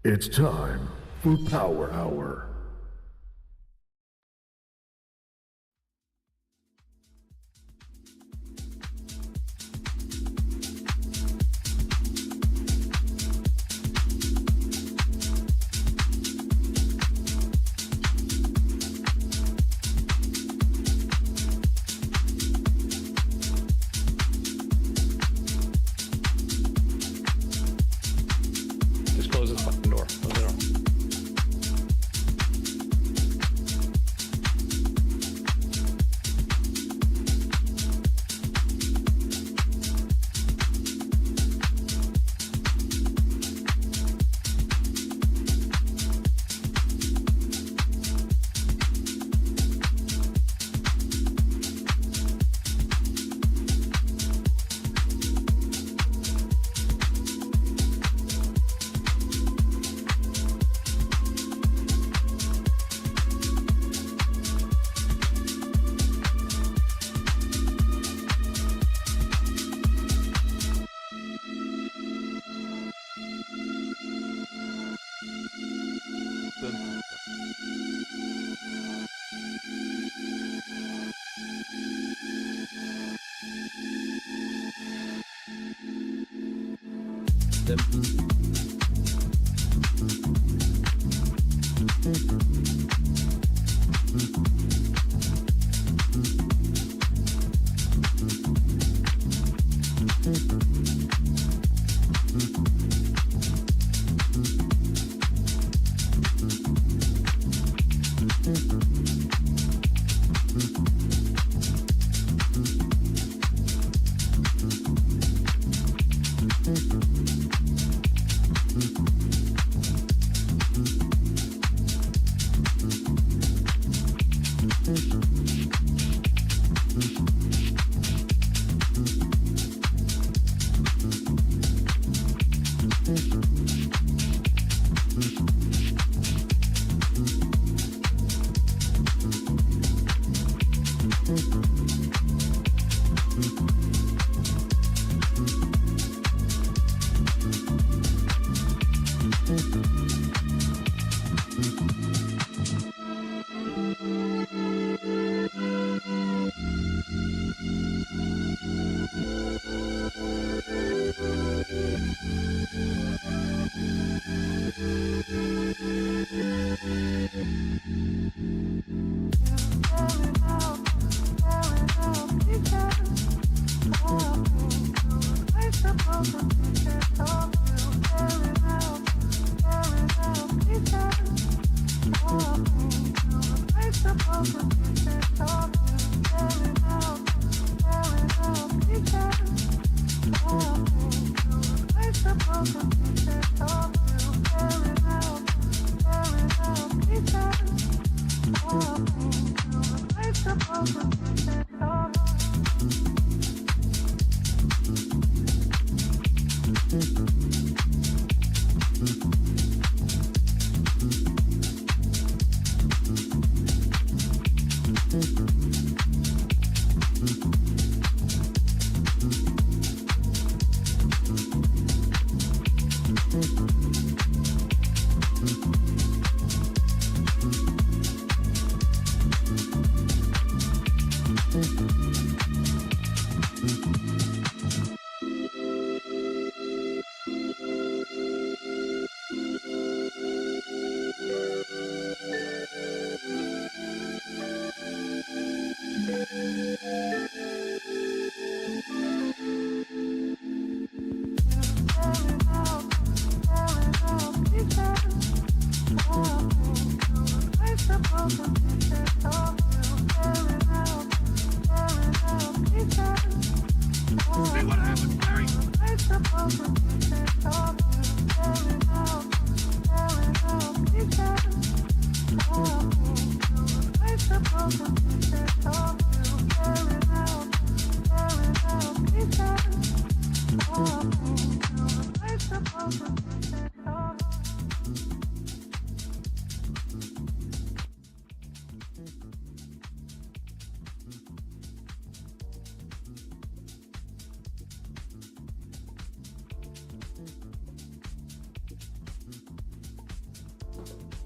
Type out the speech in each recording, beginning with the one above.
It's time for Power Hour. Just close this fucking door. Close the door.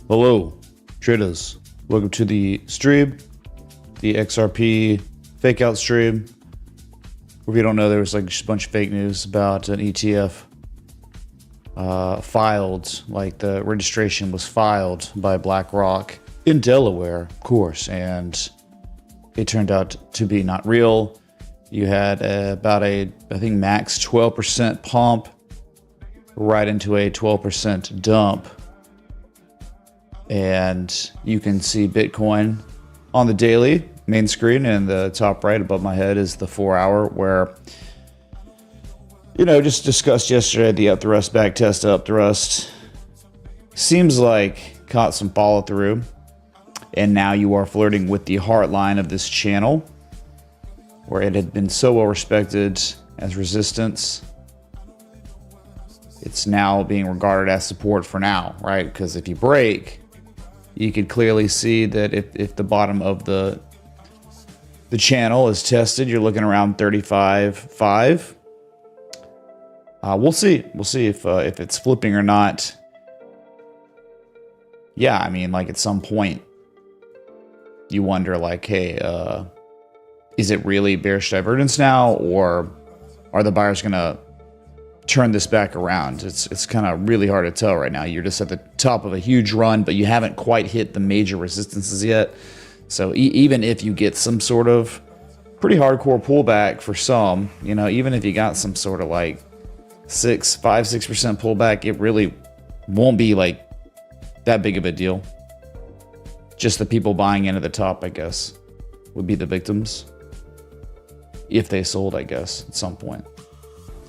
Hello, traders. Welcome to the stream, the XRP fake out stream. If you don't know, there was like just a bunch of fake news about an ETF filed, like the registration was filed by BlackRock in Delaware, of course, and it turned out to be not real. You had about I think max 12% pump right into a 12% dump. And you can see Bitcoin on the daily main screen, and the top right above my head is the 4-hour, where, you know, just discussed yesterday the up thrust, back test, up thrust. Seems like caught some follow through, and now you are flirting with the heart line of this channel, where it had been so well respected as resistance. It's now being regarded as support for now, right? Because if you break, you could clearly see that if the bottom of the channel is tested, you're looking around 35.5. We'll see. We'll see if it's flipping or not. Yeah, I mean, like at some point, you wonder, like, hey, is it really bearish divergence now, or are the buyers gonna turn this back around? It's kind of really hard to tell right now. You're just at the top of a huge run, but you haven't quite hit the major resistances yet. So even if you get some sort of pretty hardcore pullback for some, you know, even if you got some sort of like 6% pullback, it really won't be like that big of a deal. Just the people buying into the top, I guess, would be the victims if they sold, I guess, at some point.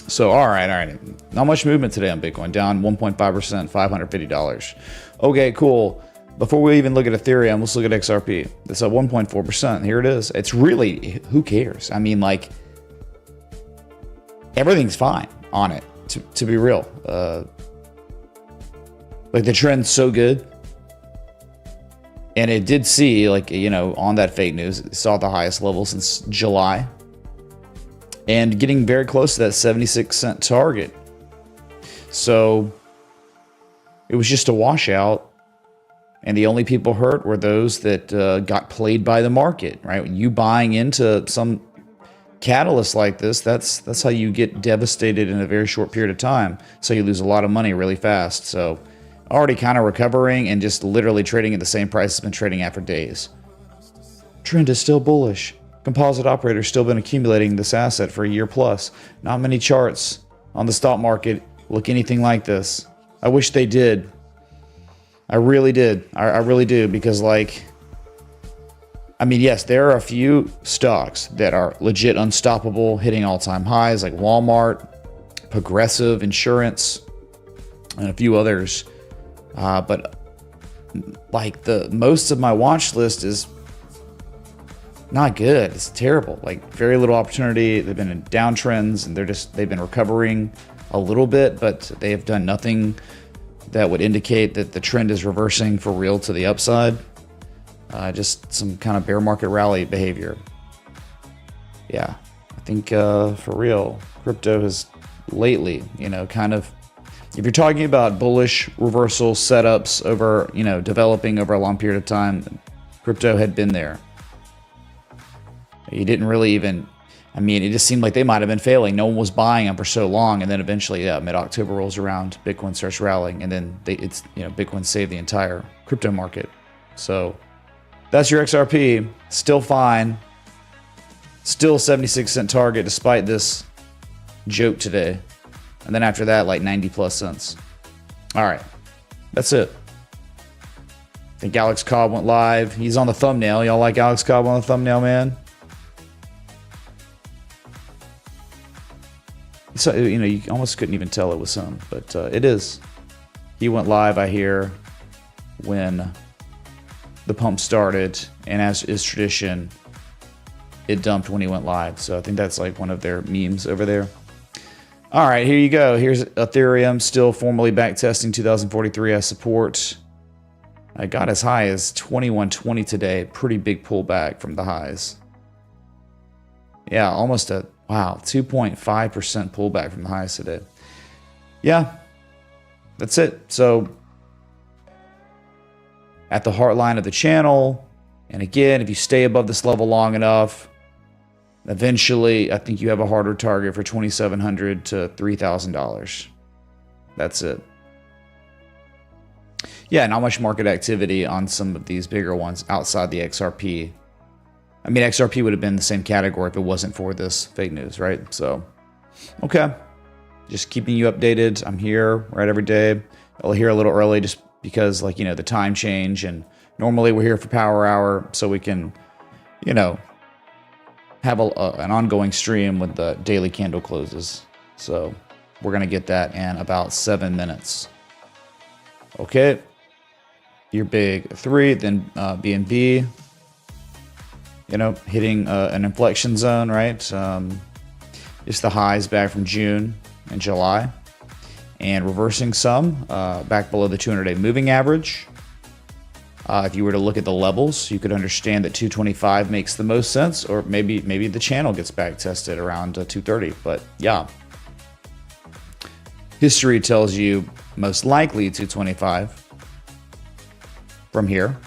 So, all right. Not much movement today on Bitcoin. Down 1.5%, $550. Okay, cool. Before we even look at Ethereum, let's look at XRP. It's at 1.4%. Here it is. It's really, who cares? I mean, like, everything's fine on it, to be real. Like, the trend's so good. And it did see, like, you know, on that fake news, it saw the highest level since July. And getting very close to that 76-cent target. So it was just a washout. And the only people hurt were those that got played by the market, right? When you buying into some catalyst like this, that's how you get devastated in a very short period of time. So you lose a lot of money really fast. So already kind of recovering and just literally trading at the same price it's been trading at for days. Trend is still bullish. Composite operators still been accumulating this asset for a year plus. Not many charts on the stock market look anything like this. I wish they did. I really did. I really do, because, like, I mean, yes, there are a few stocks that are legit unstoppable, hitting all-time highs, like Walmart, Progressive Insurance, and a few others. But like most of my watch list is not good. It's terrible. Like, very little opportunity. They've been in downtrends, and they've been recovering a little bit, but they have done nothing that would indicate that the trend is reversing for real to the upside. Just some kind of bear market rally behavior. Yeah, I think for real, crypto has lately, you know, kind of, if you're talking about bullish reversal setups over, you know, developing over a long period of time, crypto had been there. You didn't really even, I mean, it just seemed like they might have been failing. No one was buying them for so long, and then eventually, yeah, mid-October rolls around, Bitcoin starts rallying, and then Bitcoin saved the entire crypto market. So that's your XRP. Still fine. Still 76-cent target despite this joke today. And then after that, like 90+ cents. All right, that's it. I think Alex Cobb went live. He's on the thumbnail. Y'all like Alex Cobb on the thumbnail, man? So, you know, you almost couldn't even tell it was him, but it is. He went live, I hear, when the pump started, and as is tradition, it dumped when he went live. So I think that's like one of their memes over there. All right, here you go. Here's Ethereum, still formally back testing 2043 as support. I got as high as 2120 today. Pretty big pullback from the highs. Yeah, almost a, wow, 2.5% pullback from the highs today. Yeah, that's it. So at the heart line of the channel. And again, if you stay above this level long enough, eventually, I think you have a harder target for $2,700 to $3,000. That's it. Yeah, not much market activity on some of these bigger ones outside the XRP. I mean, XRP would have been the same category if it wasn't for this fake news, right? So, okay. Just keeping you updated. I'm here right every day. I'll here a little early just because, like, you know, the time change. And normally we're here for Power Hour so we can, you know, have an ongoing stream with the daily candle closes. So we're going to get that in about 7 minutes. Okay. Your big three, then BNB, you know, hitting an inflection zone, right? Just the highs back from June and July, and reversing some back below the 200-day moving average. If you were to look at the levels, you could understand that 225 makes the most sense, or maybe the channel gets back tested around 230. But yeah, history tells you most likely 225 from here.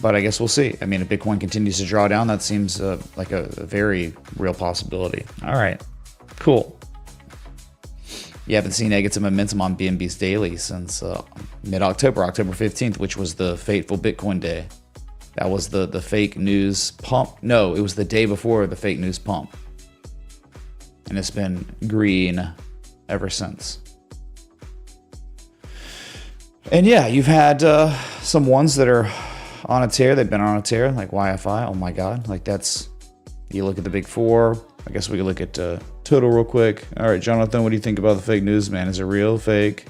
But I guess we'll see. I mean, if Bitcoin continues to draw down, that seems like a very real possibility. All right, cool. You haven't seen negative momentum on BNB's daily since mid-October, October 15th, which was the fateful Bitcoin day. That was the fake news pump. No, it was the day before the fake news pump. And it's been green ever since. And yeah, you've had some ones that are on a tear. They've been on a tear, like YFI. Oh my God. Like that's, you look at the big four. I guess we could look at Total real quick. All right, Jonathan, what do you think about the fake news, man? Is it real, fake?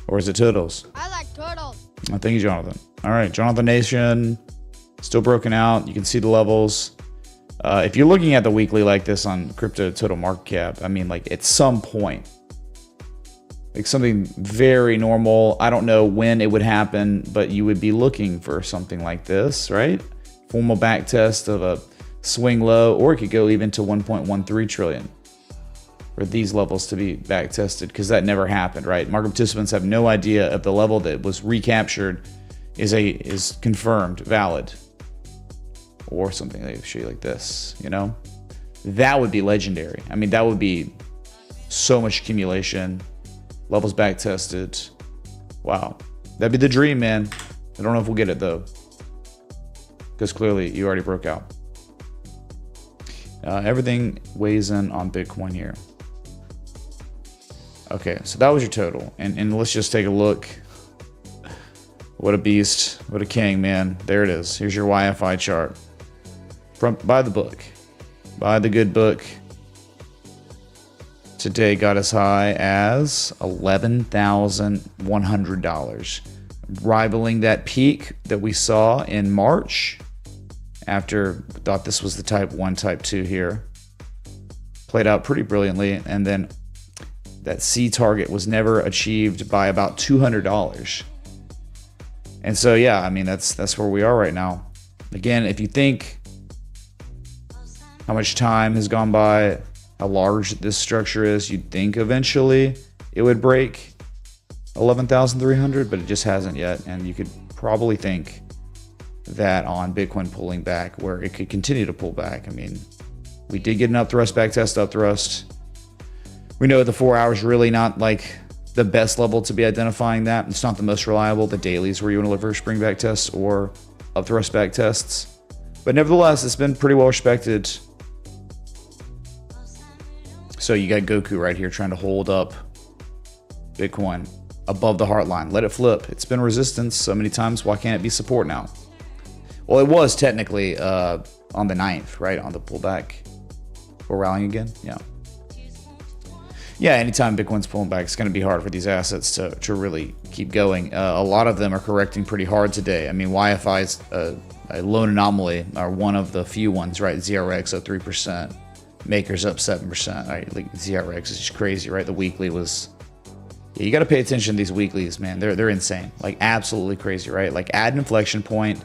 Or is it Totals? I like turtles. Oh, thank you, Jonathan. All right, Jonathan Nation, still broken out. You can see the levels. If you're looking at the weekly like this on Crypto Total Market Cap, I mean, like at some point, like something very normal. I don't know when it would happen, but you would be looking for something like this, right? Formal back test of a swing low, or it could go even to 1.13 trillion for these levels to be back tested, because that never happened, right? Market participants have no idea if the level that was recaptured is confirmed valid, or something they show you like this, you know? That would be legendary. I mean, that would be so much accumulation. Levels back tested. Wow. That'd be the dream, man. I don't know if we'll get it though, because clearly you already broke out. Everything weighs in on Bitcoin here. Okay, so that was your total. And let's just take a look. What a beast. What a king, man. There it is. Here's your YFI chart. By the book. By the good book. Today got as high as $11,100, rivaling that peak that we saw in March after thought this was the type 1, type 2 here. Played out pretty brilliantly, and then that C target was never achieved by about $200. And so yeah, I mean that's where we are right now. Again, if you think how much time has gone by, how large this structure is, you'd think eventually it would break 11,300, but it just hasn't yet. And you could probably think that on Bitcoin pulling back, where it could continue to pull back. I mean, we did get an up thrust, back test, up thrust. We know the 4 hours really not like the best level to be identifying that. It's not the most reliable. The dailies where you want to look for spring back tests or up thrust back tests. But nevertheless, it's been pretty well respected. So you got Goku right here trying to hold up Bitcoin above the heart line. Let it flip. It's been resistance so many times. Why can't it be support now? Well, it was technically on the 9th, right? On the pullback. We're rallying again. Yeah. Yeah, anytime Bitcoin's pulling back, it's going to be hard for these assets to really keep going. A lot of them are correcting pretty hard today. I mean, YFI's a lone anomaly, are one of the few ones, right? ZRX up 3%. Makers up 7%. Right? Like ZRX is just crazy, right? The weekly was... Yeah, you got to pay attention to these weeklies, man. They're insane. Like, absolutely crazy, right? Like, add an inflection point,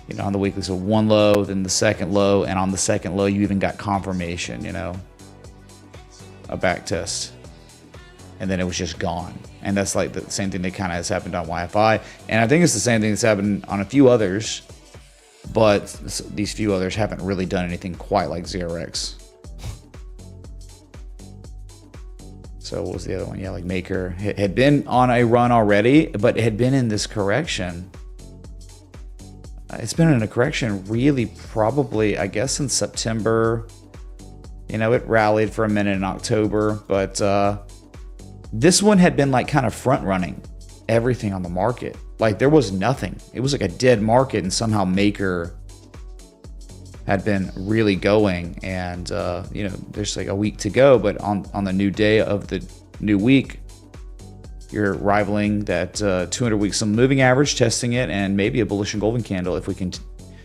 you know, on the weekly. So one low, then the second low, and on the second low, you even got confirmation, you know, a back test. And then it was just gone. And that's like the same thing that kind of has happened on YFI. And I think it's the same thing that's happened on a few others, but these few others haven't really done anything quite like ZRX. So what was the other one? Yeah, like Maker had been on a run already, but it had been in this correction. It's been in a correction really probably, I guess, in September. You know, it rallied for a minute in October, but this one had been like kind of front running everything on the market. Like there was nothing. It was like a dead market, and somehow Maker had been really going. And you know, there's like a week to go, but on the new day of the new week, you're rivaling that 200 week some moving average, testing it, and maybe a bullish and golden candle if we can,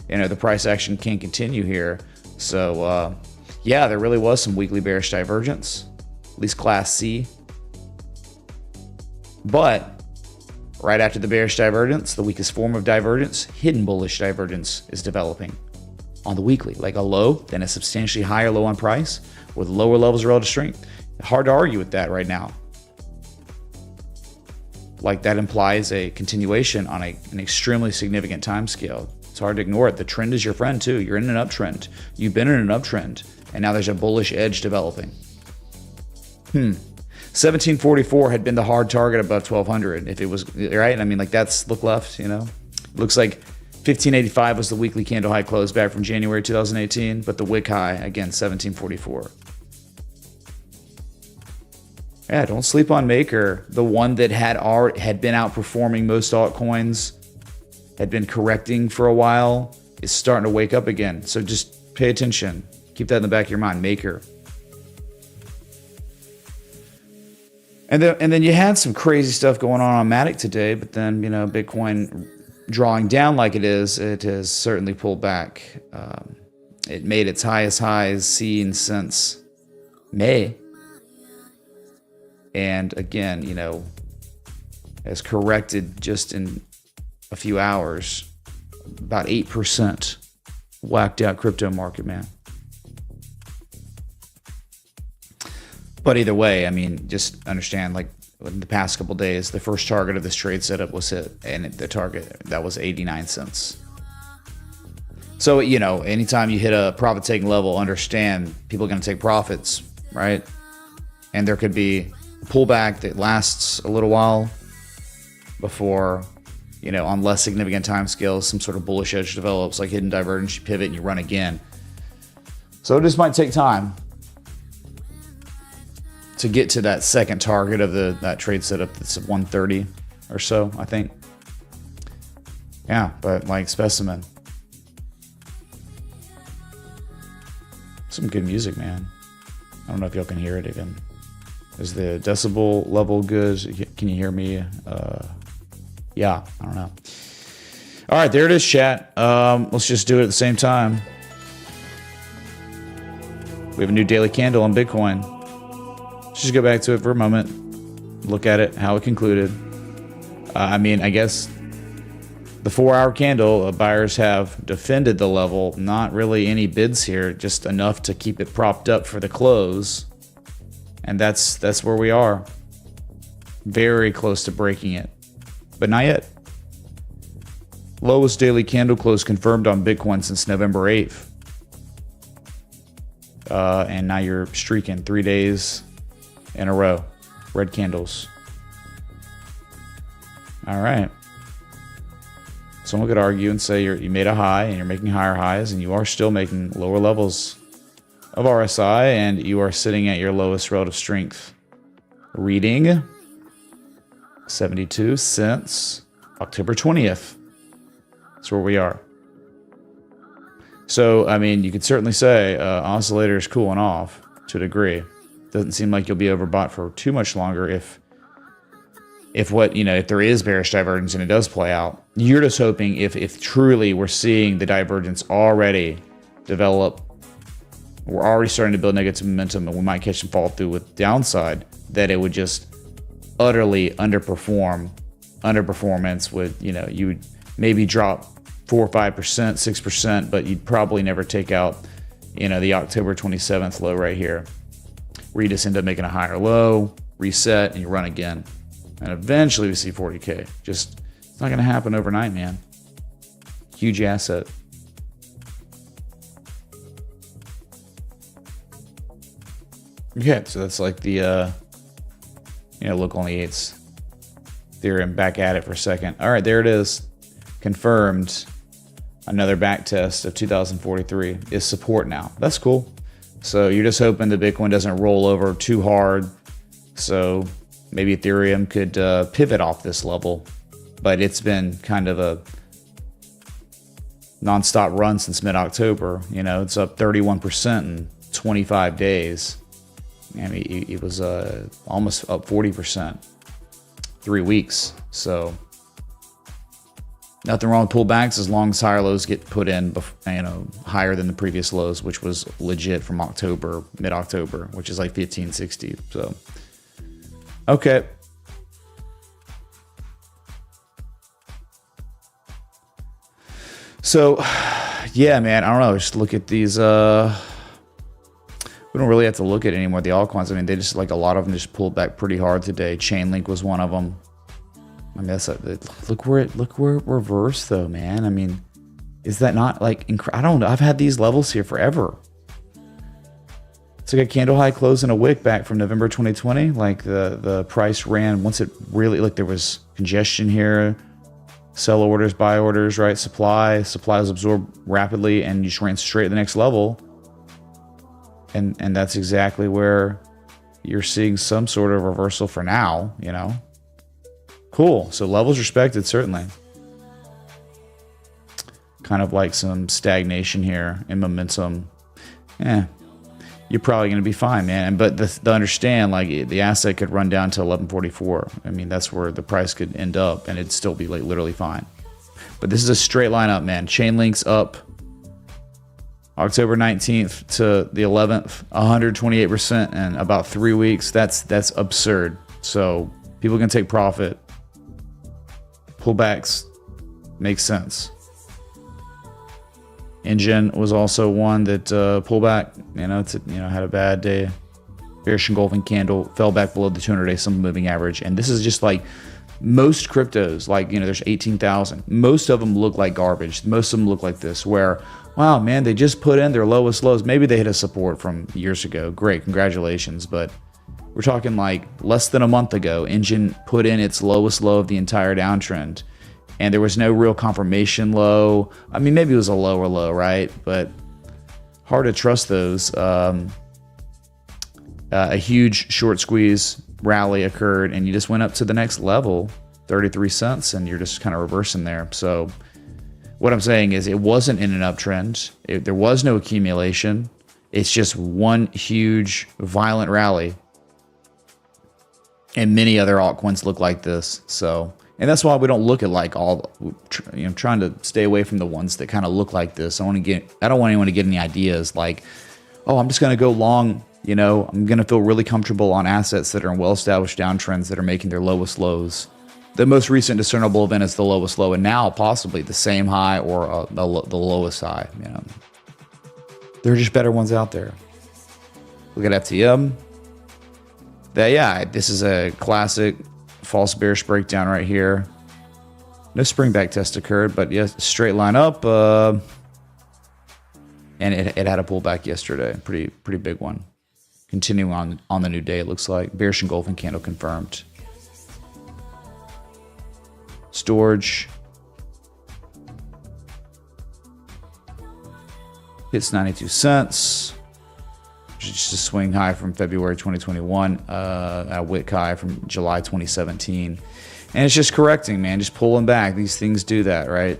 you know, the price action can continue here. So yeah, there really was some weekly bearish divergence, at least class C. But right after the bearish divergence, the weakest form of divergence, hidden bullish divergence, is developing on the weekly, like a low, then a substantially higher low on price with lower levels of relative strength. Hard to argue with that right now. Like that implies a continuation on an extremely significant time scale. It's hard to ignore it. The trend is your friend too. You're in an uptrend. You've been in an uptrend, and now there's a bullish edge developing. 1744 had been the hard target above 1200. If it was right, I mean, like that's look left. You know, looks like 1585 was the weekly candle high close back from January 2018, but the wick high again 1744. Yeah, don't sleep on Maker. The one that had been outperforming most altcoins, had been correcting for a while, is starting to wake up again. So just pay attention. Keep that in the back of your mind, Maker. And then you had some crazy stuff going on Matic today, but then, you know, Bitcoin drawing down like it has certainly pulled back. It made its highest highs seen since May. And again, you know, has corrected just in a few hours, about 8%. Whacked out crypto market, man. But either way, I mean, just understand, like, in the past couple days, the first target of this trade setup was hit, and the target, that was 89 cents. So, you know, anytime you hit a profit-taking level, understand people are going to take profits, right? And there could be a pullback that lasts a little while before, you know, on less significant time scales, some sort of bullish edge develops, like hidden divergence, you pivot and you run again. So this might take time to get to that second target of that trade setup that's 130 or so, I think. Yeah, but like specimen. Some good music, man. I don't know if y'all can hear it even. Is the decibel level good? Can you hear me? Yeah, I don't know. All right, there it is, chat. Let's just do it at the same time. We have a new daily candle on Bitcoin. Let's just go back to it for a moment. Look at it, how it concluded. I mean, I guess the 4-hour candle, buyers have defended the level. Not really any bids here, just enough to keep it propped up for the close. And that's where we are. Very close to breaking it, but not yet. Lowest daily candle close confirmed on Bitcoin since November 8th. And now you're streaking 3 days in a row. Red candles. All right. Someone could argue and say you made a high and you're making higher highs, and you are still making lower levels of RSI, and you are sitting at your lowest relative strength reading 72 since October 20th. That's where we are. So, I mean, you could certainly say oscillator is cooling off to a degree. Doesn't seem like you'll be overbought for too much longer if there is bearish divergence and it does play out. You're just hoping if truly we're seeing the divergence already develop, we're already starting to build negative momentum, and we might catch some fall through with downside, that it would just utterly underperformance with, you know, you would maybe drop 4 or 5%, 6%, but you'd probably never take out, you know, the October 27th low right here, where you just end up making a higher low, reset, and you run again. And eventually we see 40K. Just, it's not going to happen overnight, man. Huge asset. Okay, so that's like the, local on the 8s. Ethereum back at it for a second. All right, there it is. Confirmed. Another back test of 2043 is support now. That's cool. So you're just hoping the Bitcoin doesn't roll over too hard. So maybe Ethereum could pivot off this level. But it's been kind of a nonstop run since mid-October. It's up 31% in 25 days. I mean, it was almost up 40%, 3 weeks. So nothing wrong with pullbacks as long as higher lows get put in, higher than the previous lows, which was legit from October, mid-October, which is like 1560. So, okay. So, yeah, man, I don't know. Just look at these. We don't really have to look at any more of the altcoins. I mean, they just, like, a lot of them just pulled back pretty hard today. Chainlink was one of them. I mean, look where it reversed though, man. I mean, is that not like I don't know. I've had these levels here forever. It's like a candle high close and a wick back from November 2020. Like the price ran once it really, like, there was congestion here. Sell orders, buy orders, right? Supply was absorbed rapidly, and you just ran straight to the next level. And that's exactly where you're seeing some sort of reversal for now, Cool. So levels respected, certainly. Kind of like some stagnation here in momentum. You're probably going to be fine, man. But the understand, like, the asset could run down to 1144. I mean, that's where the price could end up, and it'd still be, like, literally fine. But this is a straight line up, man. Chainlink's up October 19th to the 11th, 128% in about 3 weeks. That's absurd. So people can take profit. Pullbacks makes sense. Engine was also one that pulled back. Had a bad day. Bearish engulfing candle, fell back below the 200-day simple moving average. And this is just like most cryptos. Like, there's 18,000. Most of them look like garbage. Most of them look like this, where, wow, man, they just put in their lowest lows. Maybe they hit a support from years ago. Great, congratulations. But we're talking like less than a month ago, Engine put in its lowest low of the entire downtrend. And there was no real confirmation low. I mean, maybe it was a lower low, right? But hard to trust those. A huge short squeeze rally occurred, and you just went up to the next level, 33 cents, and you're just kind of reversing there. So what I'm saying is it wasn't in an uptrend. There was no accumulation. It's just one huge violent rally. And many other altcoins look like this. So, and that's why we don't look at like all, trying to stay away from the ones that kind of look like this. I don't want anyone to get any ideas like, oh, I'm just going to go long. I'm going to feel really comfortable on assets that are in well-established downtrends that are making their lowest lows. The most recent discernible event is the lowest low, and now possibly the same high or the lowest high. There are just better ones out there. Look at FTM. This is a classic false bearish breakdown right here. No spring back test occurred, but yes, straight line up. And it had a pullback yesterday, pretty big one. Continuing on the new day, it looks like. Bearish engulfing candle confirmed. Storage. Hits 92 cents. Which is just a swing high from February 2021. A wick high from July 2017. And it's just correcting, man. Just pulling back. These things do that, right?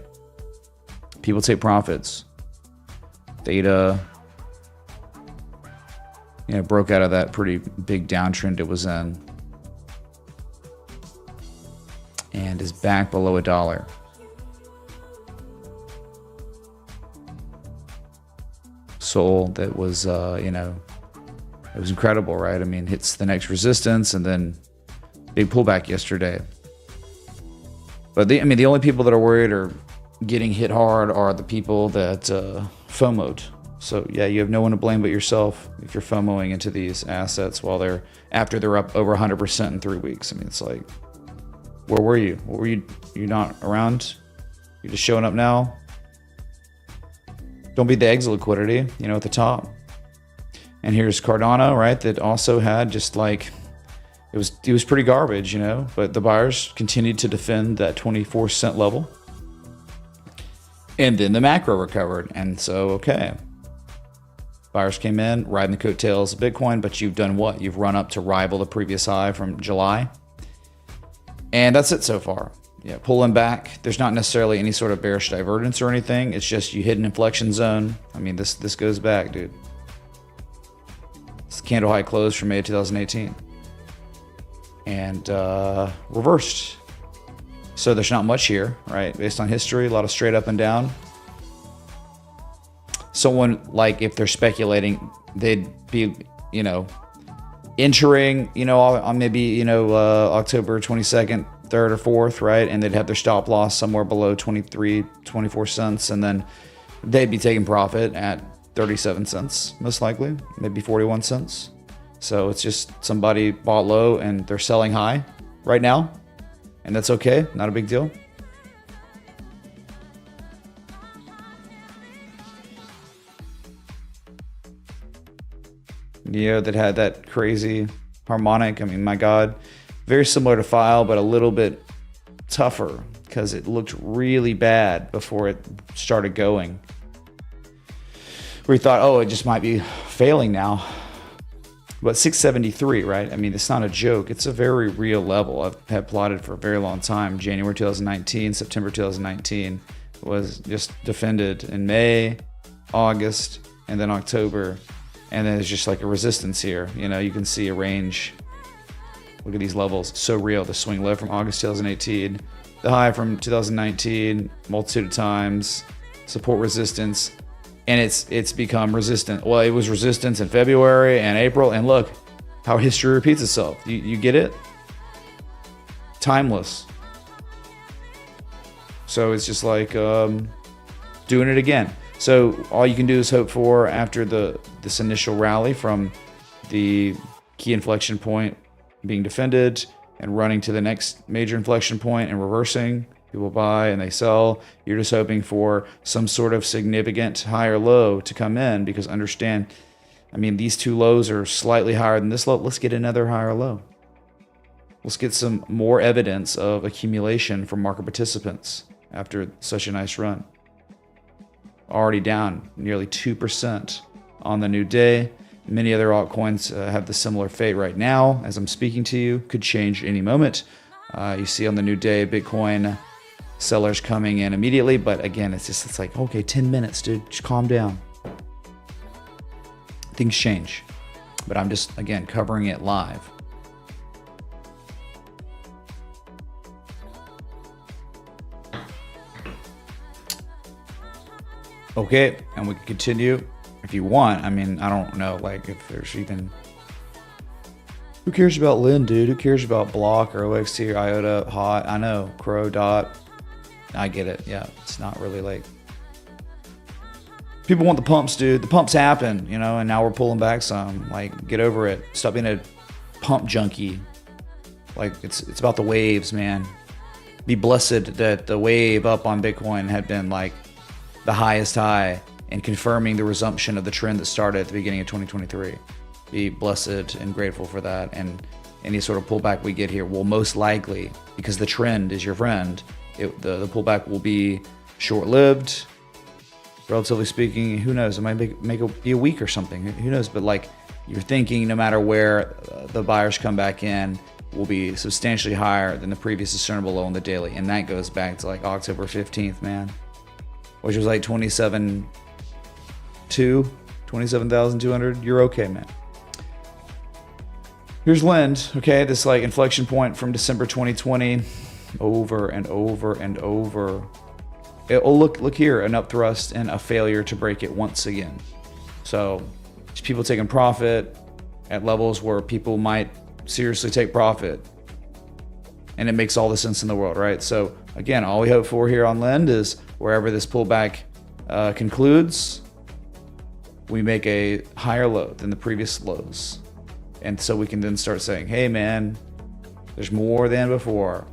People take profits. Theta. Broke out of that pretty big downtrend it was in. And is back below $1. Sol that was, it was incredible, right? I mean, hits the next resistance and then big pullback yesterday. But the only people that are worried or getting hit hard are the people that FOMO'd. So yeah, you have no one to blame but yourself if you're FOMOing into these assets after they're up over 100% in 3 weeks. I mean, it's like, Where were you? What were you? You not around? You're just showing up now? Don't be the exit liquidity, you know, at the top. And here's Cardano, right? That also had just like, it was pretty garbage, you know, but the buyers continued to defend that 24-cent level. And then the macro recovered. And so, okay. Buyers came in, riding the coattails of Bitcoin, but you've done what? You've run up to rival the previous high from July. And that's it so far. Yeah, pulling back. There's not necessarily any sort of bearish divergence or anything. It's just you hit an inflection zone. I mean, this goes back, dude. It's the candle high close from May 2018. And reversed. So there's not much here, right? Based on history, a lot of straight up and down. Someone, like, if they're speculating, they'd be, you know, entering, you know, on maybe, you know, October 22nd, 3rd or 4th, right? And they'd have their stop loss somewhere below 23, 24 cents. And then they'd be taking profit at 37 cents, most likely, maybe 41 cents. So it's just somebody bought low and they're selling high right now. And that's okay, not a big deal. Neo that had that crazy harmonic. I mean, my God, very similar to File, but a little bit tougher because it looked really bad before it started going. We thought, oh, it just might be failing now. But 673, right? I mean, it's not a joke. It's a very real level. I've had plotted for a very long time. January 2019, September 2019 was just defended in May, August, and then October. And then there's just like a resistance here. You know, you can see a range. Look at these levels. So real. The swing low from August 2018. The high from 2019. Multitude of times. Support resistance. And it's become resistant. Well, it was resistance in February and April. And look how history repeats itself. You get it? Timeless. So it's just like doing it again. So all you can do is hope for after this initial rally from the key inflection point being defended and running to the next major inflection point and reversing. People buy and they sell. You're just hoping for some sort of significant higher low to come in because understand, I mean, these two lows are slightly higher than this low. Let's get another higher low. Let's get some more evidence of accumulation from market participants after such a nice run. Already down nearly 2% on the new day. Many other altcoins have the similar fate right now as I'm speaking to you. Could change any moment. You see on the new day, Bitcoin sellers coming in immediately. But again, it's like, okay, 10 minutes, dude. Just calm down. Things change. But I'm just, again, covering it live. Okay, and we can continue if you want. I mean, I don't know, like, if there's even... Who cares about Lin, dude? Who cares about Block or OXT or IOTA, Hot? I know, Crow, Dot. I get it, yeah. It's not really like... People want the pumps, dude. The pumps happen, you know, and now we're pulling back some. Like, get over it. Stop being a pump junkie. Like, it's about the waves, man. Be blessed that the wave up on Bitcoin had been, like, the highest high and confirming the resumption of the trend that started at the beginning of 2023. Be blessed and grateful for that. And any sort of pullback we get here will most likely, because the trend is your friend, the pullback will be short-lived, relatively speaking. Who knows? It might be a week or something. Who knows? But like, you're thinking no matter where the buyers come back in will be substantially higher than the previous discernible low on the daily. And that goes back to like October 15th, man. Which was like 27,200. You're okay, man. Here's Lend, okay? This like inflection point from December 2020, over and over and over. Look here, an up thrust and a failure to break it once again. So just people taking profit at levels where people might seriously take profit. And it makes all the sense in the world, right? So again, all we hope for here on Lend is wherever this pullback concludes, we make a higher low than the previous lows. And so we can then start saying, hey man, there's more than before.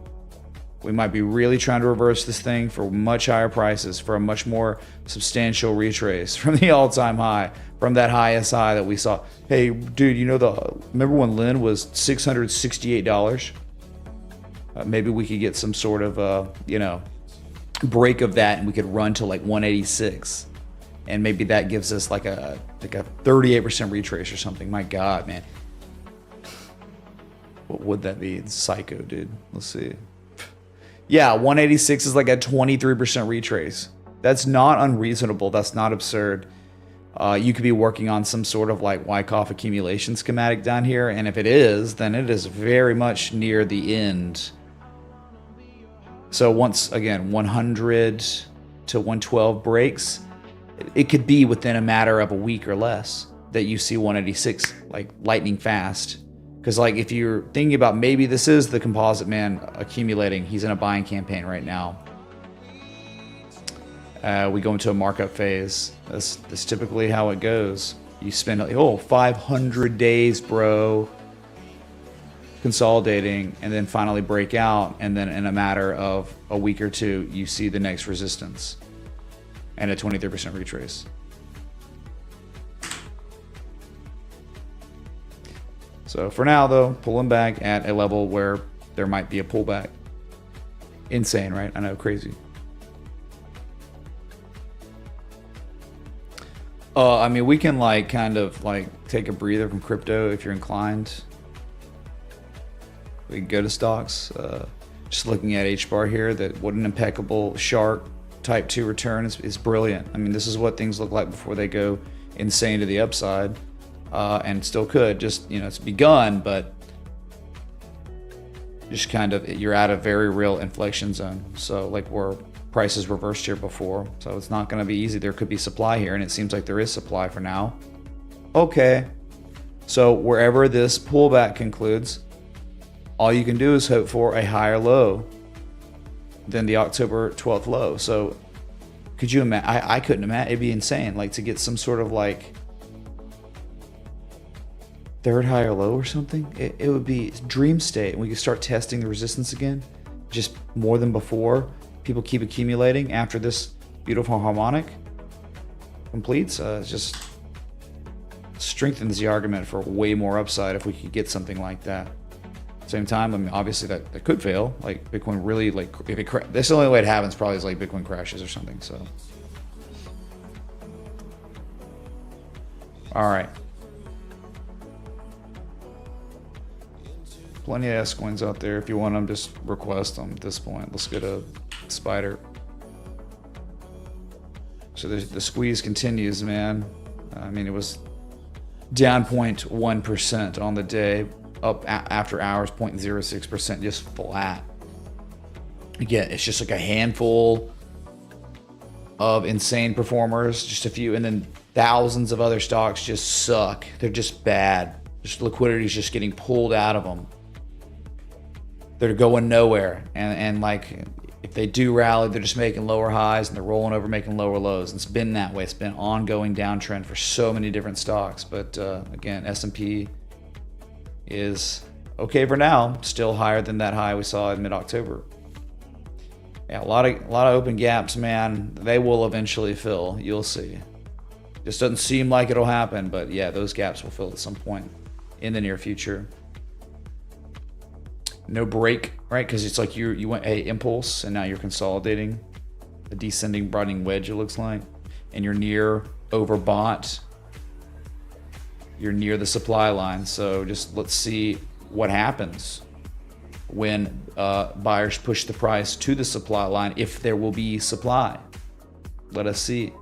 We might be really trying to reverse this thing for much higher prices, for a much more substantial retrace from the all-time high, from that high SI that we saw. Hey, dude, you know, remember when Lin was $668? Maybe we could get some sort of, you know, break of that, and we could run to like 186. And maybe that gives us like a 38% retrace or something. My God, man. What would that be? It's psycho, dude. Let's see. Yeah, 186 is like a 23% retrace. That's not unreasonable. That's not absurd. You could be working on some sort of like Wyckoff accumulation schematic down here. And if it is, then it is very much near the end. So once again, 100 to 112 breaks, it could be within a matter of a week or less that you see 186 like lightning fast. Because like if you're thinking about maybe this is the composite man accumulating, he's in a buying campaign right now. We go into a markup phase. That's typically how it goes. You spend 500 days, bro, consolidating, and then finally break out, and then in a matter of a week or two, you see the next resistance and a 23% retrace. So for now, though, pulling back at a level where there might be a pullback. Insane, right? I know, crazy. I mean, we can like kind of like take a breather from crypto if you're inclined. We can go to stocks. Just looking at H-bar here, that what an impeccable shark type 2 return is brilliant. I mean, this is what things look like before they go insane to the upside. And still could, just, you know, it's begun, but just kind of, you're at a very real inflection zone. So like where prices reversed here before, so it's not going to be easy. There could be supply here, and it seems like there is supply for now. Okay, so wherever this pullback concludes, all you can do is hope for a higher low than the October 12th low. So could you imagine? I couldn't imagine. It'd be insane, like to get some sort of like third higher low or something. It would be dream state, and we could start testing the resistance again, just more than before. People keep accumulating after this beautiful harmonic completes. It just strengthens the argument for way more upside if we could get something like that. Same time, I mean, obviously that could fail. Like Bitcoin really, like if it that's the only way it happens. Probably is like Bitcoin crashes or something. So, all right. Plenty of altcoins out there. If you want them, just request them at this point. Let's get a spider. So the squeeze continues, man. I mean, it was down 0.1% on the day, up after hours 0.06%, just flat. Again, it's just like a handful of insane performers, just a few, and then thousands of other stocks just suck. They're just bad. Just liquidity is just getting pulled out of them. They're going nowhere, and like if they do rally, they're just making lower highs and they're rolling over, making lower lows. And it's been that way. It's been an ongoing downtrend for so many different stocks. But again, S&P is okay for now, still higher than that high we saw in mid-October. Yeah, a lot of open gaps, man. They will eventually fill. You'll see. Just doesn't seem like it'll happen, but yeah, those gaps will fill at some point in the near future. No break, right? Because it's like you went a impulse, and now you're consolidating a descending broadening wedge, it looks like, and you're near overbought. You're near the supply line. So just let's see what happens when buyers push the price to the supply line, if there will be supply. Let us see.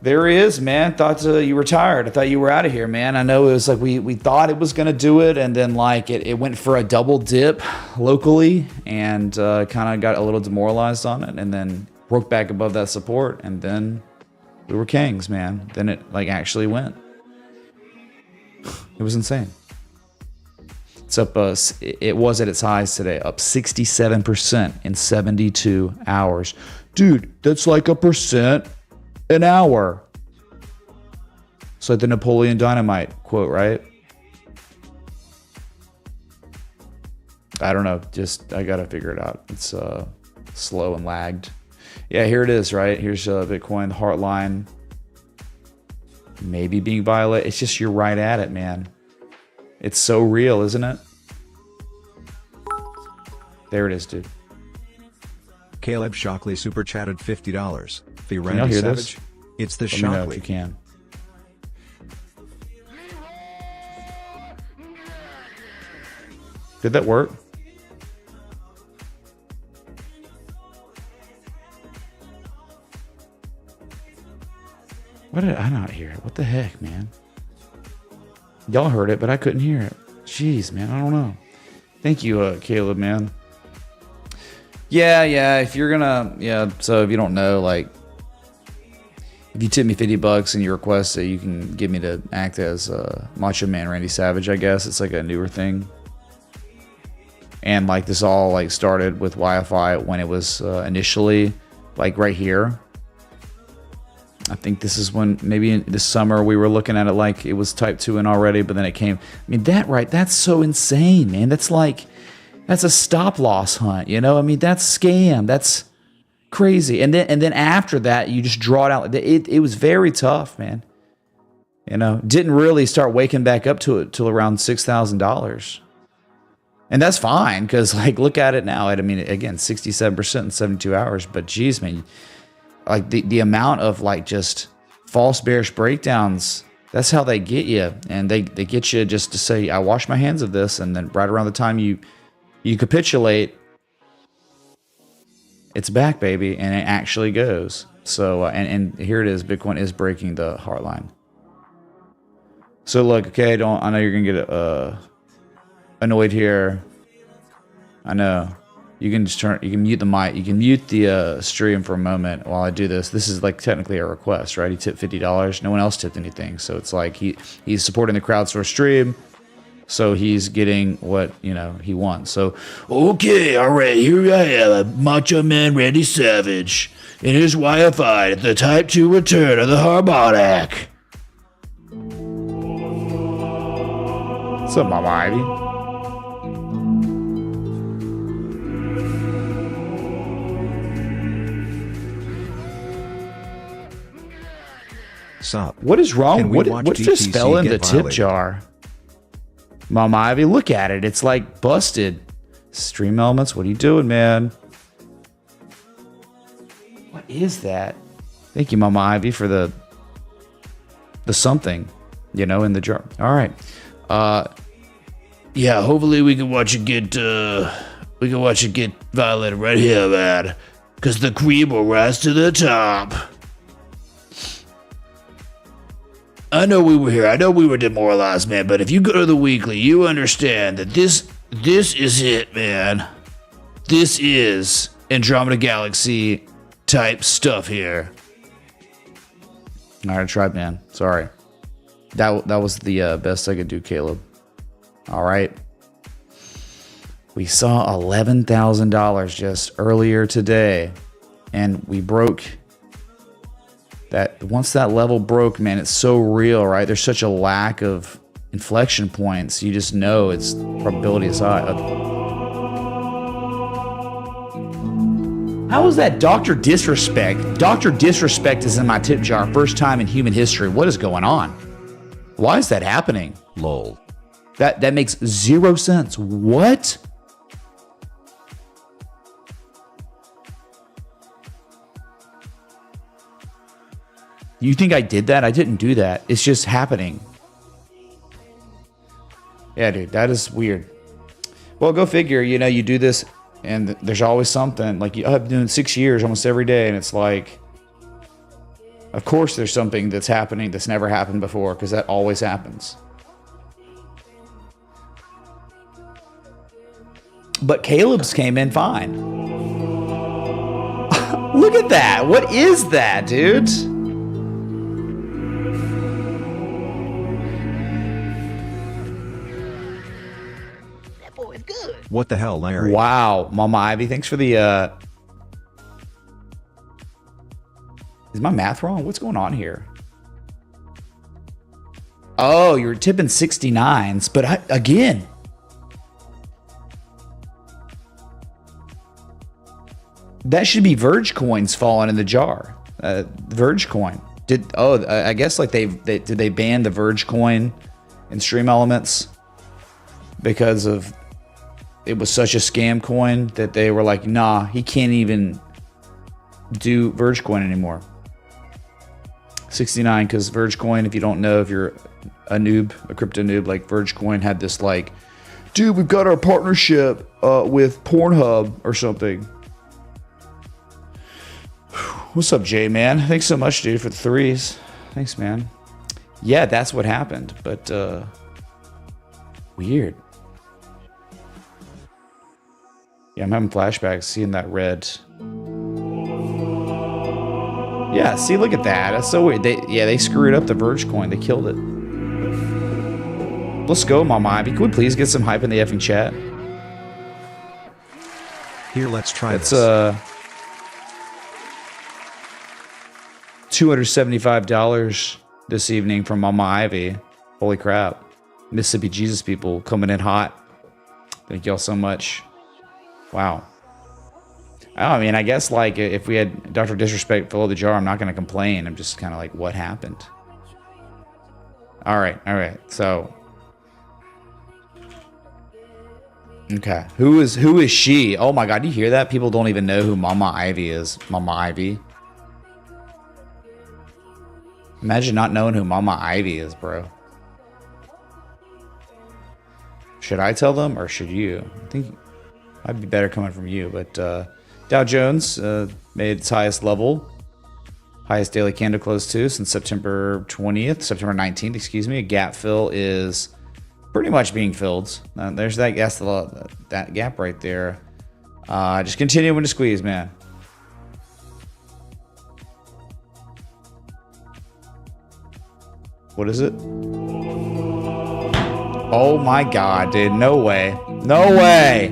There he is, man. Thought you were tired. I thought you were out of here, man. I know it was like we thought it was going to do it, and then like it went for a double dip locally, and kind of got a little demoralized on it, and then broke back above that support, and then we were kings, man. Then it like actually went. It was insane. It's up. It was at its highs today, up 67% in 72 hours. Dude, that's like 1% an hour. It's like the Napoleon Dynamite quote, right? I don't know. Just, I got to figure it out. It's slow and lagged. Yeah, here it is, right? Here's Bitcoin, the heart line. Maybe being violated. It's just you're right at it, man. It's so real, isn't it? There it is, dude. Caleb Shockley super chatted $50. The y'all Randy hear Savage. this? It's the Let me know if Shockley. you can. Did that work? What did I not hear it? What the heck, man? Y'all heard it, but I couldn't hear it. Jeez, man, I don't know. Thank you, Caleb, man. Yeah, if you're gonna, so if you don't know, like, if you tip me $50 and you request that you can get me to act as Macho Man Randy Savage, I guess. It's like a newer thing. And like this all like started with Wi-Fi when it was initially like right here. I think this is when maybe in this summer we were looking at it like it was type 2 in already, but then it came. I mean, that's so insane, man. That's a stop loss hunt, you know? I mean, that's scam. That's crazy. And then after that, you just draw it out. It was very tough, man. You know, didn't really start waking back up to it till around $6,000. And that's fine, because like look at it now. I mean, again, 67% in 72 hours. But geez, man, like the amount of like just false bearish breakdowns, that's how they get you. And they get you just to say, I wash my hands of this. And then right around the time you capitulate, it's back, baby. And it actually goes. So, and here it is. Bitcoin is breaking the heart line. So look, okay, I know you're going to get annoyed here. I know. You can just you can mute the mic. You can mute the stream for a moment while I do this. This is like technically a request, right? He tipped $50. No one else tipped anything. So it's like he's supporting the crowdsourced stream. So he's getting what, you know, he wants. So, okay, all right, here I am, Macho Man Randy Savage. And here's Wi-Fi, the Type 2 return of the Harmonic. What's up, Mama Ivy? Sup? What is wrong? What just GTC fell in the get tip violated? jar? Mama Ivy, look at it. It's like busted. Stream Elements, what are you doing, man? What is that? Thank you, Mama Ivy, for the something, you know, in the jar. All right. Yeah, hopefully we can watch it get violated right here, man. Because the cream will rise to the top. I know we were here. I know we were demoralized, man. But if you go to the weekly, you understand that this is it, man. This is Andromeda Galaxy type stuff here. All right, tribe, man. Sorry. That was the best I could do, Caleb. All right. We saw $11,000 just earlier today, and we broke that. Once that level broke, man, it's so real, right? There's such a lack of inflection points. You just know it's probability is high. How is that Dr. Disrespect? Dr. Disrespect is in my tip jar. First time in human history. What is going on? Why is that happening? Lol. That makes 0 sense. What? You think I did that? I didn't do that. It's just happening. Yeah, dude, that is weird. Well, go figure. You know, you do this, and there's always something. Like, I've been doing 6 years almost every day, and it's like, of course there's something that's happening that's never happened before, because that always happens. But Caleb's came in fine. Look at that. What is that, dude? What the hell, Larry? Wow, Mama Ivy, thanks for the Is my math wrong? What's going on here? Oh, you're tipping 69s, but again, That should be Verge coins falling in the jar. Verge coin. I guess like did they ban the Verge coin in Stream Elements because of it was such a scam coin that they were like, nah, he can't even do Verge coin anymore. 69, because Verge coin, if you don't know, if you're a noob, a crypto noob, like Verge coin had this like, dude, we've got our partnership with Pornhub or something. What's up, Jay, man? Thanks so much, dude, for the 3s. Thanks, man. Yeah, that's what happened, but weird. Yeah, I'm having flashbacks seeing that red. Yeah, see, look at that. That's so weird. They screwed up the Verge coin. They killed it. Let's go, Mama Ivy. Could we please get some hype in the effing chat? Here, let's try this. this. $275 this evening from Mama Ivy. Holy crap. Mississippi Jesus people coming in hot. Thank y'all so much. Wow. I mean, I guess like if we had Dr. Disrespect below the jar, I'm not going to complain. I'm just kind of like, what happened? All right. So, okay, who is she? Oh my God, do you hear that? People don't even know who Mama Ivy is. Mama Ivy. Imagine not knowing who Mama Ivy is, bro. Should I tell them or should you? I think I'd be better coming from you, but Dow Jones made its highest level, highest daily candle close too since September 19th, excuse me. A gap fill is pretty much being filled. There's that that gap right there. Just continuing to squeeze, man. What is it? Oh my God, dude. No way. No way.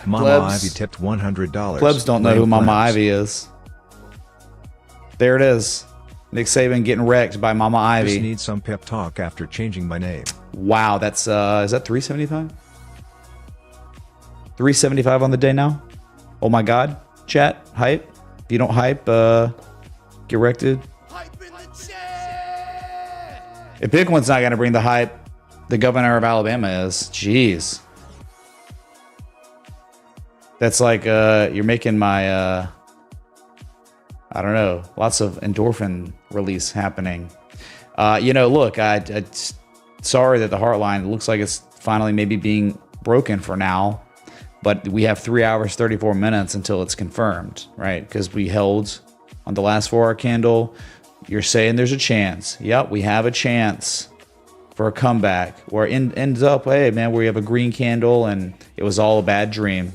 Mama Plebs. Ivy tipped $100. Plebs don't know who Mama Ivy is. There it is. Nick Saban getting wrecked by Mama Ivy. Just need some pep talk after changing my name. Wow, that's is that 375? 375 on the day now? Oh my God. Chat, hype. If you don't hype, get wrecked. If Bitcoin's not gonna bring the hype, the governor of Alabama is. Jeez. That's like you're making my I don't know, lots of endorphin release happening. Look, I sorry that the Heartline looks like it's finally maybe being broken for now, but we have 3 hours 34 minutes until it's confirmed, right? Because we held on the last 4-hour candle. You're saying there's a chance. Yep, we have a chance for a comeback where it ends up, hey man, where you have a green candle and it was all a bad dream.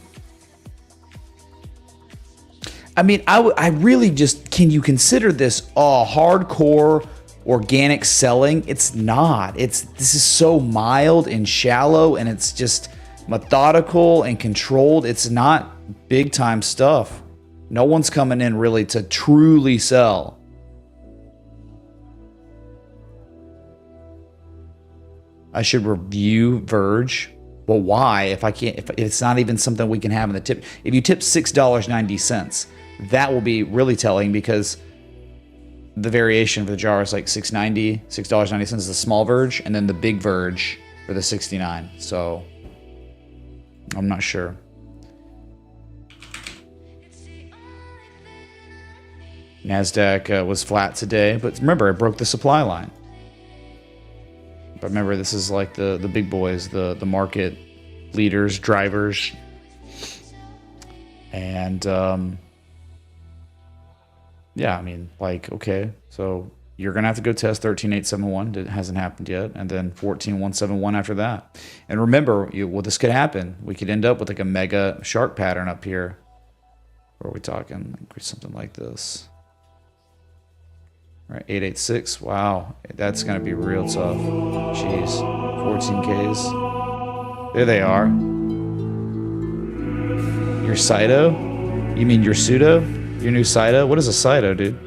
I mean, I really just, can you consider this hardcore organic selling? It's not. This is so mild and shallow, and it's just methodical and controlled. It's not big time stuff. No one's coming in really to truly sell. I should review Verge. Well, why? If I can't, if it's not even something we can have in the tip. If you tip $6.90, that will be really telling, because the variation for the jar is like $6.90. $6.90 is the small Verge, and then the big Verge for the 69. So I'm not sure. NASDAQ was flat today, but remember, it broke the supply line. But remember, this is like the big boys, the market leaders, drivers. And yeah, I mean, like, okay, so you're going to have to go test 13,871. It hasn't happened yet. And then 14,171 after that. And remember, this could happen. We could end up with like a mega shark pattern up here. Or are we talking like something like this? All right, 886. Wow, that's going to be real tough. Jeez, 14Ks. There they are. Your Saito? You mean your pseudo? Your new Saito? What is a Saito, dude?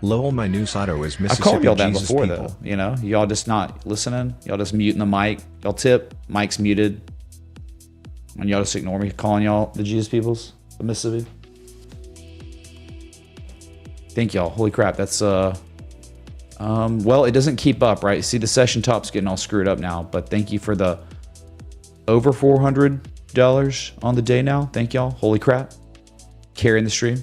Lol, my new Sato is I've Mississippi called y'all that Jesus before, people. though. You know, y'all just not listening. Y'all just muting the mic. Y'all tip. Mic's muted. And y'all just ignore me calling y'all the Jesus peoples of Mississippi. Thank y'all. Holy crap. That's, well, it doesn't keep up, right? See, the session top's getting all screwed up now. But thank you for the over $400 on the day now. Thank y'all. Holy crap. Carrying the stream.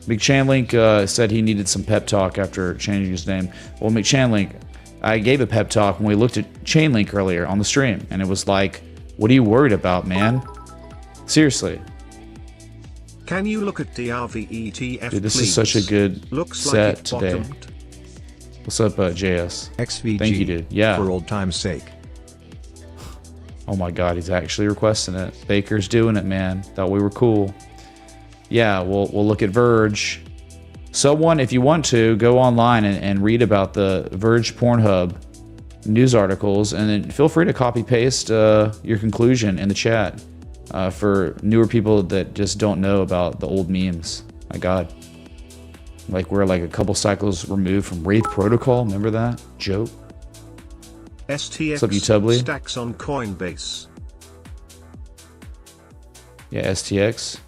McChainlink said he needed some pep talk after changing his name. Well, McChainlink, I gave a pep talk when we looked at Chainlink earlier on the stream, and it was like, what are you worried about, man? Seriously. Can you look at the RVETF, Dude, this please? is such a good Looks set like it today. bottomed. What's up, JS? XVG. Thank you, dude. Yeah. For old time's sake. Oh my God, he's actually requesting it. Baker's doing it, man. Thought we were cool. Yeah, we'll look at Verge. Someone, if you want to, go online and read about the Verge Pornhub news articles, and then feel free to copy paste your conclusion in the chat for newer people that just don't know about the old memes. My God. Like we're like a couple cycles removed from Wraith Protocol. Remember that joke? STX What's up, you Tubly? stacks on Coinbase. Yeah, STX.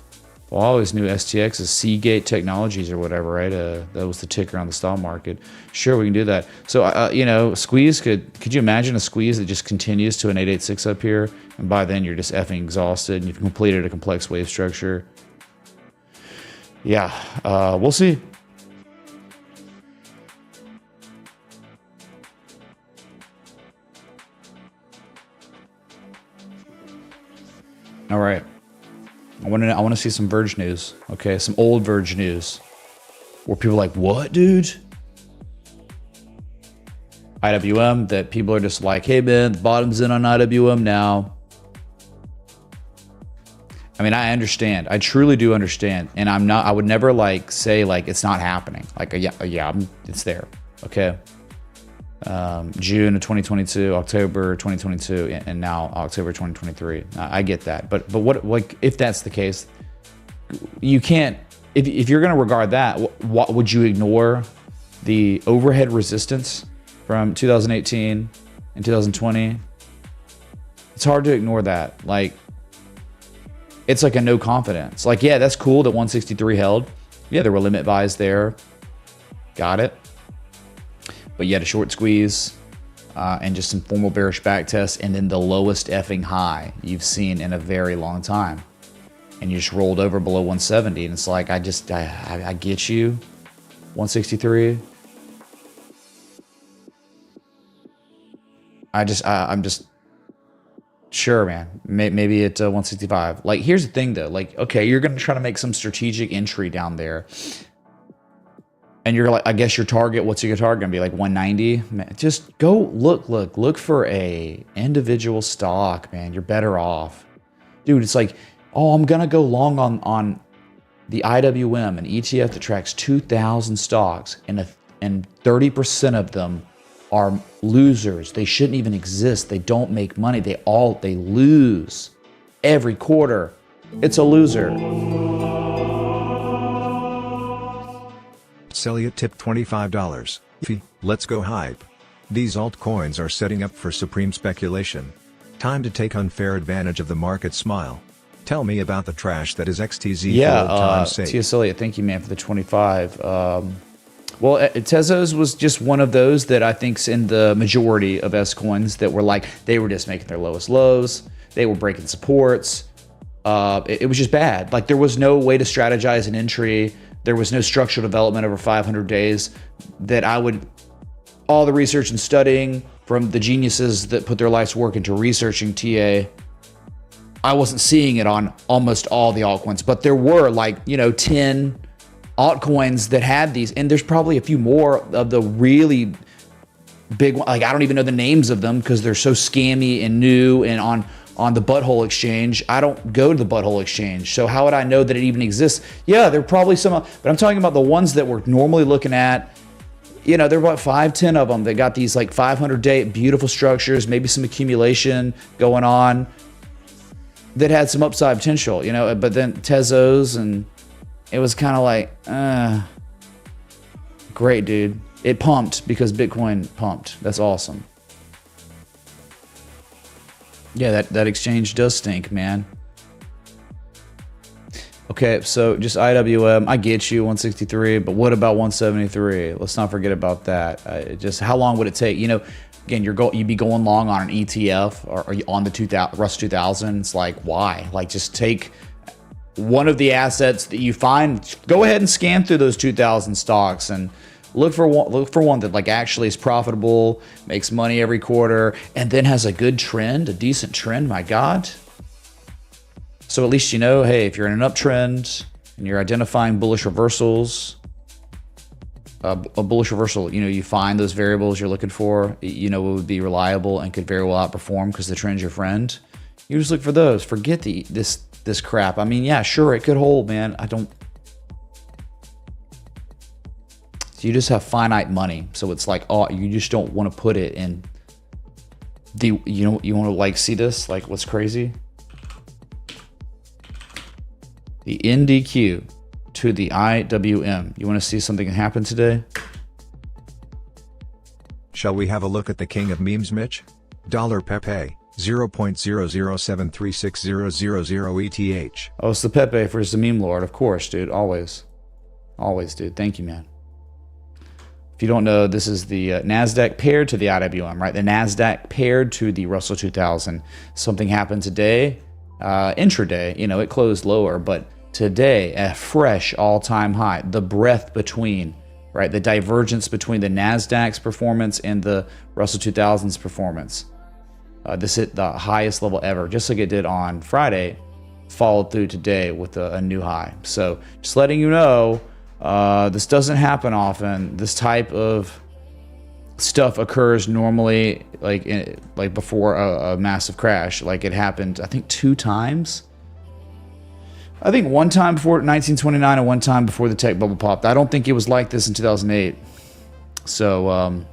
Well, I always knew STX is Seagate Technologies or whatever, right? That was the ticker on the stock market. Sure, we can do that. So, you know, squeeze could you imagine a squeeze that just continues to an 886 up here, and by then you're just effing exhausted and you've completed a complex wave structure? Yeah, we'll see. All right. I want to see some Verge news. Okay, some old Verge news. Where people are like, what, dude? IWM, that people are just like, hey, man, the bottom's in on IWM now. I mean, I understand. I truly do understand. And I would never like say like it's not happening. Like, yeah, it's there. Okay. June of 2022, October 2022, and now October 2023. I get that, but what, like, if that's the case, you can't. If you're going to regard that, what would you ignore the overhead resistance from 2018 and 2020? It's hard to ignore that. Like, it's like a no confidence. Like, yeah, that's cool that 163 held. Yeah, there were limit buys there. Got it. But you had a short squeeze and just some formal bearish back tests, and then the lowest effing high you've seen in a very long time. And you just rolled over below 170, and it's like, I get you, 163. I'm just sure, man. Maybe at 165. Like, here's the thing though. Like, okay, you're gonna try to make some strategic entry down there. And you're like, I guess your target, what's your target gonna be, like 190? Man, just go look for a individual stock, man. You're better off. Dude, it's like, oh, I'm gonna go long on the IWM, an ETF that tracks 2,000 stocks, and 30% of them are losers. They shouldn't even exist. They don't make money. They lose every quarter. It's a loser. Selliot tip $25. Let's go hype. These altcoins are setting up for supreme speculation. Time to take unfair advantage of the market smile. Tell me about the trash that is XTZ for old time's sake. T.S. Elliott, thank you, man, for the 25. Well, Tezos was just one of those that I think's in the majority of S coins that were like, they were just making their lowest lows. They were breaking supports. It was just bad. Like, there was no way to strategize an entry. There was no structural development over 500 days that all the research and studying from the geniuses that put their life's work into researching TA, I wasn't seeing it on almost all the altcoins, but there were 10 altcoins that had these, and there's probably a few more of the really big ones. Like, I don't even know the names of them because they're so scammy and new and on the Butthole Exchange. I don't go to the Butthole Exchange, so how would I know that it even exists? Yeah, there are probably some, but I'm talking about the ones that we're normally looking at. There are about 5-10 of them that got these like 500-day beautiful structures, maybe some accumulation going on that had some upside potential, but then Tezos, and it was kind of like, Great, dude. It pumped because Bitcoin pumped. That's awesome. Yeah, that exchange does stink, man. Okay, so just IWM, I get you, 163, but what about 173? Let's not forget about that. Just how long would it take? You know, again, you'd be going long on an ETF or on the Russell 2000. It's like, why? Like, just take one of the assets that you find. Go ahead and scan through those 2,000 stocks and look for one that like actually is profitable, makes money every quarter, and then has a good trend, a decent trend. My God. So at least you know, hey, if you're in an uptrend and you're identifying bullish reversals, a bullish reversal, you know, you find those variables you're looking for, you know, it would be reliable and could very well outperform because the trend's your friend. You just look for those. Forget this crap. I mean, yeah, sure, it could hold, man. So you just have finite money. So it's like, oh, you just don't want to put it in you want to like see this, like what's crazy? The NDQ to the IWM. You want to see something happen today? Shall we have a look at the king of memes, Mitch? Pepe, 0.007360000 ETH. Oh, it's the Pepe for the meme lord, of course, dude. Always. Always, dude. Thank you, man. If you don't know, this is the NASDAQ paired to the IWM, right? The NASDAQ paired to the Russell 2000. Something happened today, intraday. You know, it closed lower, but today, a fresh all-time high. The breadth between, right? The divergence between the NASDAQ's performance and the Russell 2000's performance. This hit the highest level ever, just like it did on Friday, followed through today with a new high. So just letting you know, this doesn't happen often. This type of stuff occurs normally like before a massive crash. Like it happened, I think 2 times. I think one time before 1929 and one time before the tech bubble popped. I don't think it was like this in 2008. So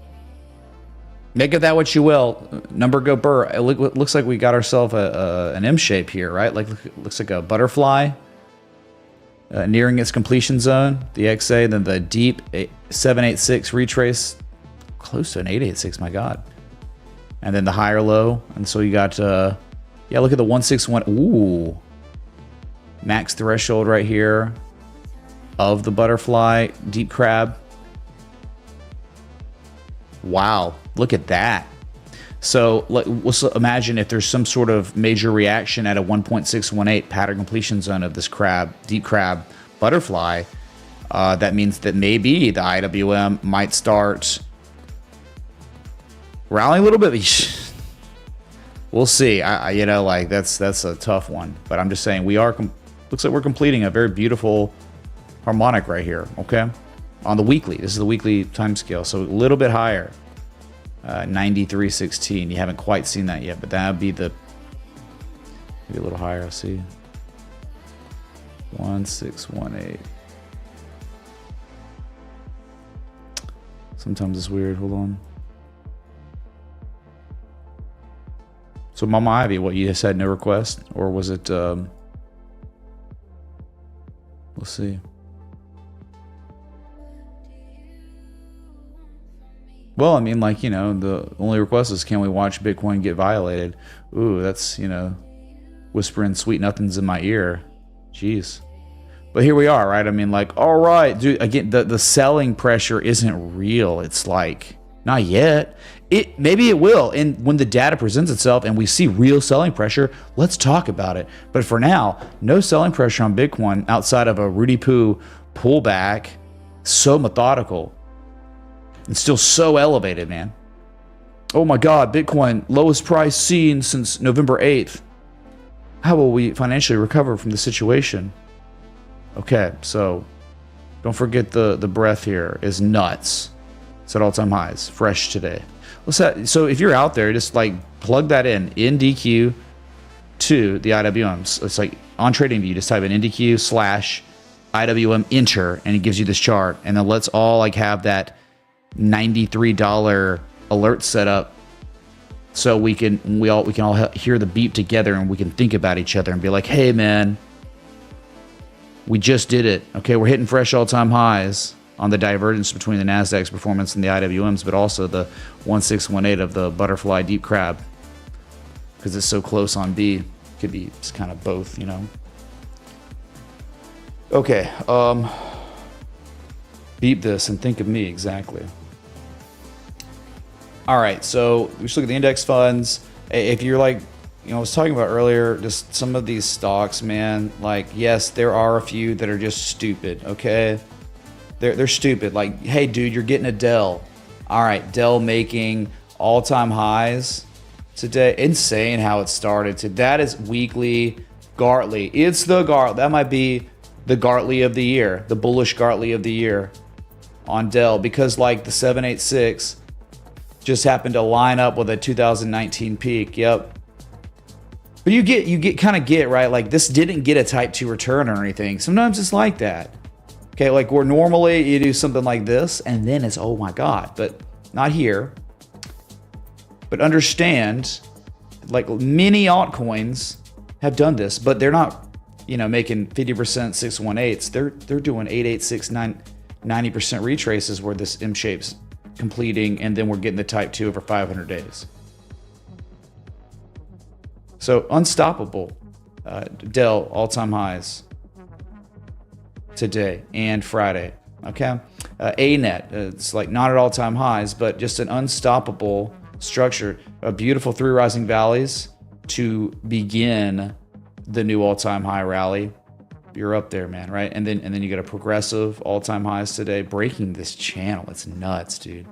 make of that what you will. Number go burr. It looks like we got ourselves an M shape here, right? Like looks like a butterfly nearing its completion zone. The XA, then the deep 786 retrace, close to an 886. My God. And then the higher low, and so you got yeah. Look at the 161. Ooh. Max threshold right here of the butterfly deep crab. Wow, look at that. So let's imagine if there's some sort of major reaction at a 1.618 pattern completion zone of this crab, deep crab butterfly. That means that maybe the IWM might start rallying a little bit. We'll see. You know, like that's a tough one. But I'm just saying we are. Looks like we're completing a very beautiful harmonic right here, okay? On the weekly. This is the weekly time scale, so a little bit higher. 93.16. You haven't quite seen that yet, but that would be maybe a little higher. I'll see. 1618. Sometimes it's weird. Hold on. So Mama Ivy, what, you just had no request? Or was it... We'll see. Well, I mean, like, you know, the only request is, can we watch Bitcoin get violated? Ooh, that's, you know, whispering sweet nothings in my ear. Jeez. But here we are, right? I mean, like, all right, dude, again, the selling pressure isn't real. It's like, not yet. Maybe it will. And when the data presents itself and we see real selling pressure, let's talk about it. But for now, no selling pressure on Bitcoin outside of a Rudy Poo pullback. So methodical. And still so elevated, man. Oh my God, Bitcoin, lowest price seen since November 8th. How will we financially recover from the situation? Okay, so don't forget the breadth here is nuts. It's at all-time highs, fresh today. So if you're out there, just like plug that in NDQ to the IWM. So it's like on TradingView, just type in NDQ/IWM enter, and it gives you this chart. And then let's all like have that $93 alert set up, so we can all hear the beep together, and we can think about each other and be like, hey man, we just did it. Okay, we're hitting fresh all-time highs on the divergence between the Nasdaq's performance and the IWM's, but also the 1618 of the butterfly deep crab, because it's so close on B. Could be just kind of both, you know. Okay, beep this and think of me exactly. All right, so we should look at the index funds. If you're like, you know, I was talking about earlier, just some of these stocks, man, like, yes, there are a few that are just stupid, okay? They're stupid. Like, hey, dude, you're getting a Dell. All right, Dell making all-time highs today. Insane how it started. That is weekly Gartley. It's the Gartley. That might be the Gartley of the year, the bullish Gartley of the year on Dell, because like the 786 just happened to line up with a 2019 peak. Yep. But you kind of get, right? Like, this didn't get a type 2 return or anything. Sometimes it's like that. Okay, like where normally you do something like this and then it's, oh my God, but not here. But understand, like, many altcoins have done this, but they're not, you know, making 50% 618s. They're doing 886, 90% retraces where this M shape's completing, and then we're getting the type 2 over 500 days. So unstoppable. Dell all-time highs today and Friday. Okay, ANET, it's like not at all-time highs, but just an unstoppable structure. A beautiful 3 rising valleys to begin the new all-time high rally. You're up there, man, right? And then you get a progressive all-time highs today, breaking this channel. It's nuts, dude.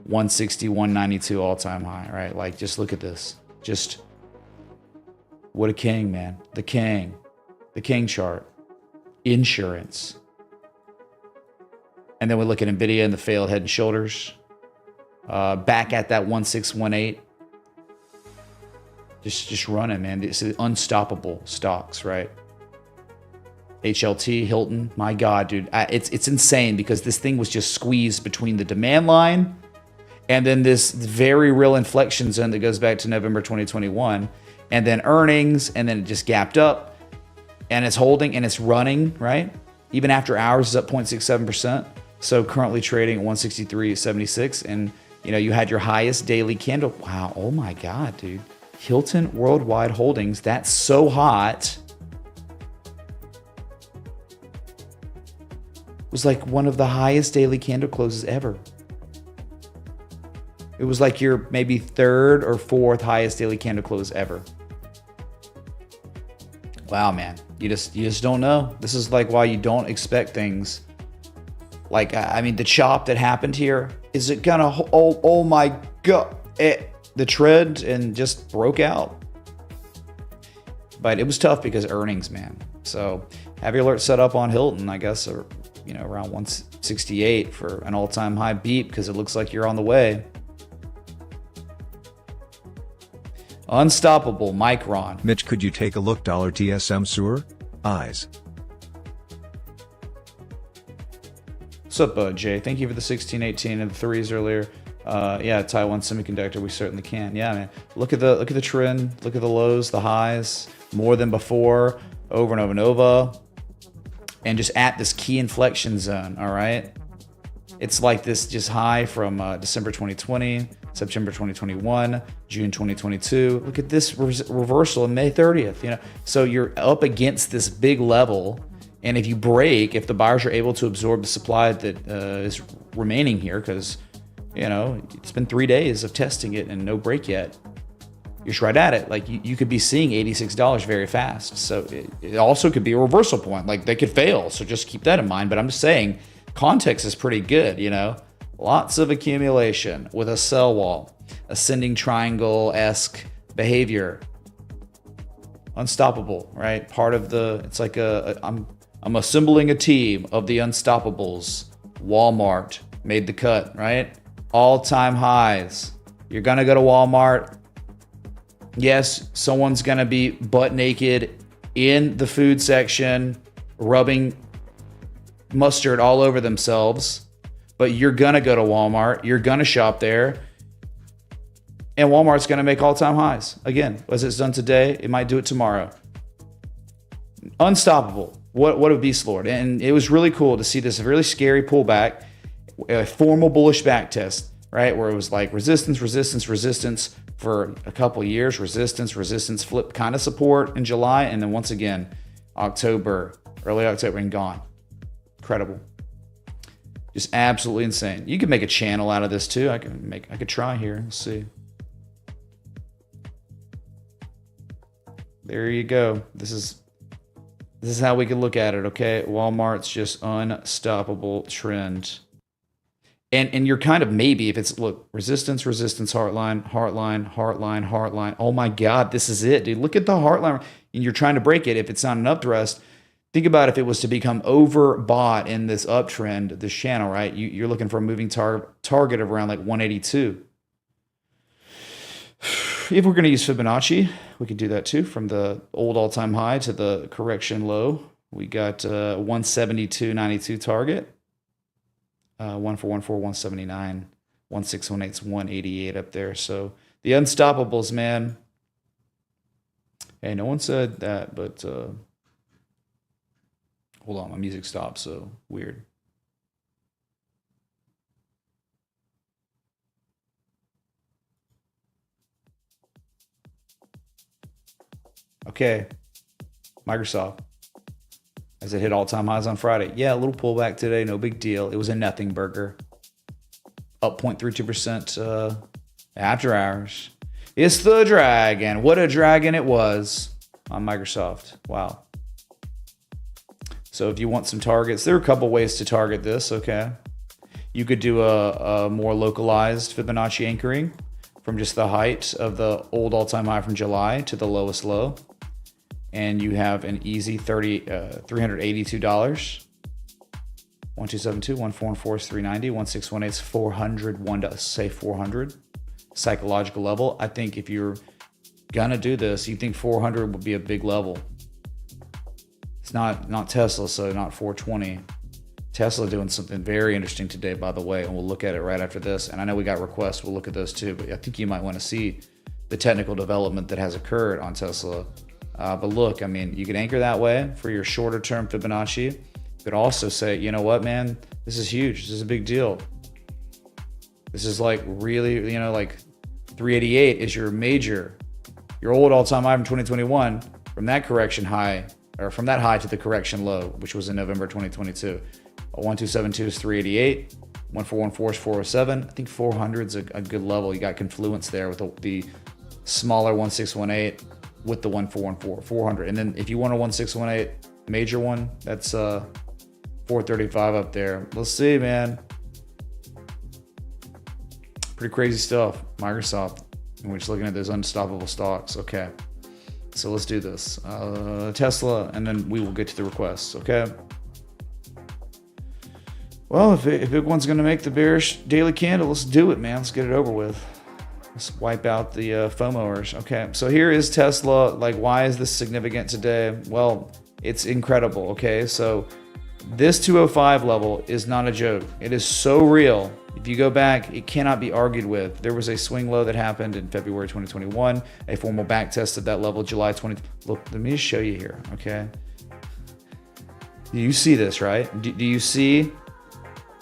160, 192 all-time high, right? Like, just look at this. Just what a king, man. The king chart. Insurance. And then we look at NVIDIA and the failed head and shoulders. Back at that 1618. Just running, man. It's unstoppable stocks, right? HLT, Hilton, my God, dude. It's insane because this thing was just squeezed between the demand line and then this very real inflection zone that goes back to November 2021, and then earnings, and then it just gapped up, and it's holding and it's running, right? Even after hours is up 0.67%. So currently trading at 163.76, and you know, you had your highest daily candle. Wow, oh my God, dude. Hilton Worldwide Holdings, that's so hot. Was like one of the highest daily candle closes ever. It was like your maybe 3rd or 4th highest daily candle close ever. Wow, man. You just don't know. This is like why you don't expect things. Like, I mean, the chop that happened here, is it gonna, oh my God, the trend and just broke out. But it was tough because earnings, man. So have your alert set up on Hilton, I guess, or, you know, around 168 for an all-time high beat, because it looks like you're on the way. Unstoppable, Micron. Mitch, could you take a look? $TSM Sewer? Eyes. What's up, Jay? Thank you for the 1618 and the 3s earlier. Yeah, Taiwan Semiconductor, we certainly can. Yeah, man. Look at the trend. Look at the lows, the highs, more than before, over and over and over, and just at this key inflection zone. All right, it's like this just high from December 2020, September 2021, June 2022. Look at this reversal in May 30th. You know, so you're up against this big level. And if you break, if the buyers are able to absorb the supply that is remaining here, because, you know, it's been 3 days of testing it and no break yet, you're just right at it. Like, you could be seeing $86 very fast. So it also could be a reversal point. Like, they could fail. So just keep that in mind. But I'm just saying, context is pretty good, you know. Lots of accumulation with a sell wall, ascending triangle-esque behavior. Unstoppable, right? Part of the, it's like I'm assembling a team of the unstoppables. Walmart made the cut, right? All-time highs. You're gonna go to Walmart. Yes, someone's gonna be butt naked in the food section, rubbing mustard all over themselves. But you're gonna go to Walmart. You're gonna shop there. And Walmart's gonna make all-time highs. Again, as it's done today, it might do it tomorrow. Unstoppable. What a beast lord. And it was really cool to see this really scary pullback, a formal bullish back test, right? Where it was like resistance, resistance, resistance for a couple of years, resistance, resistance, flip kind of support in July. And then once again, October, early October, and gone. Incredible. Just absolutely insane. You could make a channel out of this too. I could try here. Let's see. There you go. This is how we can look at it, okay? Walmart's just unstoppable trend. And you're kind of maybe, if it's, look, resistance, resistance, heartline, heartline, heartline, heartline. Oh my God, this is it, dude. Look at the heartline. And you're trying to break it. If it's not an upthrust, think about if it was to become overbought in this uptrend, this channel, right? You're looking for a moving target of around like 182. If we're going to use Fibonacci, we could do that too. From the old all-time high to the correction low, we got 172.92 target. 1414, 179, 1618 is 188 up there. So the unstoppables, man. Hey, no one said that, but hold on, my music stopped, so weird. Okay, Microsoft. As it hit all-time highs on Friday. Yeah, a little pullback today, no big deal. It was a nothing burger. Up 0.32% after hours. It's the dragon. What a dragon it was on Microsoft. Wow. So if you want some targets, there are a couple ways to target this, okay? You could do a more localized Fibonacci anchoring from just the height of the old all-time high from July to the lowest low. And you have an easy $382. 1272, 1414 is 390, 1618 is 400. One to say 400 psychological level. I think if you're gonna do this, you think 400 would be a big level. It's not Tesla, so not 420. Tesla doing something very interesting today, by the way, and we'll look at it right after this. And I know we got requests. We'll look at those too, but I think you might want to see the technical development that has occurred on Tesla. But look, I mean, you can anchor that way for your shorter term Fibonacci. You could also say, you know what, man, this is huge. This is a big deal. This is like really, you know, like 388 is your major, your old all-time high from 2021, from that correction high, or from that high to the correction low, which was in November 2022. 1272 is 388. 1414 is 407. I think 400 is a good level. You got confluence there with the smaller 1618. With the 1414, 400. And then if you want a 1618 major one, that's 435 up there. Let's see, man. Pretty crazy stuff. Microsoft. And we're just looking at those unstoppable stocks. Okay. So let's do this. Tesla, and then we will get to the requests. Okay. Well, if big one's going to make the bearish daily candle, let's do it, man. Let's get it over with. Let's wipe out the FOMOers. Okay, so here is Tesla. Like, why is this significant today? Well, it's incredible, okay? So this 205 level is not a joke. It is so real. If you go back, it cannot be argued with. There was a swing low that happened in February 2021, a formal back test at that level, July 20. Look, let me just show you here, okay? Do you see this, right? Do you see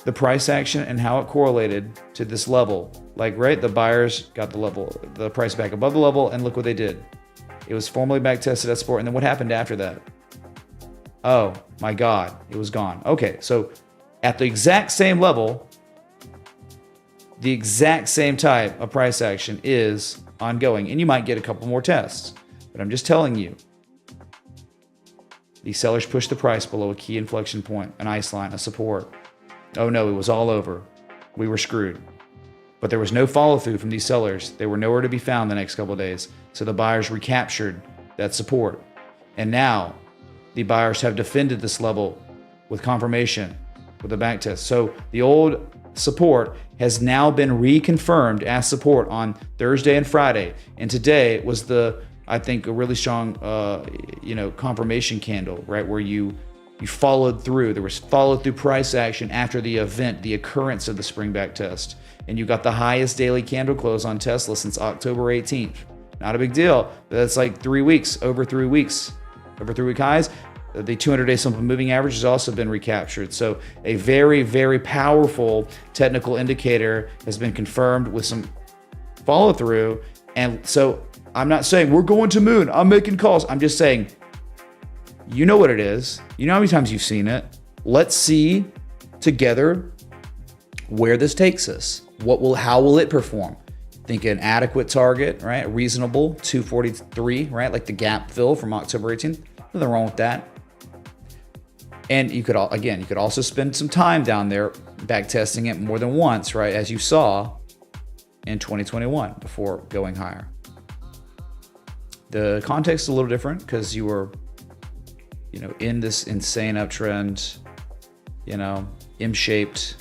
the price action and how it correlated to this level? Like, right, the buyers got the price back above the level, and look what they did. It was formally back tested at support, and then what happened after that? Oh my God, it was gone. Okay, so at the exact same level, the exact same type of price action is ongoing, and you might get a couple more tests, but I'm just telling you, these sellers pushed the price below a key inflection point, an ice line, a support. Oh no, it was all over. We were screwed. But there was no follow through from these sellers. They were nowhere to be found the next couple of days. So the buyers recaptured that support. And now the buyers have defended this level with confirmation with a back test. So the old support has now been reconfirmed as support on Thursday and Friday. And today was I think, a really strong, confirmation candle, right? Where you followed through. There was follow through price action after the event, the occurrence of the spring back test. And you got the highest daily candle close on Tesla since October 18th. Not a big deal, but that's like 3 weeks, over 3 weeks, over 3 week highs. the 200-day simple moving average has also been recaptured. So a very, very powerful technical indicator has been confirmed with some follow through. And so I'm not saying we're going to moon, I'm making calls. I'm just saying, you know what it is. You know how many times you've seen it. Let's see together where this takes us. How will it perform? Think an adequate target, right? Reasonable, 243, right? Like the gap fill from October 18th. Nothing wrong with that. And you could also spend some time down there back testing it more than once, right? As you saw in 2021 before going higher. The context is a little different because you were, in this insane uptrend, M-shaped.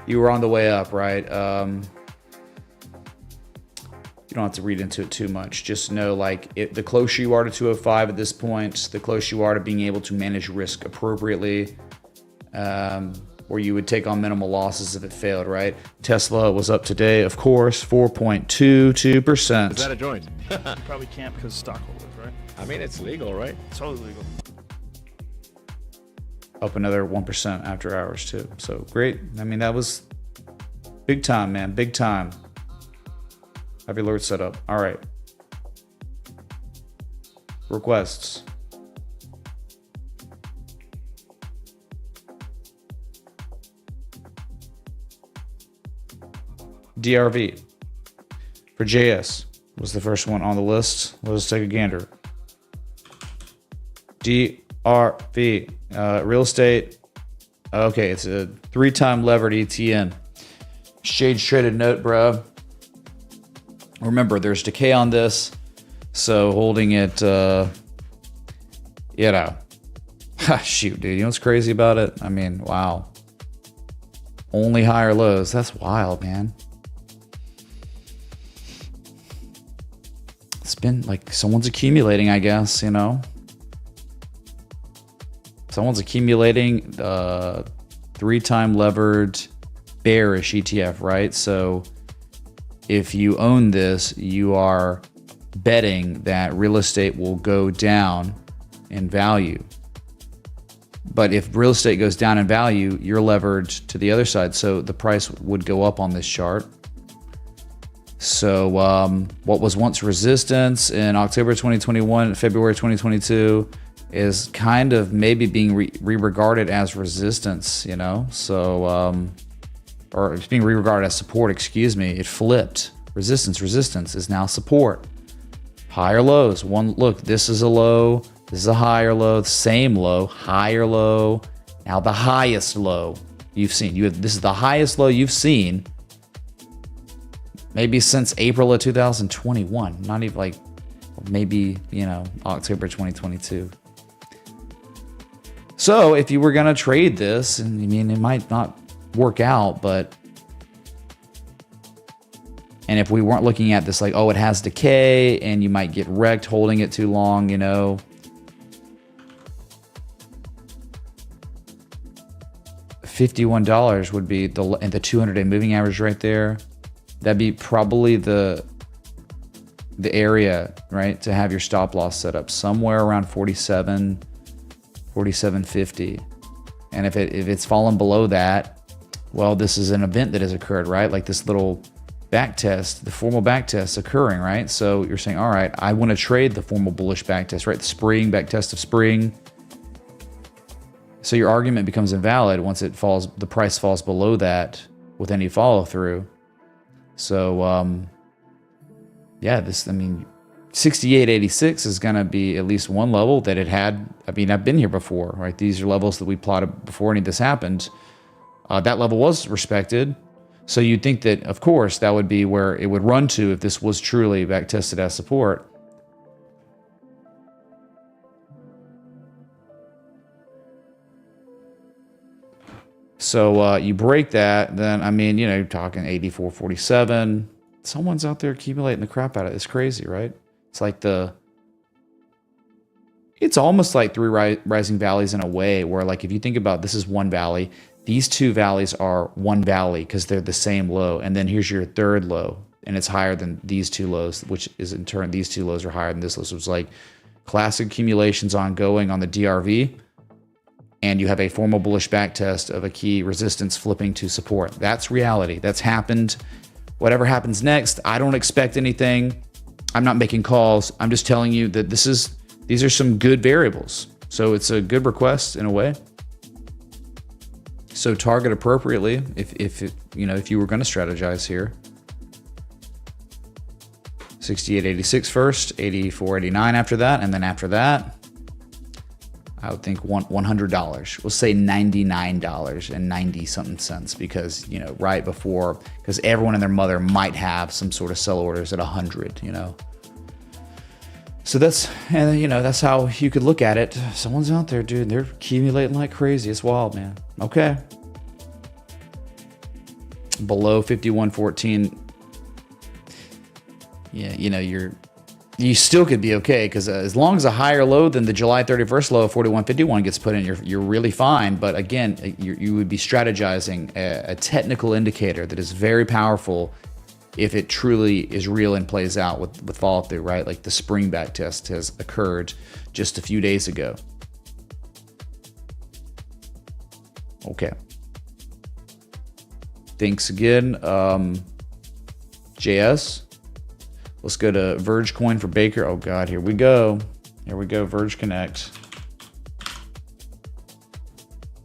You were on the way up, right? You don't have to read into it too much. Just know, the closer you are to 205 at this point, the closer you are to being able to manage risk appropriately, where you would take on minimal losses if it failed, right? Tesla was up today, of course, 4.22%. Is that a joint? You probably can't because stockholders, right? I mean, it's legal, right? It's totally legal. Up another 1% after hours too. So great. I mean, that was big time, man. Big time. Have your alert set up. All right. Requests. DRV for JS was the first one on the list. Let's take a gander. DRV, real estate. Okay, it's a 3-time levered ETN. Exchange traded note, bro. Remember, there's decay on this, so holding it, shoot, dude. You know what's crazy about it? I mean, wow. Only higher lows. That's wild, man. It's been like someone's accumulating, I guess, Someone's accumulating 3-time levered bearish ETF, right? So if you own this, you are betting that real estate will go down in value. But if real estate goes down in value, you're levered to the other side. So the price would go up on this chart. So what was once resistance in October 2021, February 2022 is kind of maybe being re-regarded as resistance, So, or it's being re-regarded as support, excuse me. It flipped. Resistance is now support. Higher lows. Look, this is a low. This is a higher low. Same low. Higher low. Now the highest low you've seen. This is the highest low you've seen maybe since April of 2021. Not even maybe, October 2022. So if you were going to trade this, and I mean, it might not work out, and if we weren't looking at this it has decay and you might get wrecked holding it too long, $51 would be the 200-day moving average right there. That'd be probably the area, right, to have your stop loss set up somewhere around 47.50. And if it's fallen below that, well, this is an event that has occurred, right? Like this little back test, the formal back test occurring, right? So you're saying, all right, I want to trade the formal bullish back test, right? The spring back test of spring. So your argument becomes invalid once the price falls below that with any follow through. So, 68.86 is going to be at least one level that it had. I mean, I've been here before, right? These are levels that we plotted before any of this happened. That level was respected. So you'd think that, of course, that would be where it would run to if this was truly back tested as support. So you break that, then, you're talking 84.47. Someone's out there accumulating the crap out of it. It's crazy, right? It's it's almost like three rising valleys in a way where, if you think about this is one valley, these two valleys are one valley because they're the same low. And then here's your third low, and it's higher than these two lows, which is in turn, these two lows are higher than this low. So it's classic accumulations ongoing on the DRV, and you have a formal bullish backtest of a key resistance flipping to support. That's reality. That's happened. Whatever happens next, I don't expect anything. I'm not making calls. I'm just telling you that these are some good variables. So it's a good request in a way. So target appropriately if you were going to strategize here. 68.86 first, 84.89 after that, and then after that, I would think $100. We'll say $99 and 90 something cents because, right before, because everyone and their mother might have some sort of sell orders at 100, So that's how you could look at it. Someone's out there, dude. They're accumulating like crazy. It's wild, man. Okay. Below 51.14. Yeah, you still could be okay because as long as a higher low than the July 31st low of 41.51 gets put in, you're really fine. But again, you would be strategizing a technical indicator that is very powerful if it truly is real and plays out with follow through, right? Like the spring back test has occurred just a few days ago. Okay. Thanks again, JS. Let's go to Verge Coin for Baker. Oh God, here we go. Here we go, Verge Connect.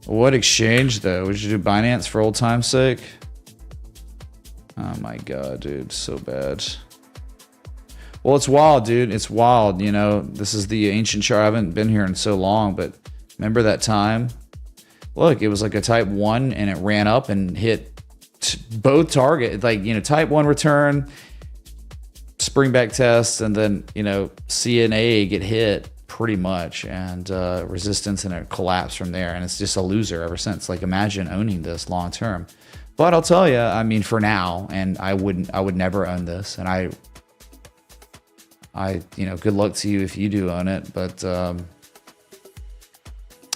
What exchange though? Would you do Binance for old time's sake? Oh my God, dude, so bad. Well, it's wild, dude. It's wild. This is the ancient chart. I haven't been here in so long, but remember that time? Look, it was like a type 1 and it ran up and hit both targets. Like, type 1 return, spring back test, and then CNA get hit pretty much, and resistance, and it collapsed from there, and it's just a loser ever since. Like, imagine owning this long term. But I'll tell you, I mean, for now, and I would never own this, and I good luck to you if you do own it, but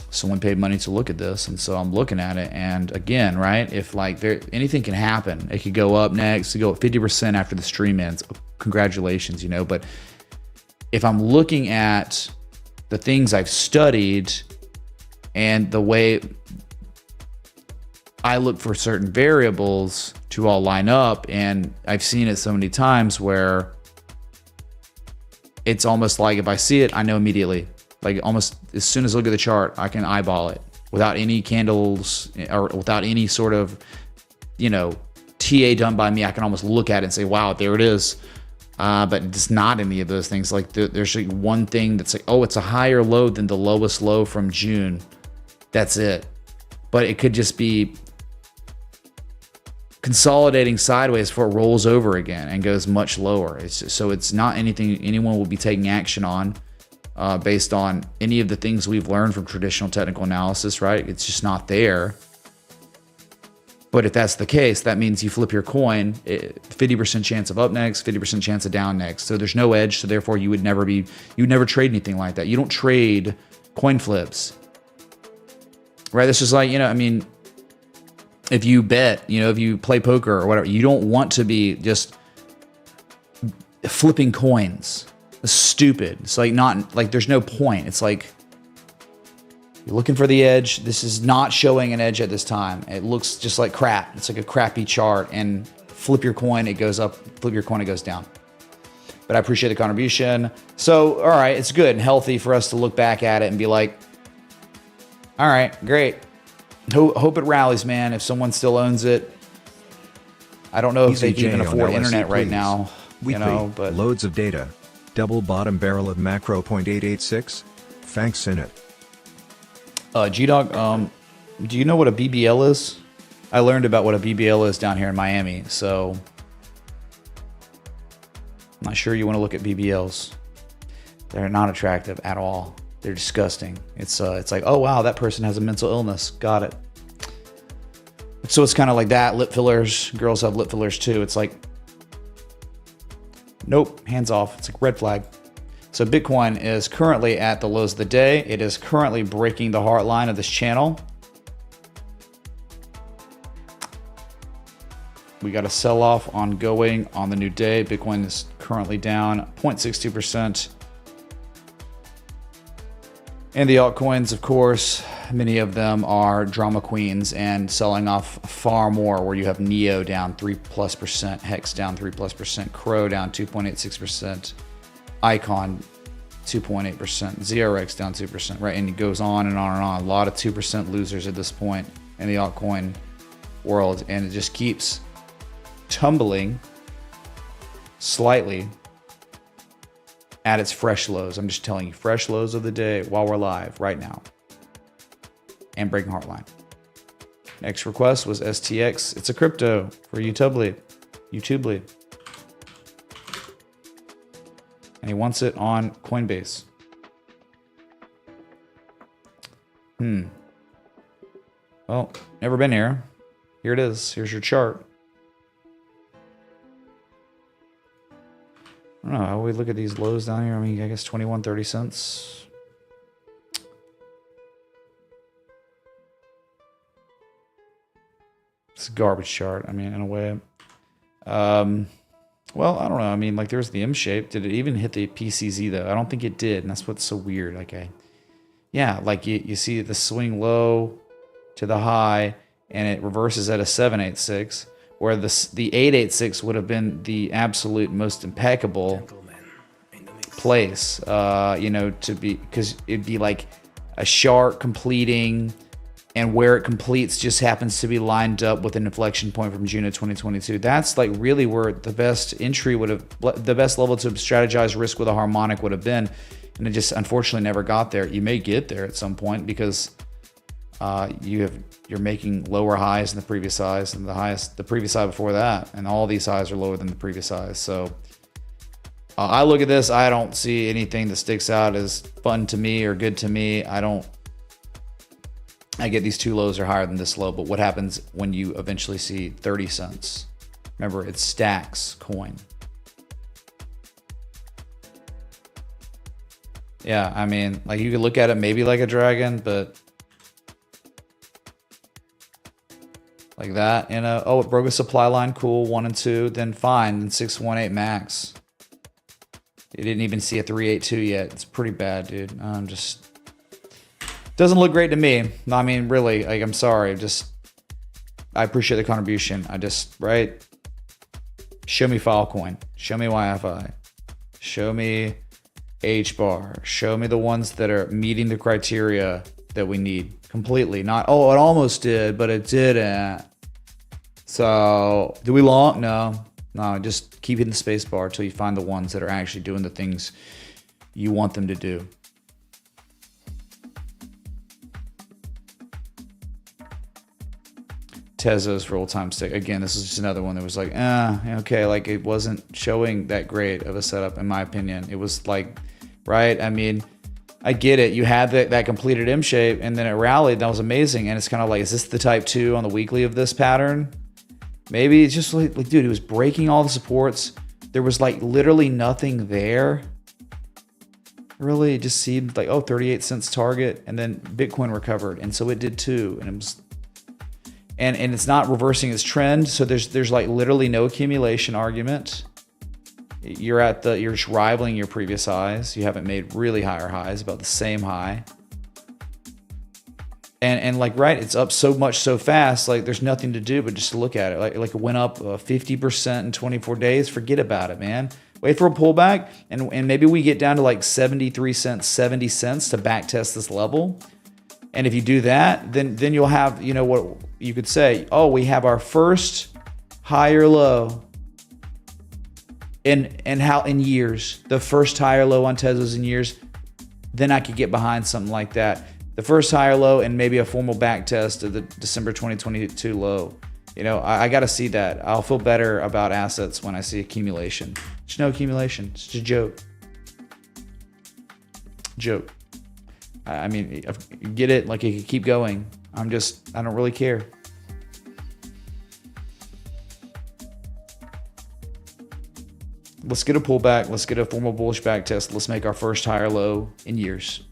someone paid money to look at this, and so I'm looking at it, and again, right, if like anything can happen, it could go up next, to go up 50% after the stream ends. Congratulations, but if I'm looking at the things I've studied and the way I look for certain variables to all line up, and I've seen it so many times where it's almost like if I see it, I know immediately. Like almost as soon as I look at the chart, I can eyeball it without any candles or without any sort of, TA done by me. I can almost look at it and say, wow, there it is. But it's not any of those things. Like there's like one thing that's like, oh, it's a higher low than the lowest low from June. That's it. But it could just be consolidating sideways before it rolls over again and goes much lower. So it's not anything anyone will be taking action on based on any of the things we've learned from traditional technical analysis, right? It's just not there. But if that's the case, that means you flip your coin, 50% chance of up next, 50% chance of down next. So there's no edge. So therefore you would never trade anything like that. You don't trade coin flips, right? This is like, if you bet, if you play poker or whatever, you don't want to be just flipping coins. It's stupid. It's like there's no point. It's like you're looking for the edge. This is not showing an edge at this time. It looks just like crap. It's like a crappy chart, and flip your coin, it goes up. Flip your coin, it goes down. But I appreciate the contribution. So, all right, it's good and healthy for us to look back at it and be like, all right, great. Hope it rallies, man. If someone still owns it, I don't know if they can even afford internet right now. But loads of data. Double bottom barrel of macro 0.886. Thanks in it. G-Dog, do you know what a BBL is? I learned about what a BBL is down here in Miami, so I'm not sure you want to look at BBLs. They're not attractive at all. They're disgusting. It's like, oh wow, that person has a mental illness. Got it. So it's kind of like that. Lip fillers. Girls have lip fillers too. It's like, nope, hands off. It's like red flag. So Bitcoin is currently at the lows of the day. It is currently breaking the heart line of this channel. We got a sell-off ongoing on the new day. Bitcoin is currently down 0.62%. And the altcoins, of course, many of them are drama queens and selling off far more, where you have Neo down 3+%, Hex down 3+%, Crow down 2.86%, Icon 2.8%, ZRX down 2%, right? And it goes on and on and on. A lot of 2% losers at this point in the altcoin world, and it just keeps tumbling slightly at its fresh lows. I'm just telling you, fresh lows of the day while we're live right now. And breaking Heartline. Next request was STX. It's a crypto for YouTube. And he wants it on Coinbase. Well, never been here. Here it is. Here's your chart. I don't know how we look at these lows down here. I mean, I guess 21.30 cents. It's a garbage chart. I mean, in a way. Well, I don't know. I mean, like, there's the M shape. Did it even hit the PCZ though? I don't think it did, and that's what's so weird. Like, yeah, like you see the swing low to the high, and it reverses at a 786. Where the 886 would have been the absolute most impeccable place, you know, to be, because it'd be like a shark completing, and where it completes just happens to be lined up with an inflection point from June of 2022. That's like really where the best entry would have, the best level to strategize risk with a harmonic would have been, and it just unfortunately never got there. You may get there at some point because you're making lower highs than the previous highs, and the previous high before that, and all these highs are lower than the previous highs. So I look at this, I don't see anything that sticks out as fun to me or good to me. I get these two lows are higher than this low, but what happens when you eventually see 30 cents? Remember, it's stacks coin. Yeah, I mean, like, you could look at it maybe like a dragon, but like that, you know. Oh, it broke a supply line. Cool. 1 and 2. Then fine. Then 618 max. It didn't even see a 382 yet. It's pretty bad, dude. Just doesn't look great to me. No, I mean, really. Like, I'm sorry. I appreciate the contribution. Right. Show me Filecoin. Show me YFI. Show me HBAR. Show me the ones that are meeting the criteria that we need completely. Not, oh, it almost did, but it didn't. So do we long? No, just keep hitting the space bar until you find the ones that are actually doing the things you want them to do. Tezos for old time's sake. Again, this is just another one that was like, okay, like, it wasn't showing that great of a setup in my opinion. It was like, right? I mean, I get it. You had that completed M shape, and then it rallied. That was amazing. And it's kind of like, is this the type 2 on the weekly of this pattern? Maybe it's just like, dude, it was breaking all the supports. There was like literally nothing there. Really, it just seemed like, oh, 38 cents target, and then Bitcoin recovered, and so it did too. And it was, and it's not reversing its trend. So there's like literally no accumulation argument. You're just rivaling your previous highs. You haven't made really higher highs, about the same high. And like, right, it's up so much so fast, like there's nothing to do but just to look at it. Like it went up 50% in 24 days. Forget about it, man. Wait for a pullback, and maybe we get down to like 73 cents, 70 cents to back test this level. And if you do that, then you'll have, you know, what you could say, oh, we have our first higher low in years, the first higher low on Tezos in years. Then I could get behind something like that. The first higher low and maybe a formal back test of the December 2022 low. You know, I got to see that. I'll feel better about assets when I see accumulation. There's no accumulation. It's just a joke. Joke. I mean, get it? Like, it could keep going. I don't really care. Let's get a pullback. Let's get a formal bullish back test. Let's make our first higher low in years.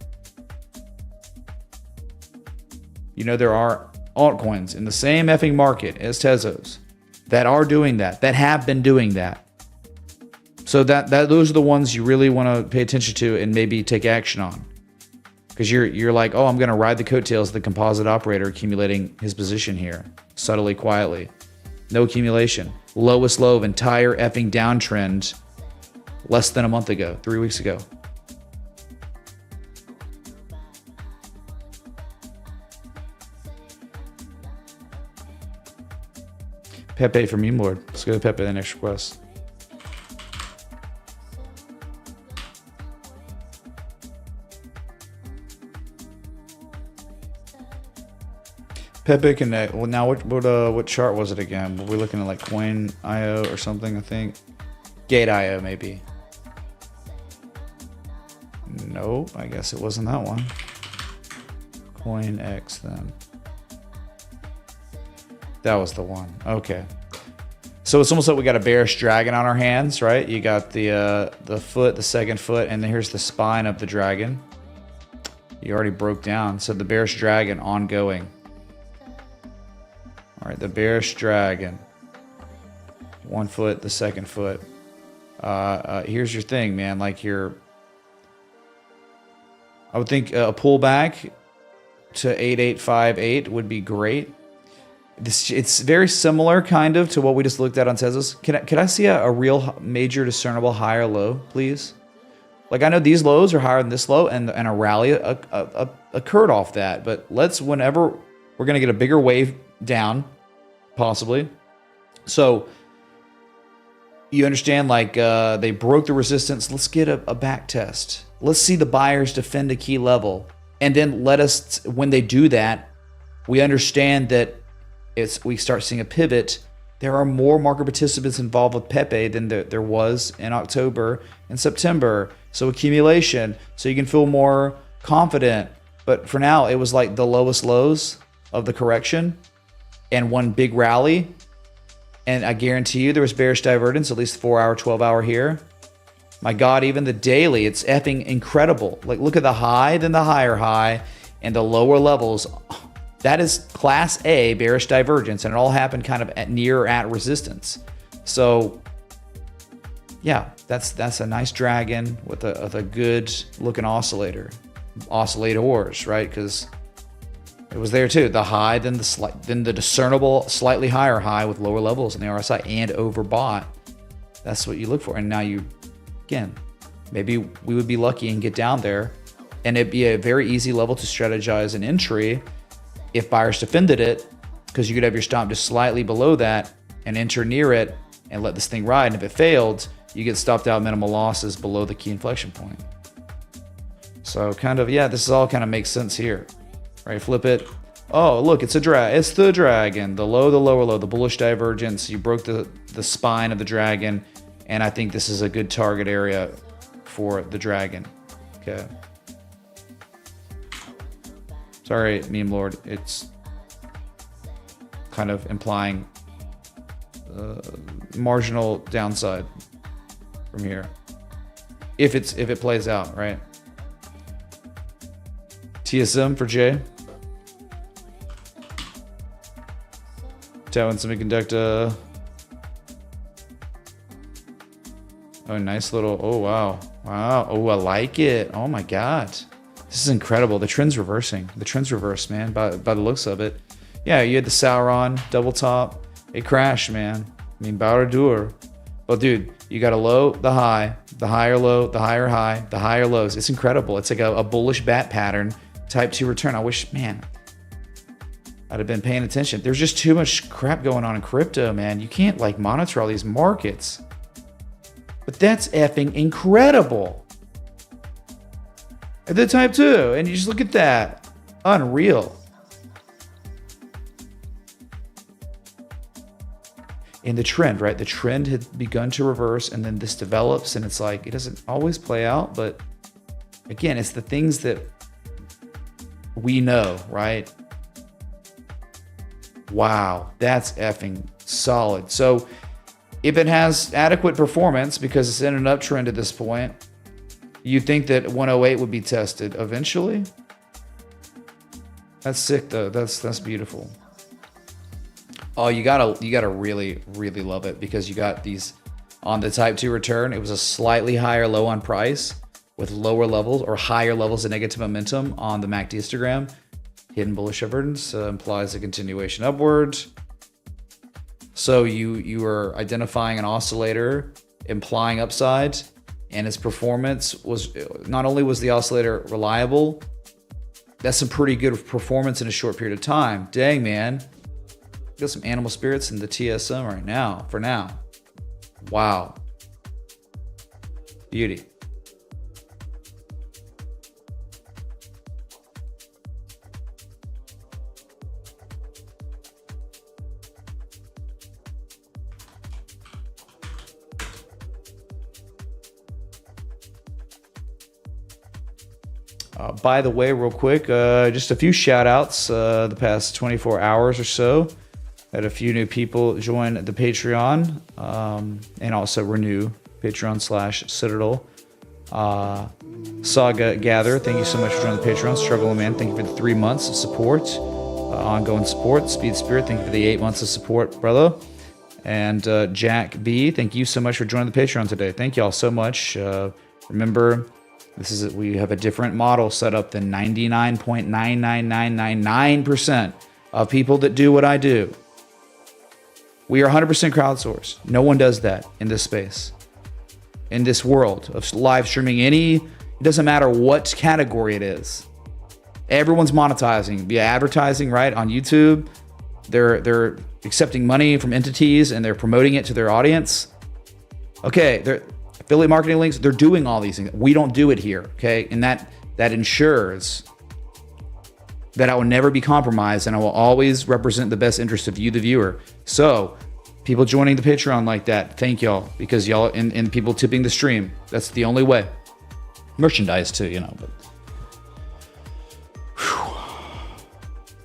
You know, there are altcoins in the same effing market as Tezos that are doing that, that have been doing that. So that those are the ones you really want to pay attention to and maybe take action on. Because you're like, oh, I'm going to ride the coattails of the composite operator accumulating his position here, subtly, quietly. No accumulation. Lowest low of entire effing downtrend less than a month ago, 3 weeks ago. Pepe for Meme Lord. Let's go to Pepe, the next request. Pepe Connect. Well, now what chart was it again? Were we looking at like Coin.io or something? I think Gate.io maybe. Nope, I guess it wasn't that one. CoinX then. That was the one. Okay. So it's almost like we got a bearish dragon on our hands, right? You got the foot, the second foot, and then here's the spine of the dragon. You already broke down. So the bearish dragon ongoing. All right, the bearish dragon. 1 foot, the second foot. Here's your thing, man. Like I would think a pullback to 8858 would be great. It's very similar, kind of, to what we just looked at on Tesla's. Can I see a real major discernible higher low, please? Like, I know these lows are higher than this low, and a rally occurred off that. But whenever we're going to get a bigger wave down, possibly. So you understand, like, they broke the resistance. Let's get a back test. Let's see the buyers defend a key level. And then when they do that, we understand that we start seeing a pivot. There are more market participants involved with Pepe than there was in October and September. So accumulation, so you can feel more confident. But for now, it was like the lowest lows of the correction and one big rally. And I guarantee you there was bearish divergence, at least 4 hour, 12 hour here. My God, even the daily, it's effing incredible. Like, look at the high, then the higher high, and the lower levels. That is class A bearish divergence, and it all happened kind of near or at resistance. So yeah, that's a nice dragon with a good looking oscillators, right? Because it was there too. The high, then the discernible slightly higher high with lower levels in the RSI and overbought. That's what you look for. And now again, maybe we would be lucky and get down there, and it'd be a very easy level to strategize an entry if buyers defended it, because you could have your stop just slightly below that and enter near it and let this thing ride. And if it failed, you get stopped out minimal losses below the key inflection point. So kind of, yeah, this all kind of makes sense here, right? Flip it. Oh, look, it's the dragon, the low, the lower low, the bullish divergence. You broke the spine of the dragon. And I think this is a good target area for the dragon. Okay. Sorry, Meme Lord. It's kind of implying marginal downside from here, if it plays out, right? TSM for Jay. Taiwan Semiconductor. Oh, nice little. Oh wow. Oh, I like it. Oh my God. This is incredible. The trend's reversing. The trend's reversed, man, by the looks of it. Yeah, you had the Sauron double top. It crashed, man. I mean, Baradur. But dude, you got a low, the high, the higher low, the higher high, the higher lows. It's incredible. It's like a bullish bat pattern, type 2 return. I wish, man, I'd have been paying attention. There's just too much crap going on in crypto, man. You can't like monitor all these markets. But that's effing incredible. At the type 2, and you just look at that. Unreal. And the trend, right? The trend had begun to reverse, and then this develops, and it's like, it doesn't always play out, but again, it's the things that we know, right? Wow, that's effing solid. So if it has adequate performance, because it's in an uptrend at this point, you think that 108 would be tested eventually? That's sick though. That's beautiful. Oh, you gotta really, really love it, because you got these on the type 2 return. It was a slightly higher low on price, with lower levels or higher levels of negative momentum on the MACD histogram. Hidden bullish divergence implies a continuation upward. So you are identifying an oscillator implying upside, and its performance was, not only was the oscillator reliable, that's some pretty good performance in a short period of time. Dang, man. Got some animal spirits in the TSM right now, for now. Wow. Beauty. By the way, real quick, just a few shout outs the past 24 hours or so. Had a few new people join the Patreon and also renew Patreon/Citadel. Saga Gather, thank you so much for joining the Patreon. Struggling Man, thank you for the 3 months of support, ongoing support. Speed Spirit, thank you for the 8 months of support, brother. And Jack B, thank you so much for joining the Patreon today. Thank you all so much. Remember, we have a different model set up than 99.99999% of people that do what I do. We are 100% crowdsourced. No one does that in this space. In this world of live streaming, it doesn't matter what category it is. Everyone's monetizing via advertising, right? On YouTube, they're accepting money from entities and they're promoting it to their audience. Okay, they're affiliate marketing links, they're doing all these things. We don't do it here, okay? And that ensures that I will never be compromised and I will always represent the best interest of you, the viewer. So, people joining the Patreon like that, thank y'all, because y'all, and people tipping the stream, that's the only way. Merchandise too, but.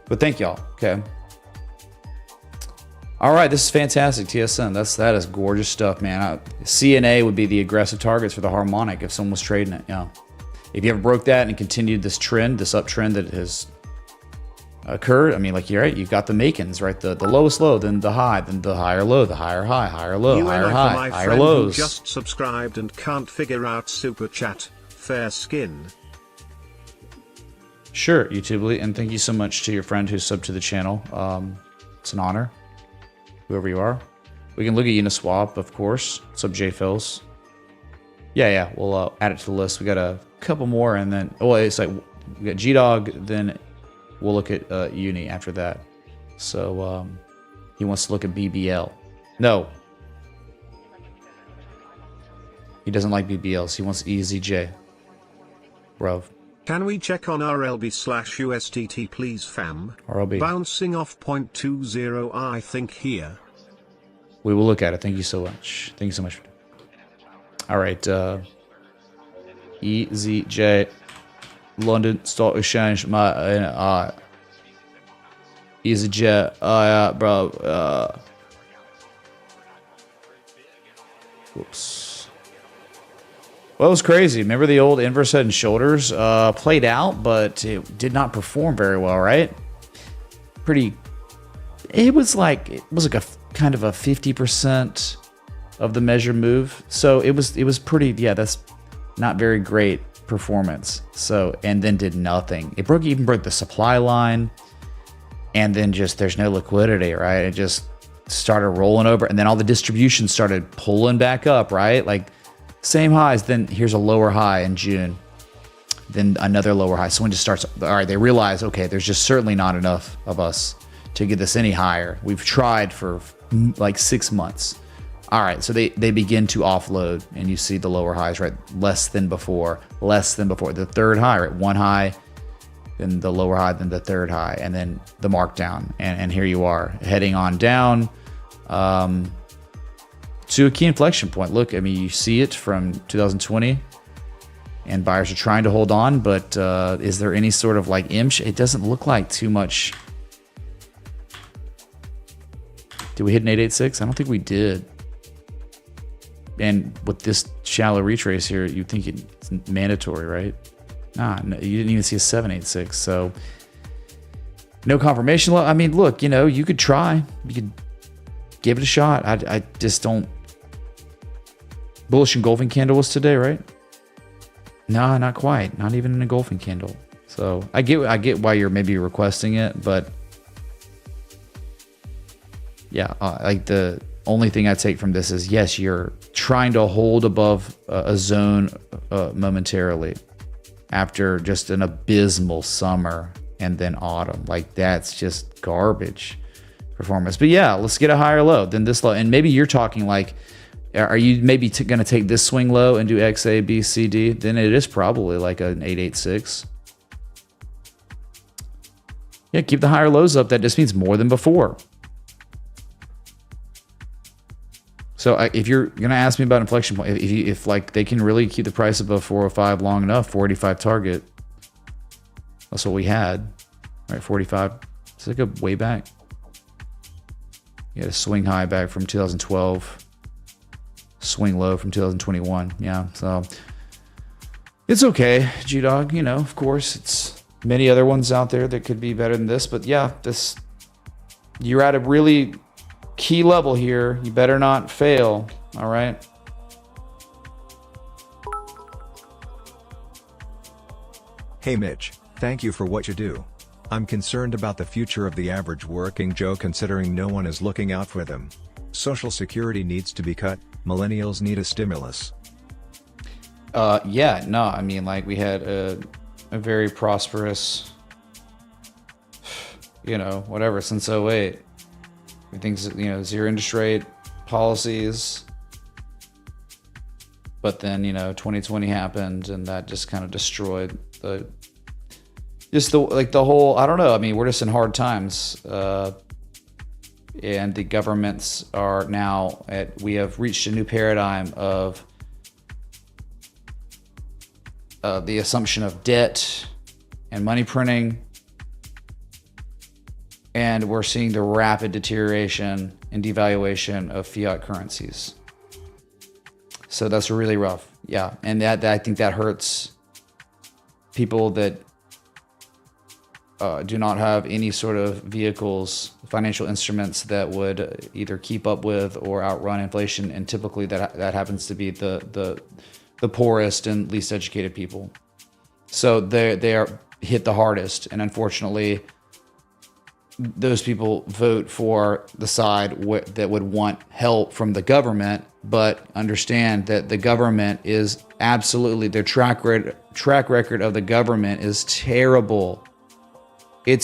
But thank y'all, okay? All right, this is fantastic, TSN. That is gorgeous stuff, man. CNA would be the aggressive targets for the Harmonic if someone was trading it. Yeah. If you ever broke that and continued this trend, this uptrend that has occurred, I mean, like you're right, you've got the makings, right? The lowest low, then the high, then the higher low, the higher high, higher low, higher high, higher lows. Who just subscribed and can't figure out super chat. Fair skin. Sure, YouTube, and thank you so much to your friend who subbed to the channel. It's an honor. Whoever you are. We can look at Uniswap, of course. Sub JFills. Yeah, we'll add it to the list. We got a couple more, and then it's like we got GDog, then we'll look at Uni after that. So he wants to look at BBL. No. He doesn't like BBLs. He wants EZJ. Bro. Can we check on RLB/USDT please, fam? RLB. Bouncing off 0.20 I think here. We will look at it. Thank you so much. Thank you so much. All right. EZJ. London Stock Exchange. EZJ. Bro. Whoops. Well, it was crazy. Remember the old inverse head and shoulders played out, but it did not perform very well, right? It was like a kind of a 50% of the measure move. So it was pretty. Yeah, that's not very great performance. So, and then did nothing. It even broke the supply line, and then just there's no liquidity, right? It just started rolling over, and then all the distribution started pulling back up, right? Like. Same highs, then here's a lower high in June, then another lower high. Someone just starts, all right, they realize, okay, there's just certainly not enough of us to get this any higher. We've tried for like 6 months. All right, so they begin to offload, and you see the lower highs, right? Less than before. The third high, right? One high, then the lower high, then the third high, and then the markdown. And here you are, heading on down. To a key inflection point. Look, I mean, you see it from 2020, and buyers are trying to hold on, but is there any sort of like it doesn't look like too much. Did we hit an 886? I don't think we did. And with this shallow retrace here, you think it's mandatory, right? No, you didn't even see a 786, so no confirmation. I mean, look, you could try. You could give it a shot. I just don't. Bullish engulfing candle was today, right? No, not quite. Not even an engulfing candle. So I get why you're maybe requesting it, but yeah, like the only thing I take from this is, yes, you're trying to hold above a zone momentarily after just an abysmal summer and then autumn. Like, that's just garbage performance. But yeah, let's get a higher low than this low. And maybe you're talking like, are you maybe going to take this swing low and do X, A, B, C, D? Then it is probably like an 886. Yeah, keep the higher lows up. That just means more than before. So if you're going to ask me about inflection point, if like they can really keep the price above 405 long enough, 485 target, that's what we had, right? 45. It's like a way back. You had a swing high back from 2012, swing low from 2021. Yeah, so it's okay, G-Dog. You know, of course, it's many other ones out there that could be better than this, but yeah, you're at a really key level here. You better not fail. All right. Hey Mitch, thank you for what you do. I'm concerned about the future of the average working Joe considering no one is looking out for them. Social Security needs to be cut, millennials need a stimulus. Yeah, no, I mean, like, we had a very prosperous, you know, whatever, since '08. Everything's, you know, zero interest rate policies. But then, you know, 2020 happened and that just kind of destroyed the whole, I don't know. I mean, we're just in hard times. And the governments are now we have reached a new paradigm of the assumption of debt and money printing. And we're seeing the rapid deterioration and devaluation of fiat currencies. So that's really rough. Yeah. And that I think that hurts people that do not have any sort of vehicles, financial instruments that would either keep up with or outrun inflation. And typically that happens to be the poorest and least educated people. So they are hit the hardest. And unfortunately, those people vote for the side that would want help from the government, but understand that the government is absolutely, their track record of the government is terrible. I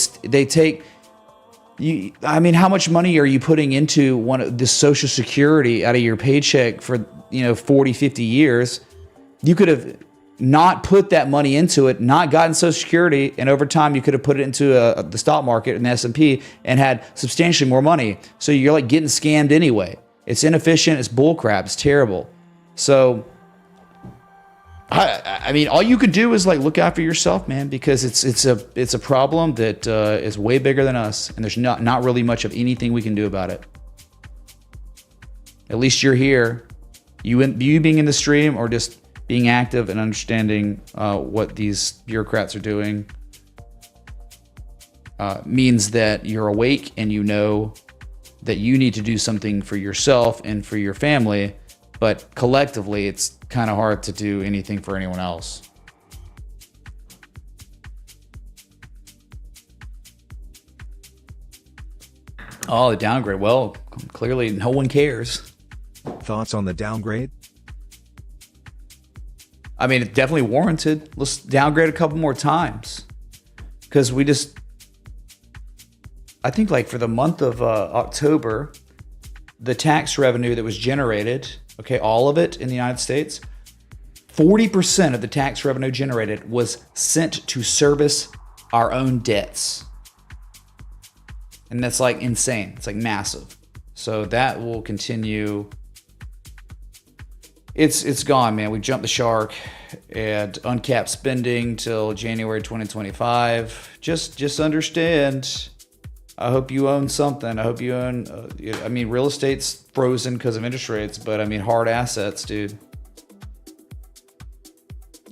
mean, how much money are you putting into the Social Security out of your paycheck for, 40, 50 years? You could have not put that money into it, not gotten Social Security, and over time you could have put it into the stock market and the S&P and had substantially more money. So you're like getting scammed anyway. It's inefficient. It's bullcrap. It's terrible. So, I mean, all you can do is like look after yourself, man, because it's a problem that is way bigger than us, and there's not really much of anything we can do about it. At least you're here. You being in the stream or just being active and understanding what these bureaucrats are doing means that you're awake and you know that you need to do something for yourself and for your family, but collectively it's kind of hard to do anything for anyone else. Oh, the downgrade. Well, clearly no one cares. Thoughts on the downgrade? I mean, it's definitely warranted. Let's downgrade a couple more times. Because I think like for the month of October, the tax revenue that was generated, okay, all of it in the United States, 40% of the tax revenue generated was sent to service our own debts. And that's like insane. It's like massive. So that will continue. It's gone, man. We jumped the shark and uncapped spending till January 2025. Just understand. I hope you own something. I hope you own. I mean, real estate's frozen because of interest rates, but I mean, hard assets, dude.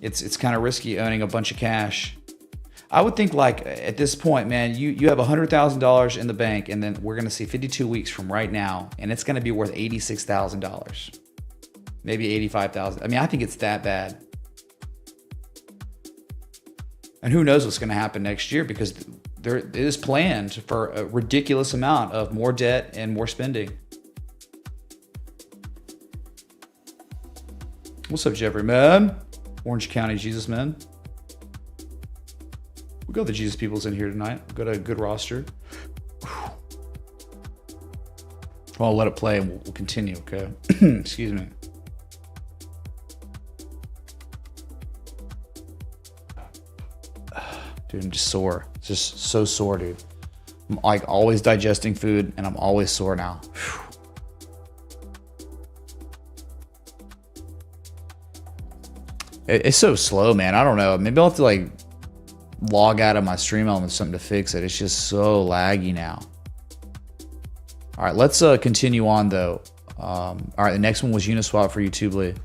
It's kind of risky owning a bunch of cash. I would think like at this point, man, you have $100,000 in the bank, and then we're gonna see 52 weeks from right now, and it's gonna be worth $86,000. Maybe 85,000. I mean, I think it's that bad. And who knows what's going to happen next year, because there is planned for a ridiculous amount of more debt and more spending. What's up, Jeffrey, man? Orange County Jesus, man. We got the Jesus peoples in here tonight. We've got a good roster. Well, I'll let it play and we'll continue, okay? Excuse me. Dude, I'm just sore. Just so sore, dude. I'm like always digesting food and I'm always sore now. It's so slow, man. I don't know. Maybe I'll have to like log out of my stream element or something to fix it. It's just so laggy now. All right, let's continue on though. All right, the next one was Uniswap for YouTube.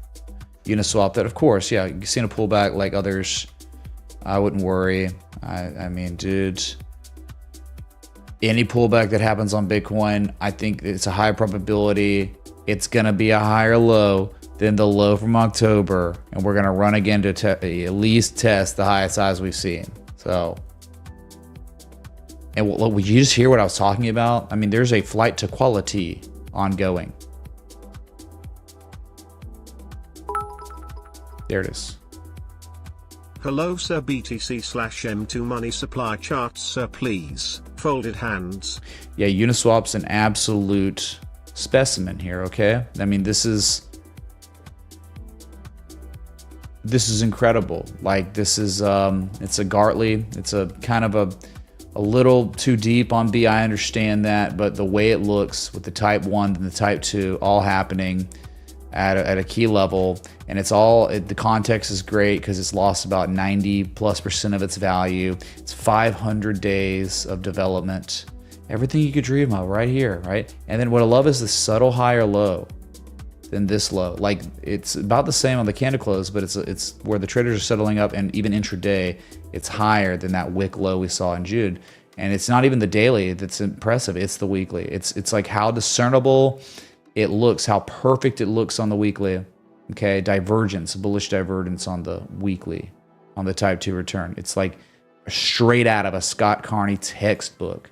Uniswap, that of course, yeah, you've seen a pullback like others. I wouldn't worry. I mean, dude, any pullback that happens on Bitcoin, I think it's a high probability it's gonna be a higher low than the low from October, and we're gonna run again to at least test the highest highs we've seen. So, and would you just hear what I was talking about? I mean, there's a flight to quality ongoing. There it is. Hello sir, BTC/M2 money supply charts sir please, folded hands. Yeah, Uniswap's an absolute specimen here, okay? I mean, this is incredible. Like, this is it's a Gartley. It's a kind of a little too deep on B, I understand that, but the way it looks with the type 1 and the type 2 all happening at a key level, and it's all, the context is great because it's lost about 90+% of its value. It's 500 days of development. Everything you could dream of right here, right? And then what I love is the subtle higher low than this low. Like, it's about the same on the candle close, but it's where the traders are settling up, and even intraday, it's higher than that wick low we saw in June. And it's not even the daily that's impressive, it's the weekly. It's like how discernible it looks, how perfect it looks on the weekly. Okay, divergence, bullish divergence on the weekly, on the type 2 return. It's like straight out of a Scott Carney textbook.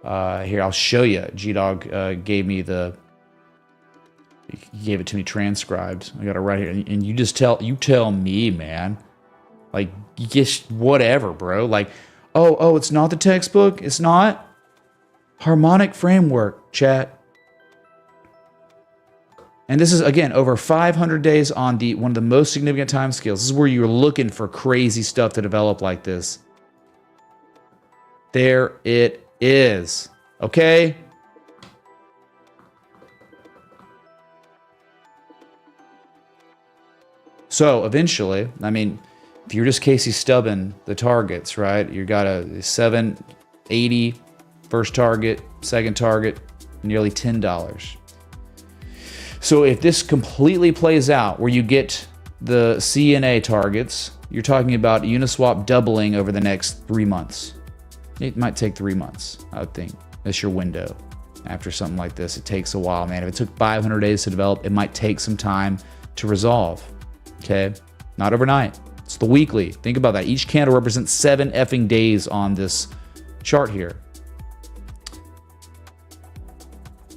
Here, I'll show you. G-Dog gave me he gave it to me transcribed. I got it right here. And you just tell me, man. Like, you just whatever, bro. Like, oh, it's not the textbook? It's not? Harmonic framework, chat. And this is, again, over 500 days on one of the most significant time scales. This is where you're looking for crazy stuff to develop like this. There it is. Okay? So eventually, I mean, if you're just Casey stubbing the targets, right? You got a 780 first target, second target, nearly $10. So if this completely plays out, where you get the C and A targets, you're talking about Uniswap doubling over the next 3 months. It might take 3 months, I would think. That's your window. After something like this, it takes a while, man. If it took 500 days to develop, it might take some time to resolve. Okay? Not overnight. It's the weekly. Think about that. Each candle represents 7 effing days on this chart here.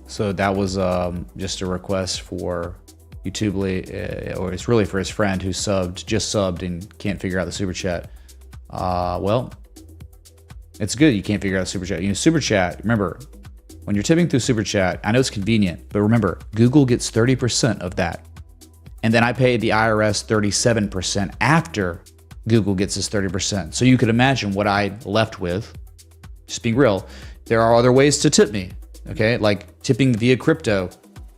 So that was just a request for YouTube, or it's really for his friend who just subbed and can't figure out the super chat. Well, it's good you can't figure out the super chat. You know, super chat, remember, when you're tipping through super chat, I know it's convenient, but remember, Google gets 30% of that. And then I pay the IRS 37% after Google gets his 30%. So you could imagine what I left with. Just being real, there are other ways to tip me. Okay, like tipping via crypto,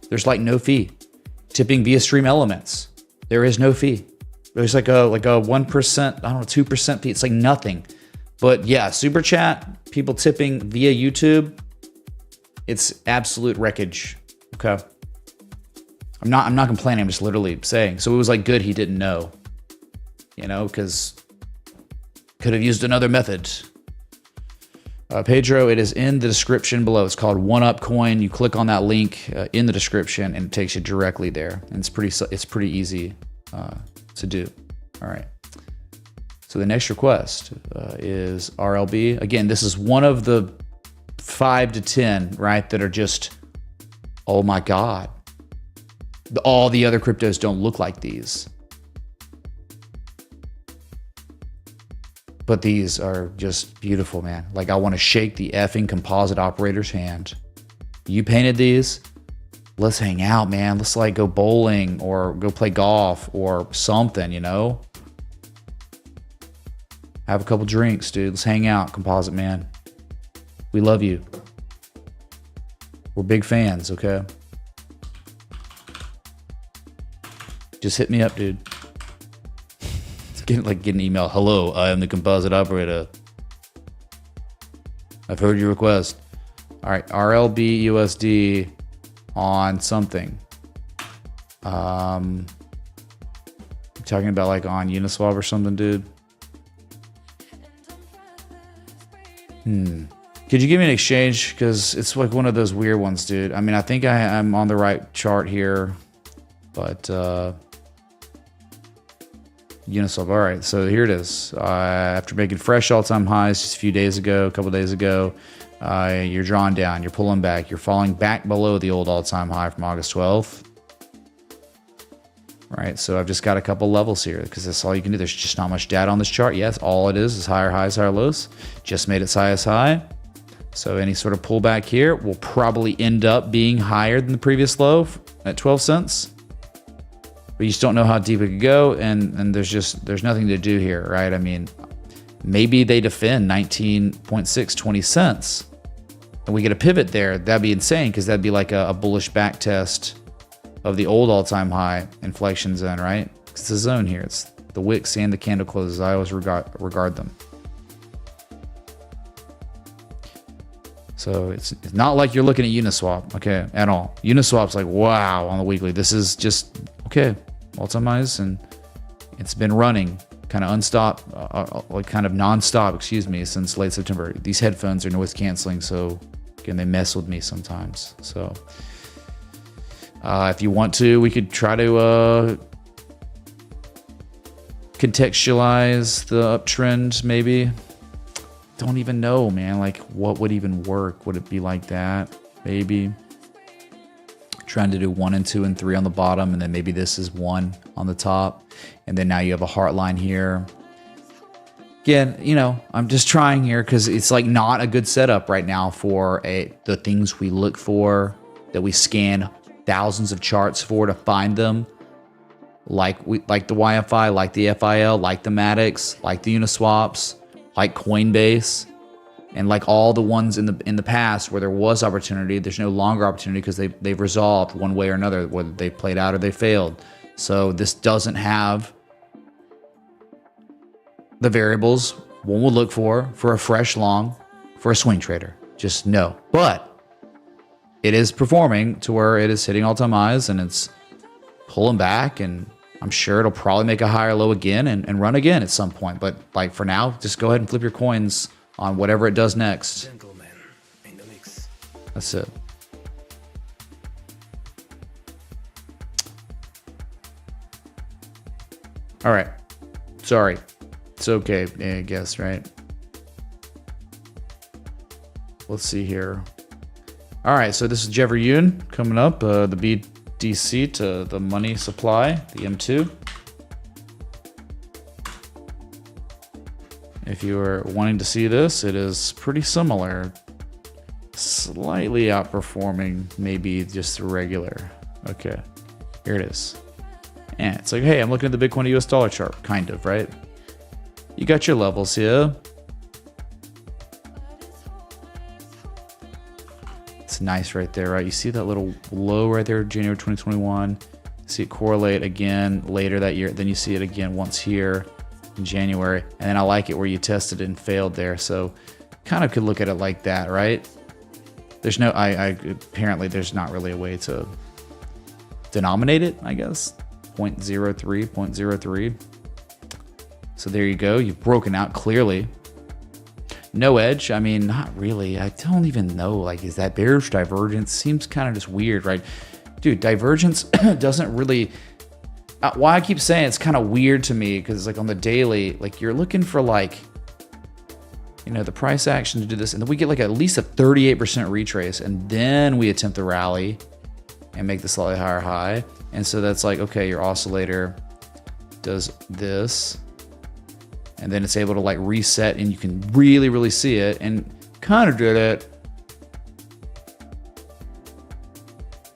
there's like no fee. Tipping via Stream Elements, there is no fee. There's like a 1%, I don't know, 2% fee. It's like nothing. But yeah, super chat, people tipping via YouTube, it's absolute wreckage. Okay, I'm not complaining. I'm just literally saying. So it was like good he didn't know, you know, because could have used another method. Pedro, it is in the description below. It's called Altcoin. You click on that link in the description, and it takes you directly there. And it's pretty easy to do. All right. So the next request is RLB. Again, this is one of the 5 to 10, right, that are just, oh my God. All the other cryptos don't look like these. But these are just beautiful, man. Like, I want to shake the effing composite operator's hand. You painted these? Let's hang out, man. Let's like go bowling or go play golf or something, you know? Have a couple drinks, dude. Let's hang out, composite man. We love you. We're big fans, okay? Just hit me up, dude. It's like getting an email. Hello, I am the composite operator. I've heard your request. All right, RLB USD on something. Talking about like on Uniswap or something, dude. Could you give me an exchange? Because it's like one of those weird ones, dude. I mean, I think I'm on the right chart here, but Uniswap. All right, so here it is. After making fresh all-time highs just a couple days ago, you're drawing down, you're pulling back, you're falling back below the old all-time high from August 12th. Right, so I've just got a couple levels here because that's all you can do. There's just not much data on this chart. Yes, all it is higher highs, higher lows. Just made its highest high. So any sort of pullback here will probably end up being higher than the previous low at 12 cents. But you just don't know how deep it could go, and there's nothing to do here, right? I mean, maybe they defend 19.6, 20 cents. And we get a pivot there. That'd be insane because that'd be like a bullish back test of the old all-time high inflection zone, right? It's a zone here. It's the wicks and the candle closes. I always regard them. So it's not like you're looking at Uniswap, okay, at all. Uniswap's like, wow, on the weekly. This is just, okay, all-time highs, and it's been running kind of kind of non-stop, excuse me, since late September. These headphones are noise canceling, so again, they mess with me sometimes. So if you want to, we could try to contextualize the uptrend, maybe. Don't even know, man. Like, what would even work? Would it be like that? Maybe trying to do 1 and 2 and 3 on the bottom, and then maybe this is 1 on the top, and then now you have a heart line here. Again, you know, I'm just trying here because it's like not a good setup right now for the things we look for, that we scan thousands of charts for to find them, like the YFI, like the FIL, like the Maddox, like the Uniswaps, like Coinbase, and like all the ones in the past where there was opportunity. There's no longer opportunity because they've resolved one way or another, whether they played out or they failed. So this doesn't have the variables one would look for a fresh long for a swing trader. Just no. But it is performing to where it is hitting all-time highs and it's pulling back, and I'm sure it'll probably make a higher low again and run again at some point. But like for now, just go ahead and flip your coins on whatever it does next. Gentlemen in the mix. That's it. All right. Sorry. It's okay, I guess, right? Let's see here. All right, so this is Jeffrey Yoon coming up, the BDC to the money supply, the M2. If you are wanting to see this, it is pretty similar. Slightly outperforming maybe just the regular. Okay, here it is. And it's like, hey, I'm looking at the Bitcoin to US dollar chart, kind of, right? You got your levels here. It's nice right there, right? You see that little low right there, January 2021. See it correlate again later that year. Then you see it again once here in January. And then I like it where you tested and failed there. So kind of could look at it like that, right? There's no, apparently there's not really a way to denominate it, I guess. 0.03, 0.03. So there you go. You've broken out clearly. No edge. I mean, not really. I don't even know. Like, is that bearish divergence? Seems kind of just weird, right? Dude, divergence doesn't really why I keep saying it's kind of weird to me, because like on the daily, like you're looking for like, you know, the price action to do this, and then we get like at least a 38% retrace, and then we attempt the rally and make the slightly higher high. And so that's like, okay, your oscillator does this, and then it's able to like reset, and you can really see it, and kind of did it.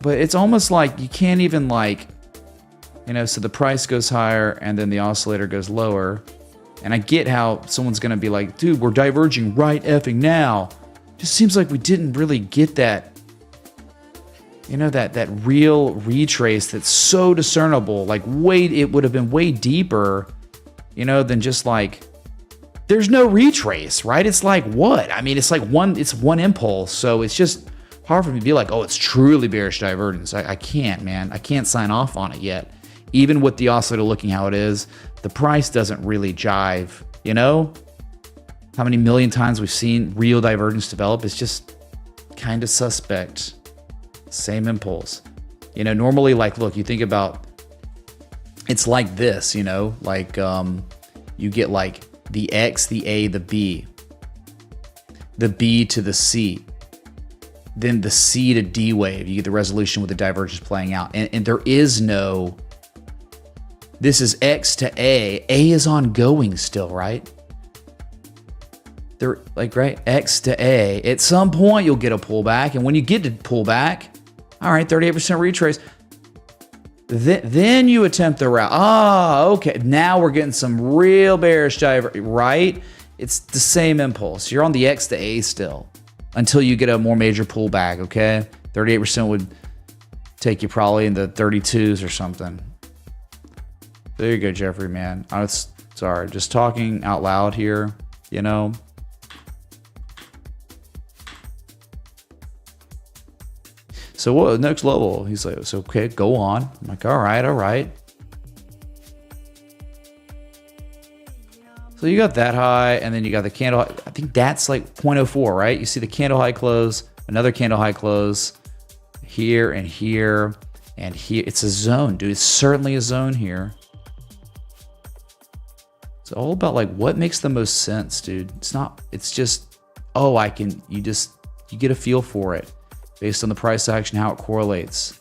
But it's almost like you can't even like, you know, so the price goes higher and then the oscillator goes lower. And I get how someone's going to be like, dude, we're diverging right effing now. Just seems like we didn't really get that, you know, that real retrace that's so discernible. Like, it would have been way deeper, you know, than just like, there's no retrace, right? It's like what? I mean, it's like one impulse. So it's just hard for me to be like, oh, it's truly bearish divergence. I can't, man. I can't sign off on it yet. Even with the oscillator looking how it is, the price doesn't really jive, you know? How many million times we've seen real divergence develop? It's just kind of suspect. Same impulse. You know, normally, like, look, you think about, it's like this, you know? Like, you get like the X, the A, the B to the C. Then the C to D wave, you get the resolution with the divergence playing out. And there is no, this is X to A. A is ongoing still, right? They're like, right? X to A. At some point, you'll get a pullback. And when you get to pullback, all right, 38% retrace. Then you attempt the route. Ah, okay. Now we're getting some real bearish divergence, right? It's the same impulse. You're on the X to A still, until you get a more major pullback, okay? 38% would take you probably in the 32s or something. There you go, Jeffrey, man. I was sorry, just talking out loud here, you know? So what, next level? He's like, so okay, go on. I'm like, all right. So you got that high, and then you got the candle. I think that's like 0.04, right? You see the candle high close, another candle high close, here and here and here. It's a zone, dude. It's certainly a zone here. It's all about like what makes the most sense, dude. It's just, oh, you get a feel for it based on the price action, how it correlates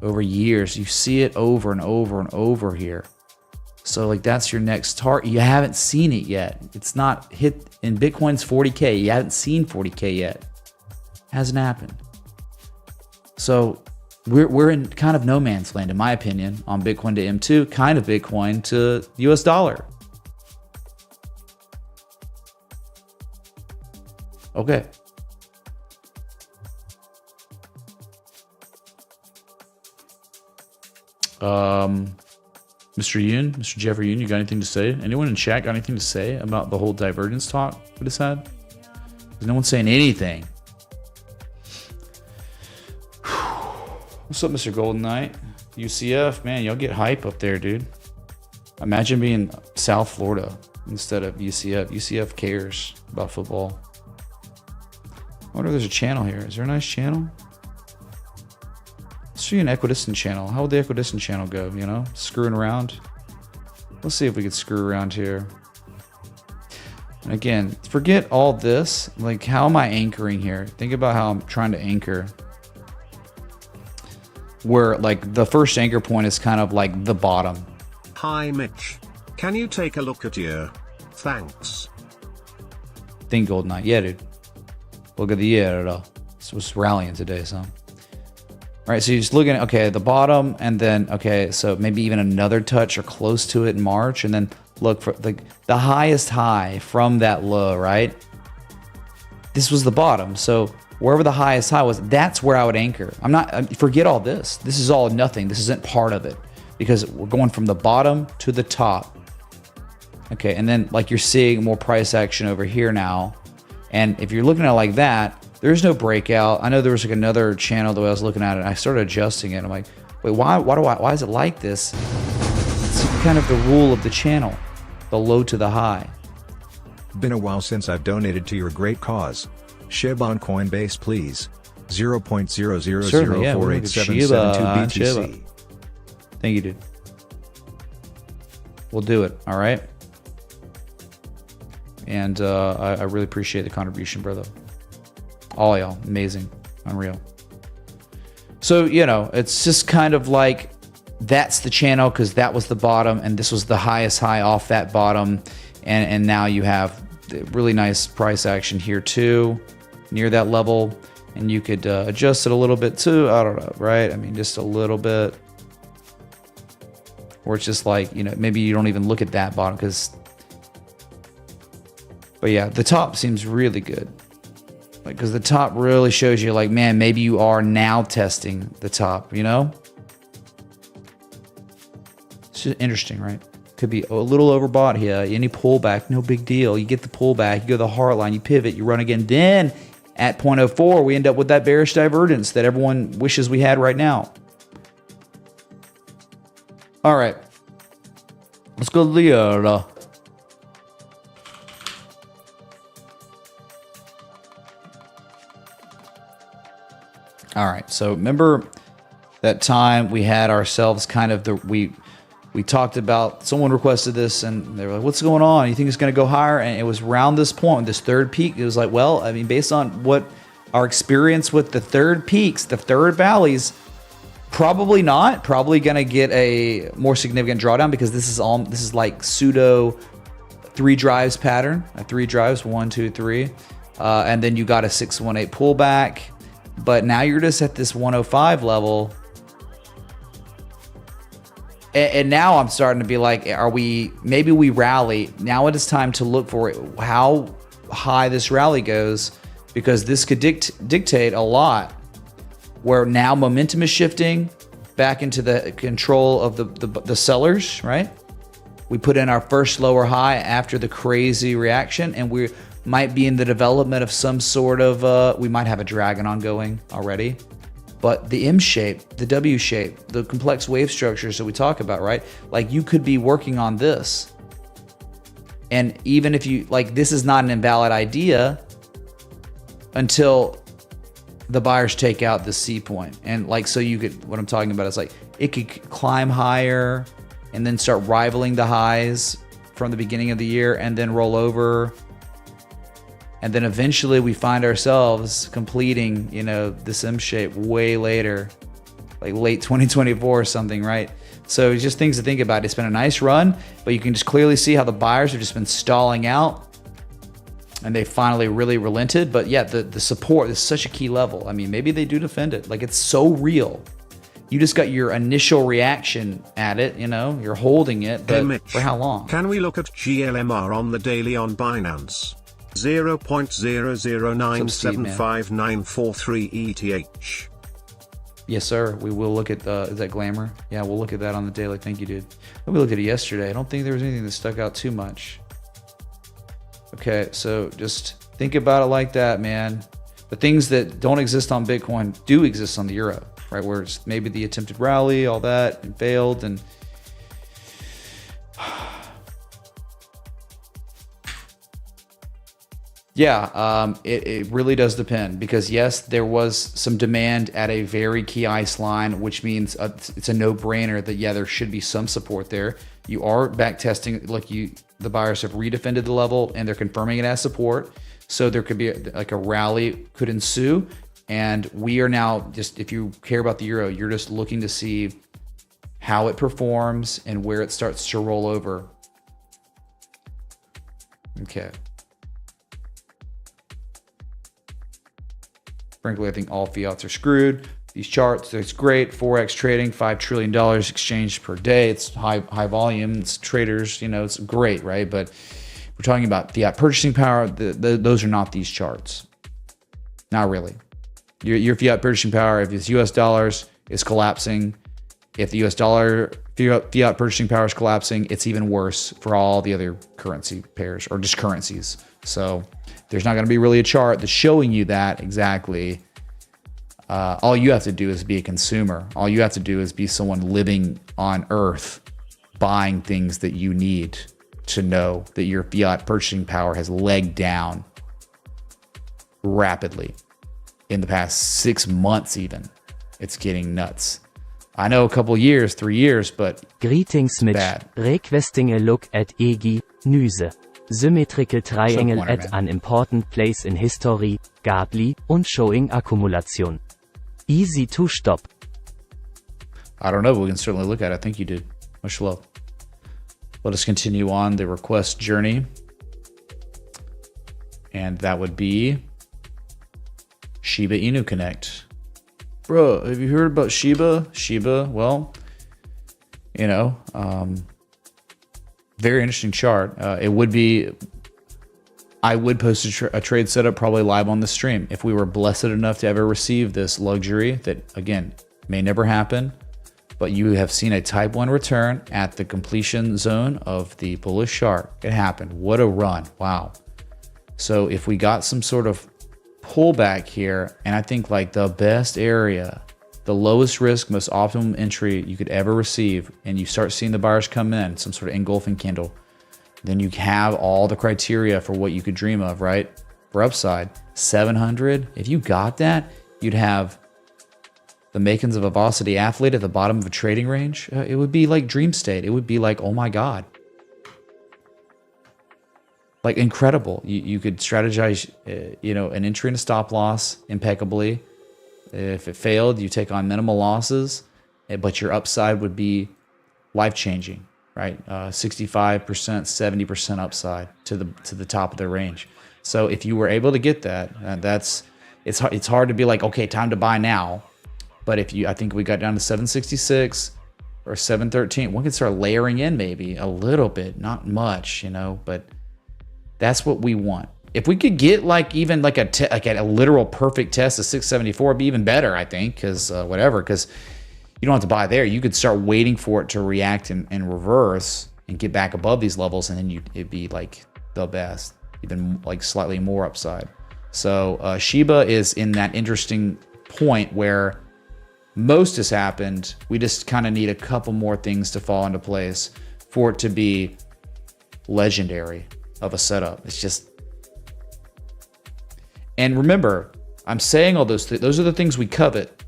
over years. You see it over and over and over here. So like that's your next target. You haven't seen it yet. It's not hit in Bitcoin's 40K. You haven't seen 40K yet. Hasn't happened. So we're in kind of no man's land, in my opinion, on Bitcoin to M2, kind of Bitcoin to US dollar. Okay. Mr. Yoon, Mr. Jeffrey Yoon, you got anything to say? Anyone in chat got anything to say about the whole divergence talk we just had? There's no one saying anything. What's up, Mr. Golden Knight? UCF, man, y'all get hype up there, dude. Imagine being South Florida instead of UCF. UCF cares about football. I wonder if there's a channel here. Is there a nice channel? Let's see an equidistant channel. How would the equidistant channel go, you know? Screwing around. Let's see if we could screw around here. And again, forget all this. Like, how am I anchoring here? Think about how I'm trying to anchor. Where, like, the first anchor point is kind of like the bottom. Hi, Mitch. Can you take a look at your... Thanks. Think Gold Knight. Yeah, dude. Look at the year, though. This was rallying today, so... All right, so you're just looking at, okay, the bottom, and then, okay, so maybe even another touch or close to it in March, and then look for the highest high from that low, right? This was the bottom, so wherever the highest high was, that's where I would anchor. Forget all this. This is all nothing. This isn't part of it, because we're going from the bottom to the top. Okay, and then, like, you're seeing more price action over here now, and if you're looking at it like that, there's no breakout. I know there was like another channel the way I was looking at it. And I started adjusting it. I'm like, wait, why is it like this? It's kind of the rule of the channel, the low to the high. Been a while since I've donated to your great cause. Sheba on Coinbase, please. 0.00048772 BTC. Thank you, dude. we'll do it. All right. And I really appreciate the contribution, brother. All y'all, amazing, unreal. So, you know, it's just kind of like that's the channel because that was the bottom and this was the highest high off that bottom. And now you have really nice price action here too, near that level. And you could adjust it a little bit too. I don't know, right? I mean, just a little bit. Or it's just like, you know, maybe you don't even look at that bottom because... But yeah, the top seems really good. Like, because the top really shows you like, man, maybe you are now testing the top, you know? It's just interesting, right? Could be a little overbought here. Any pullback, no big deal. You get the pullback, you go to the hard line, you pivot, you run again. Then at 0.04, we end up with that bearish divergence that everyone wishes we had right now. All right. Let's go to the All right, so remember that time we had ourselves kind of we talked about, someone requested this and they were like, what's going on? You think it's going to go higher? And it was around this point, this third peak. It was like, well, I mean, based on what our experience with the third peaks, the third valleys, probably not. Probably going to get a more significant drawdown because this is like pseudo 3 drives pattern. 3 drives, 1, 2, 3. And then you got a 618 pullback. But now you're just at this 105 level. And now I'm starting to be like, maybe we rally. Now it is time to look for how high this rally goes, because this could dictate a lot. Where now momentum is shifting back into the control of the sellers, right? We put in our first lower high after the crazy reaction, and we might be in the development of some sort of, we might have a dragon ongoing already. But the M shape, the W shape, the complex wave structures that we talk about, right? Like you could be working on this. And even if you, like, this is not an invalid idea until the buyers take out the C point. And like, so you could, what I'm talking about is like, it could climb higher and then start rivaling the highs from the beginning of the year and then roll over. And then eventually we find ourselves completing, you know, this M shape way later, like late 2024 or something, right? So it's just things to think about. It's been a nice run, but you can just clearly see how the buyers have just been stalling out and they finally really relented. But yeah, the support is such a key level. I mean, maybe they do defend it. Like, it's so real. You just got your initial reaction at it, you know, you're holding it, but Mitch, for how long? Can we look at GLMR on the daily on Binance? 0.0097594 ETH. Yes, sir. We will look at, is that Glamour? Yeah, we'll look at that on the daily. Thank you, dude. We looked at it yesterday. I don't think there was anything that stuck out too much. Okay, so just think about it like that, man. The things that don't exist on Bitcoin do exist on the Euro, right? Where it's maybe the attempted rally, all that, and failed, and yeah, it really does depend, because yes, there was some demand at a very key ice line, which means it's a no-brainer that yeah, there should be some support there. You are back testing, like the buyers have redefended the level and they're confirming it as support. So there could be like a rally could ensue, and we are now just, if you care about the Euro, you're just looking to see how it performs and where it starts to roll over. Okay. Frankly, I think all fiats are screwed. These charts, it's great. Forex trading, $5 trillion exchanged per day. It's high volume. It's traders, you know, it's great, right? But we're talking about fiat purchasing power. Those are not these charts. Not really. Your fiat purchasing power, if it's US dollars, is collapsing. If the US dollar fiat purchasing power is collapsing, it's even worse for all the other currency pairs or just currencies. So there's not going to be really a chart that's showing you that exactly. All you have to do is be a consumer. All you have to do is be someone living on Earth, buying things that you need to know that your fiat purchasing power has legged down rapidly in the past 6 months even. It's getting nuts. I know a couple years, 3 years, but Greetings Mitch. bad. Requesting a look at EGI, Nüse. Symmetrical triangle Wonder, at man. an important place in history, Gabli, und showing accumulation. Easy to stop. I don't know, but we can certainly look at it. I think you did. Much love. Let us continue on the request journey. And that would be Sheba Inu Connect. Bro, have you heard about Sheba? Sheba, well, you know, very interesting chart. It would be, I would post a trade setup probably live on the stream if we were blessed enough to ever receive this luxury that, again, may never happen. But you have seen a type 1 return at the completion zone of the bullish chart. It happened. What a run. Wow. So if we got some sort of pullback here, and I think like the best area, the lowest risk, most optimum entry you could ever receive, and you start seeing the buyers come in, some sort of engulfing candle, then you have all the criteria for what you could dream of, right? For upside, 700. If you got that, you'd have the makings of a velocity athlete at the bottom of a trading range. It would be like dream state. It would be like, oh my God. Like incredible. You could strategize, an entry and a stop loss impeccably. If it failed, you take on minimal losses, but your upside would be life-changing, right? 65%, 70% upside to the top of the range. So if you were able to get that, it's hard to be like, okay, time to buy now. But I think we got down to 766 or 713. One could start layering in maybe a little bit, not much, but that's what we want. If we could get like even like a literal perfect test of 674, it'd be even better, I think, because you don't have to buy there. You could start waiting for it to react in reverse and get back above these levels, and then it'd be like the best, even like slightly more upside. So Sheba is in that interesting point where most has happened. We just kind of need a couple more things to fall into place for it to be legendary of a setup. It's just, and remember, I'm saying all those things. Those are the things we covet,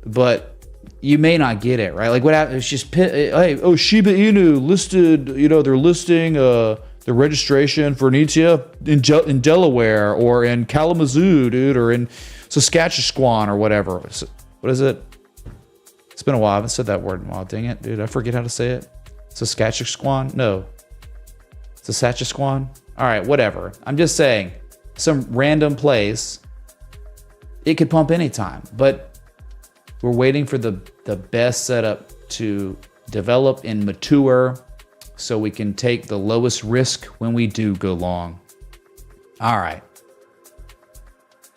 but you may not get it, right? Like what happened? It's just, Shiba Inu listed, they're listing the registration for an ETF in Delaware or in Kalamazoo, dude, or in Saskatchewan or whatever. So, what is it? It's been a while. I haven't said that word in a while. Dang it, dude. I forget how to say it. Saskatchewan? No. Saskatchewan? All right, whatever. I'm just saying, some random place. It could pump anytime, but we're waiting for the best setup to develop and mature so we can take the lowest risk when we do go long. All right.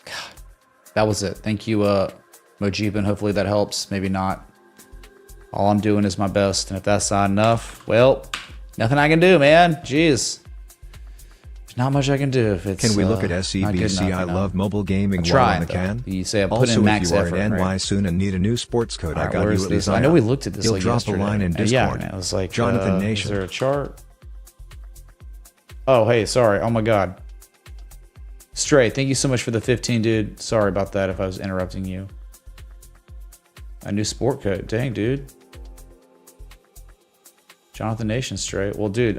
God, that was it. Thank you, Mojibin. Hopefully that helps. Maybe not. All I'm doing is my best, and if that's not enough, well, nothing I can do, man. Jeez. There's not much I can do if it's Can we look at not good SCBC? enough, I love mobile gaming. I'm While trying, on the though. can. You say I put Also, in max if you are effort, in NY right? soon and need a new sports code, All I right, got where you is at this? least. I know we looked at this You'll like drop yesterday. a line in Yeah, Discord. and it was like, Jonathan is Nation. there a chart? Oh, hey, sorry. Oh my God. Stray, thank you so much for the 15, dude. Sorry about that if I was interrupting you. A new sport code. Dang, dude. Jonathan Nation, Stray. Well, dude,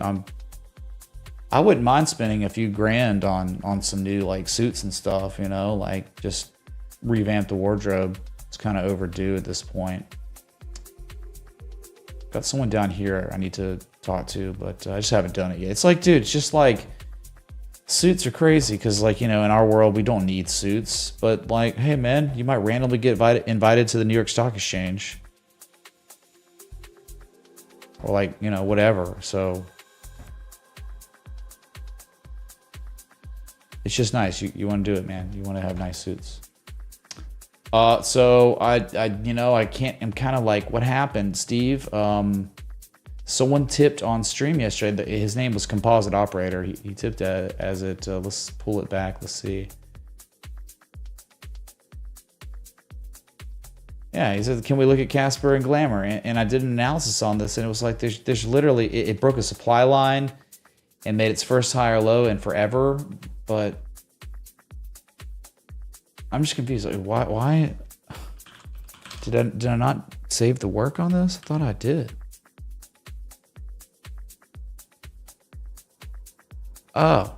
I wouldn't mind spending a few grand on some new like suits and stuff, like just revamp the wardrobe. It's kind of overdue at this point. Got someone down here I need to talk to, but I just haven't done it yet. It's like, dude, it's just like suits are crazy because like, in our world, we don't need suits, but like, hey man, you might randomly get invited to the New York Stock Exchange or like, whatever. So it's just nice. You want to do it, man. You want to have nice suits. So I can't. I'm kind of like, what happened, Steve? Someone tipped on stream yesterday. His name was Composite Operator. He tipped as it. Let's pull it back. Let's see. Yeah, he said, "Can we look at Casper and Glamour?" And I did an analysis on this, and it was like there's literally it broke a supply line and made its first higher low in forever. But I'm just confused. Like, why? Did I not save the work on this? I thought I did. Oh.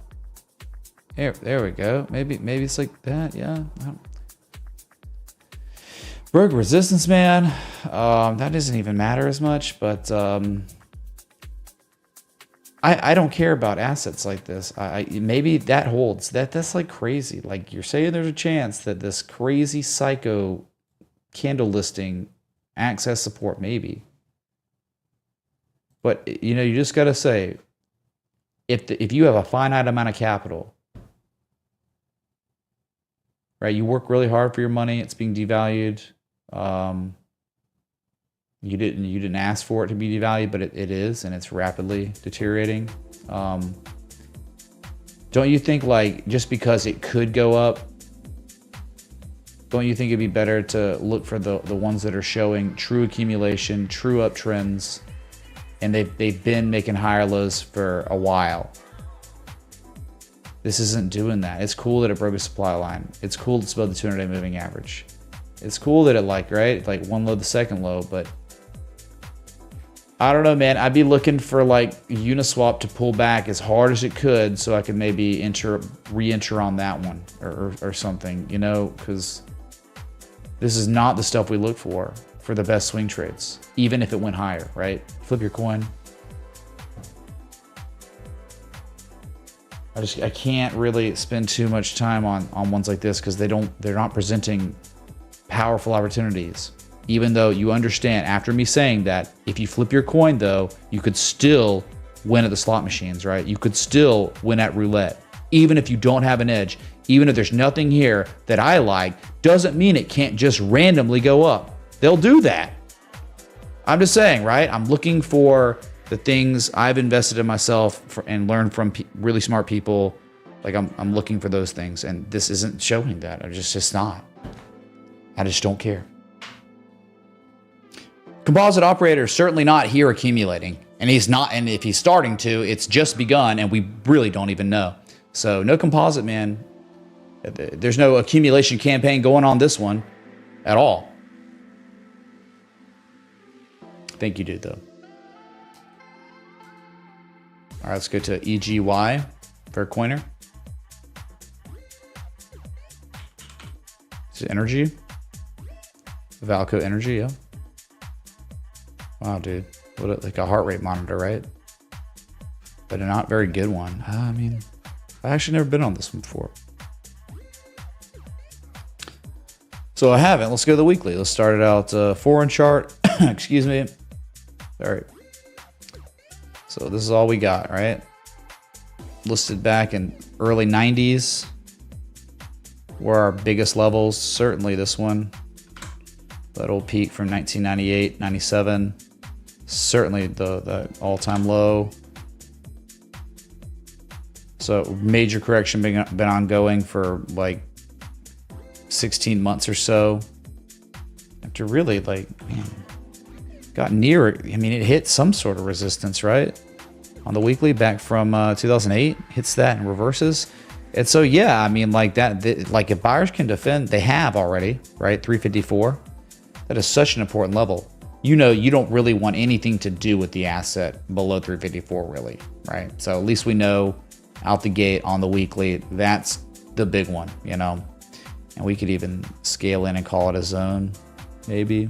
There we go. Maybe it's like that, yeah. Broke resistance, man. That doesn't even matter as much, but I don't care about assets like this. Maybe that holds. That's like crazy. Like you're saying there's a chance that this crazy psycho candle listing access support, maybe. But you know, you just gotta say, if you have a finite amount of capital, right? You work really hard for your money. It's being devalued. You didn't ask for it to be devalued, but it is, and it's rapidly deteriorating. Don't you think, like, just because it could go up, don't you think it'd be better to look for the ones that are showing true accumulation, true uptrends, and they've been making higher lows for a while? This isn't doing that. It's cool that it broke a supply line. It's cool it's above the 200-day moving average. It's cool that it like one low, the second low, but I don't know, man. I'd be looking for like Uniswap to pull back as hard as it could so I could maybe re-enter on that one or something, you know, because this is not the stuff we look for the best swing trades, even if it went higher, right? Flip your coin. I can't really spend too much time on ones like this because they're not presenting powerful opportunities. Even though you understand, after me saying that, if you flip your coin though, you could still win at the slot machines, right? You could still win at roulette. Even if you don't have an edge, even if there's nothing here that I like, doesn't mean it can't just randomly go up. They'll do that. I'm just saying, right? I'm looking for the things I've invested in myself and learned from really smart people. Like I'm looking for those things, and this isn't showing that. It's just not. I just don't care. Composite operator is certainly not here accumulating, and he's not. And if he's starting to, it's just begun, and we really don't even know. So no composite, man. There's no accumulation campaign going on this one at all. I think you do though. All right, let's go to EGY for Coiner. Is it energy? Valco energy, yeah. Wow, dude. What like a heart rate monitor, right? But a not very good one. I mean, I've actually never been on this one before. So I haven't. Let's go to the weekly. Let's start it out foreign chart. Excuse me. All right. So this is all we got, right? Listed back in early 90s were our biggest levels. Certainly this one. That'll peak from 1998, 97. Certainly the all-time low. So major correction been ongoing for like 16 months or so. After really like, man, got near it. I mean, it hit some sort of resistance, right? On the weekly back from 2008, hits that and reverses. And so, yeah, I mean, like that, like if buyers can defend, they have already, right? 354. That is such an important level. You know, you don't really want anything to do with the asset below 354, really, right? So at least we know out the gate on the weekly, that's the big one, you know? And we could even scale in and call it a zone, maybe.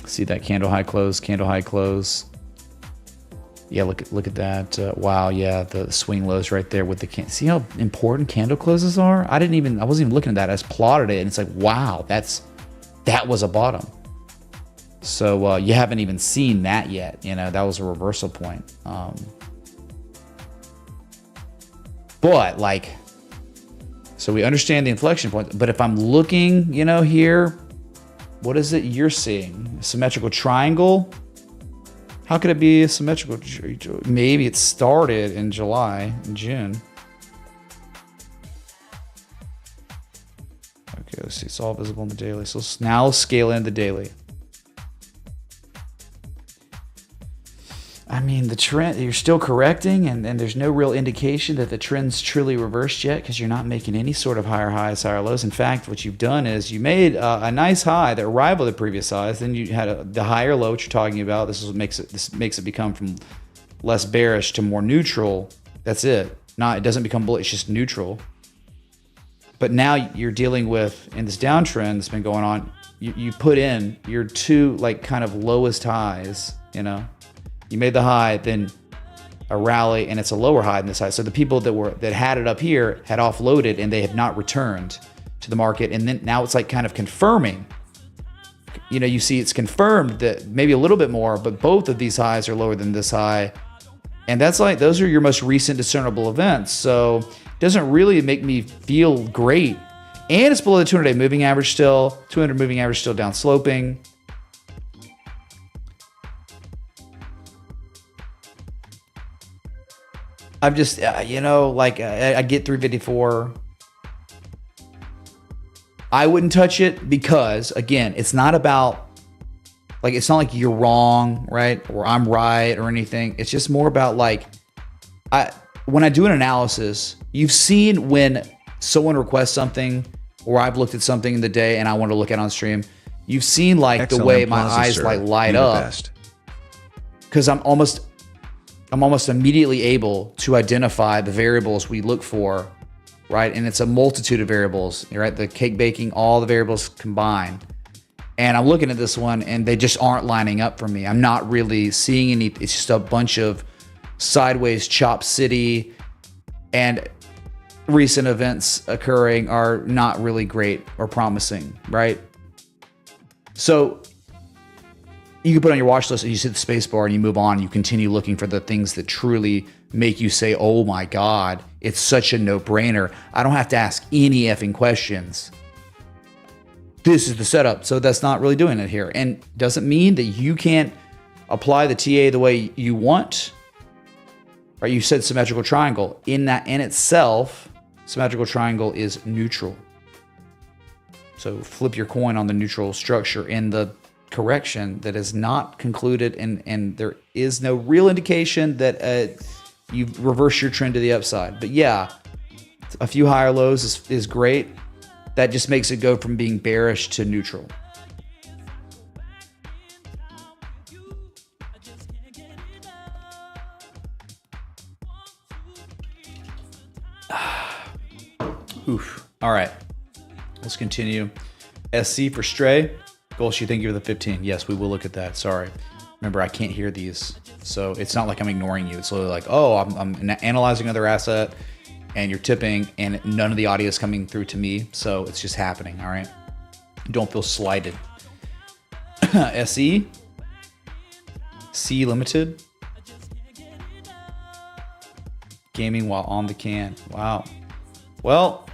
See that candle high close, candle high close. Yeah, look at that. Wow, yeah, the swing lows right there with the see how important candle closes are? I wasn't even looking at that. I just plotted it and it's like, wow, that was a bottom. So you haven't even seen that yet. You know, that was a reversal point. But like, so we understand the inflection point, but if I'm looking, you know, here, what is it you're seeing? A symmetrical triangle? How could it be a symmetrical? Maybe it started in July, in June. Okay, let's see. It's all visible in the daily. So now let's scale in the daily. I mean, the trend, you're still correcting, and there's no real indication that the trend's truly reversed yet because you're not making any sort of higher highs, higher lows. In fact, what you've done is you made a nice high that rivaled the previous highs. Then you had the higher low, which you're talking about. This makes it become from less bearish to more neutral. That's it. It doesn't become bullish, it's just neutral. But now you're dealing with, in this downtrend that's been going on, you put in your two like kind of lowest highs, You made the high, then a rally, and it's a lower high than this high. So the people that had it up here had offloaded and they had not returned to the market. And then now it's like kind of confirming. You see it's confirmed that maybe a little bit more, but both of these highs are lower than this high. And that's like, those are your most recent discernible events. So it doesn't really make me feel great. And it's below the 200-day moving average still, 200 moving average still down sloping. I'm just, I get 354. I wouldn't touch it because, again, it's not about, it's not like you're wrong, right? Or I'm right or anything. It's just more about when I do an analysis, you've seen when someone requests something or I've looked at something in the day and I want to look at it on stream. You've seen the way my eyes light up because I'm almost immediately able to identify the variables we look for, right? And it's a multitude of variables, right? The cake baking, all the variables combined. And I'm looking at this one and they just aren't lining up for me. I'm not really seeing any, it's just a bunch of sideways chop city, and recent events occurring are not really great or promising, right? So you can put on your watch list and you hit the space bar and you move on. You continue looking for the things that truly make you say, oh my God, it's such a no-brainer. I don't have to ask any effing questions. This is the setup. So that's not really doing it here. And doesn't mean that you can't apply the TA the way you want. Right? You said symmetrical triangle. In itself, symmetrical triangle is neutral. So flip your coin on the neutral structure in the correction that is not concluded, and there is no real indication that you reverse your trend to the upside. But yeah, a few higher lows is great. That just makes it go from being bearish to neutral. Oof. All right, let's continue. SC for Stray. Gulshi, thank you for the 15. Yes, we will look at that. Sorry. Remember, I can't hear these. So it's not like I'm ignoring you. It's literally like, oh, I'm analyzing another asset and you're tipping and none of the audio is coming through to me. So it's just happening. All right. Don't feel slighted. SE. C Limited. Gaming while on the can. Wow. Well,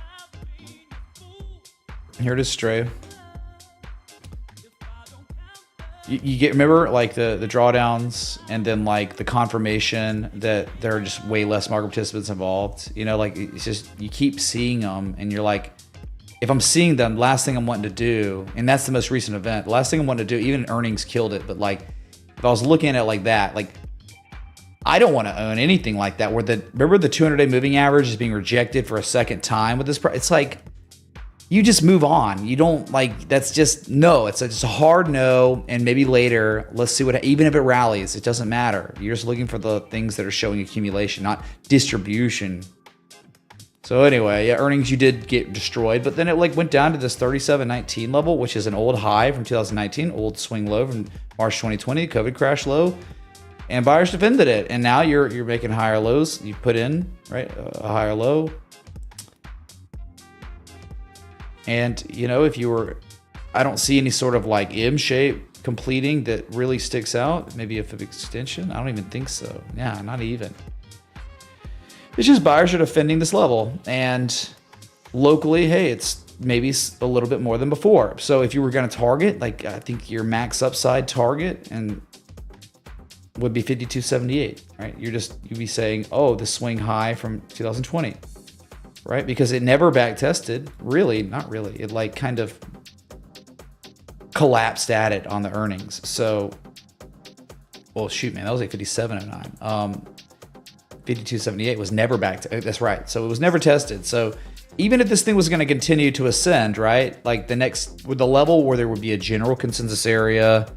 here it is, Stray. You get, remember, like the drawdowns and then like the confirmation that there are just way less market participants involved. It's just, you keep seeing them and you're like, if I'm seeing them, last thing I'm wanting to do, and that's the most recent event, the last thing I'm wanting to do, even earnings killed it, but if I was looking at it like that, I don't want to own anything like that where remember the 200-day moving average is being rejected for a second time with this price. It's like, you just move on. You don't that's just no. It's just a hard no. And maybe later, let's see even if it rallies, it doesn't matter. You're just looking for the things that are showing accumulation, not distribution. So anyway, yeah, earnings, you did get destroyed, but then it went down to this 37.19 level, which is an old high from 2019, old swing low from March 2020, COVID crash low, and buyers defended it. And now you're making higher lows. You put in, right, a higher low. And, if you were, I don't see any sort of M shape completing that really sticks out. Maybe a fib extension. I don't even think so. Yeah, not even. It's just buyers are defending this level. And locally, hey, it's maybe a little bit more than before. So if you were going to target, I think your max upside target and would be 52.78, right? You'd be saying, oh, the swing high from 2020. Right? Because it never back tested, really, not really. It kind of collapsed at it on the earnings. So well, shoot, man, that was like 57.09. 52.78 was never back to, that's right. So it was never tested. So even if this thing was going to continue to ascend, right? Like the next, with the level where there would be a general consensus area,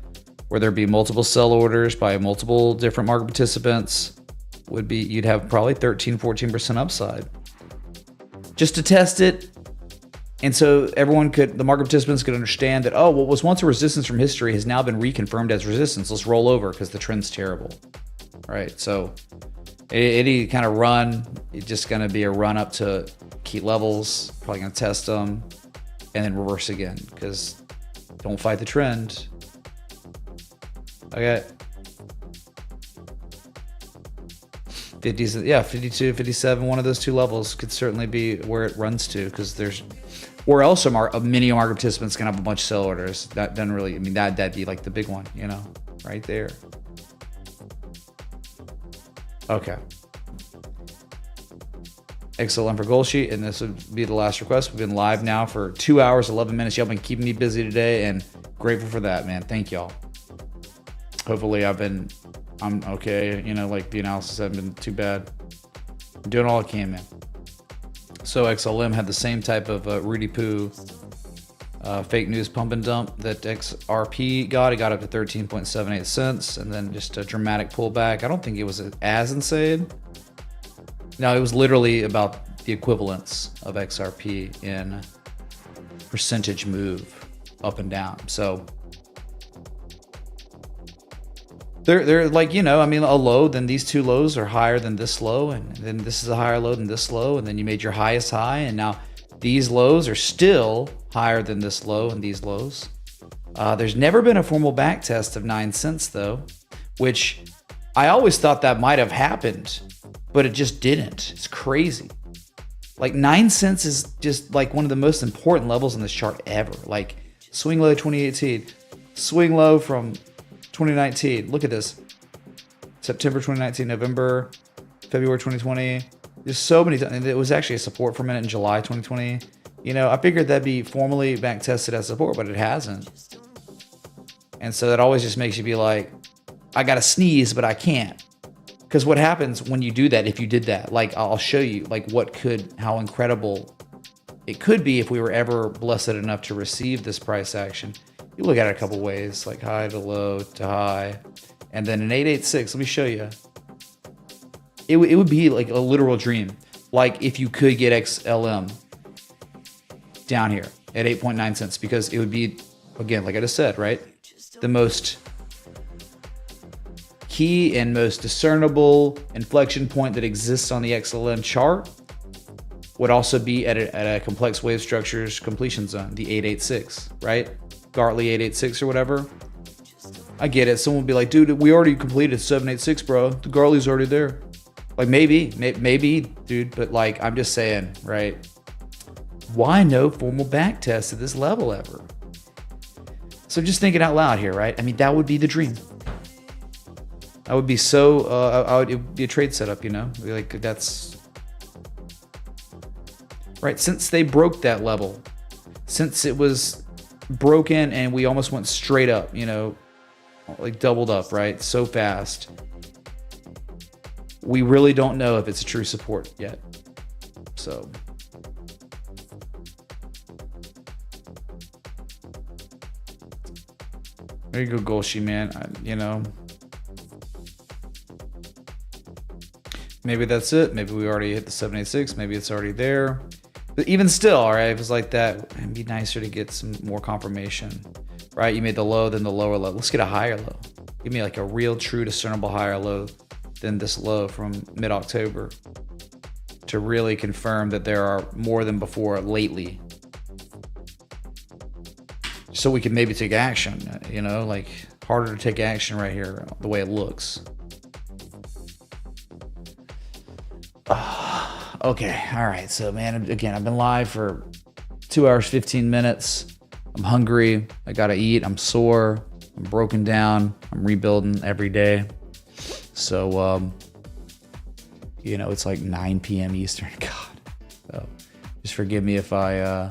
where there'd be multiple sell orders by multiple different market participants, would be, you'd have probably 13-14% upside just to test it. And so everyone could, the market participants could understand that, oh, what was once a resistance from history has now been reconfirmed as resistance. Let's roll over because the trend's terrible, right? So any kind of run, it's just going to be a run up to key levels, probably going to test them, and then reverse again because don't fight the trend. Okay. 50s, yeah, 52, 57, one of those two levels could certainly be where it runs to, because there's, or else many market participants can have a bunch of sell orders. That doesn't really, I mean, that'd be like the big one, you know, right there. Okay. XLM for goal sheet, and this would be the last request. We've been live now for 2 hours, 11 minutes. Y'all been keeping me busy today, and grateful for that, man. Thank y'all. Hopefully I'm okay. You know, like the analysis hasn't been too bad. I'm doing all I can, man. So XLM had the same type of Rudy Poo fake news pump and dump that XRP got. It got up to 13.78 cents, and then just a dramatic pullback. I don't think it was as insane. No, it was literally about the equivalence of XRP in percentage move up and down. So they're like, you know, I mean, a low, then these two lows are higher than this low, and then this is a higher low than this low, and then you made your highest high, and now these lows are still higher than this low and these lows. There's never been a formal back test of 9 cents though, which I always thought that might have happened, but it just didn't. It's crazy. Like 9 cents is just like one of the most important levels in this chart ever. Like swing low 2018, swing low from 2019. Look at this. September 2019, November, February 2020. There's so many times. It was actually a support for a minute in July 2020. You know, I figured that'd be formally back tested as support, but it hasn't. And so that always just makes you be like, I gotta sneeze, but I can't. Because what happens when you do that, if you did that, like I'll show you like how incredible it could be if we were ever blessed enough to receive this price action. You look at it a couple ways, like high to low to high, and then an 886. Let me show you. It would be like a literal dream. Like if you could get XLM down here at 8.9 cents, because it would be, again, like I just said, right? The most key and most discernible inflection point that exists on the XLM chart would also be at a complex wave structures completion zone, the 886, right? Gartley 886 or whatever. I get it. Someone will be like, dude, we already completed 786, bro. The Gartley's already there. Like maybe, dude, but like I'm just saying, right? Why no formal back test at this level ever? So just thinking out loud here, right? I mean, that would be the dream. I would be so, it would be a trade setup, you know? Like that's, right? Since they broke that level, since it was broken and we almost went straight up, you know, like doubled up, right? So fast. We really don't know if it's a true support yet. So there you go, Golshi, man. You know, maybe that's it. Maybe we already hit the 786. Maybe it's already there. But even still, all right, if it's like that, it'd be nicer to get some more confirmation, right? You made the low, then the lower low. Let's get a higher low. Give me like a real, true, discernible higher low than this low from mid-October to really confirm that there are more than before lately. So we can maybe take action, you know, like harder to take action right here, the way it looks. Okay, all right. So, man, again, I've been live for 2 hours, 15 minutes. I'm hungry. I gotta eat. I'm sore. I'm broken down. I'm rebuilding every day. So, you know, it's like 9 p.m. Eastern. God. So just forgive me if I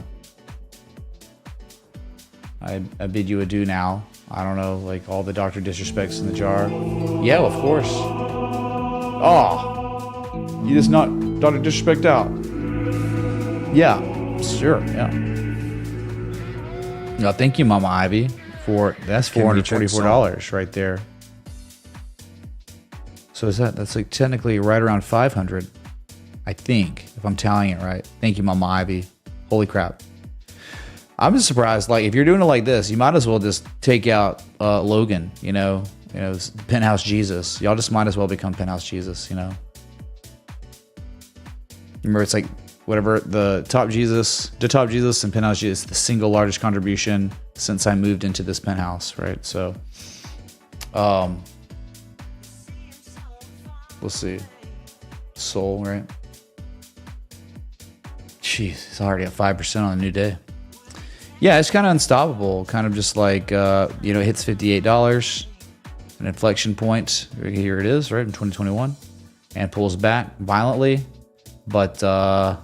I bid you adieu now. I don't know, like all the Dr. Disrespects in the jar. Yeah, of course. Oh, you just knocked Dr. Disrespect out. Yeah, sure, yeah. No, thank you, Mama Ivy, for that's $444 right there. So is that's like technically right around 500, I think, if I'm tallying it right. Thank you, Mama Ivy. Holy crap. I'm just surprised. Like, if you're doing it like this, you might as well just take out Logan. You know, Penthouse Jesus. Y'all just might as well become Penthouse Jesus. You know. Remember, it's like whatever the top Jesus and Penthouse Jesus, the single largest contribution since I moved into this penthouse, right? So, we'll see. Soul, right? Jeez, it's already at 5% on a new day. Yeah, it's kind of unstoppable. Kind of just like, it hits $58, an inflection point. Here it is, right, in 2021. And pulls back violently. But the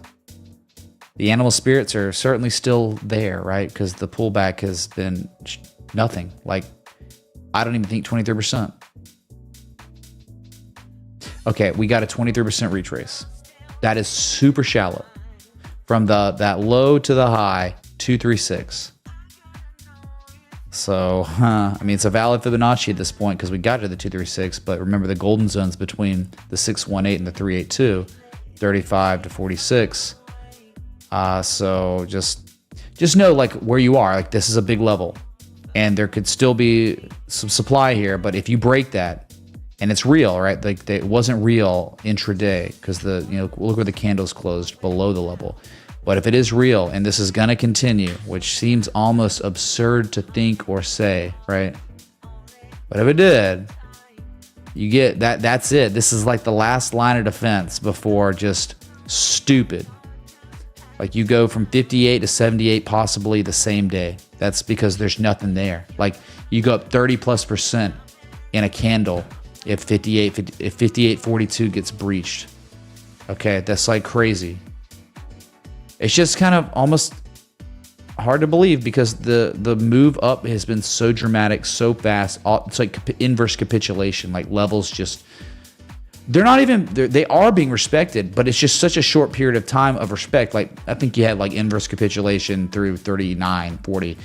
animal spirits are certainly still there, right? Because the pullback has been nothing. Like, I don't even think 23%. Okay, we got a 23% retrace. That is super shallow. From that low to the high, 236. So, I mean, it's a valid Fibonacci at this point because we got to the 236, but remember the golden zones between the 618 and the 382, 35 to 46. So just know like where you are. Like, this is a big level, and there could still be some supply here. But if you break that, and it's real, right? Like, it wasn't real intraday because look where the candles closed below the level. But if it is real and this is going to continue, which seems almost absurd to think or say, right? But if it did, you get that. That's it. This is like the last line of defense before just stupid. Like, you go from 58 to 78 possibly the same day. That's because there's nothing there. Like, you go up 30+% in a candle if 58.42 gets breached. Okay, that's like crazy. It's just kind of almost hard to believe because the move up has been so dramatic, so fast. It's like inverse capitulation. Like, levels just, they are being respected, but it's just such a short period of time of respect. Like, I think you had like inverse capitulation through 39, 40,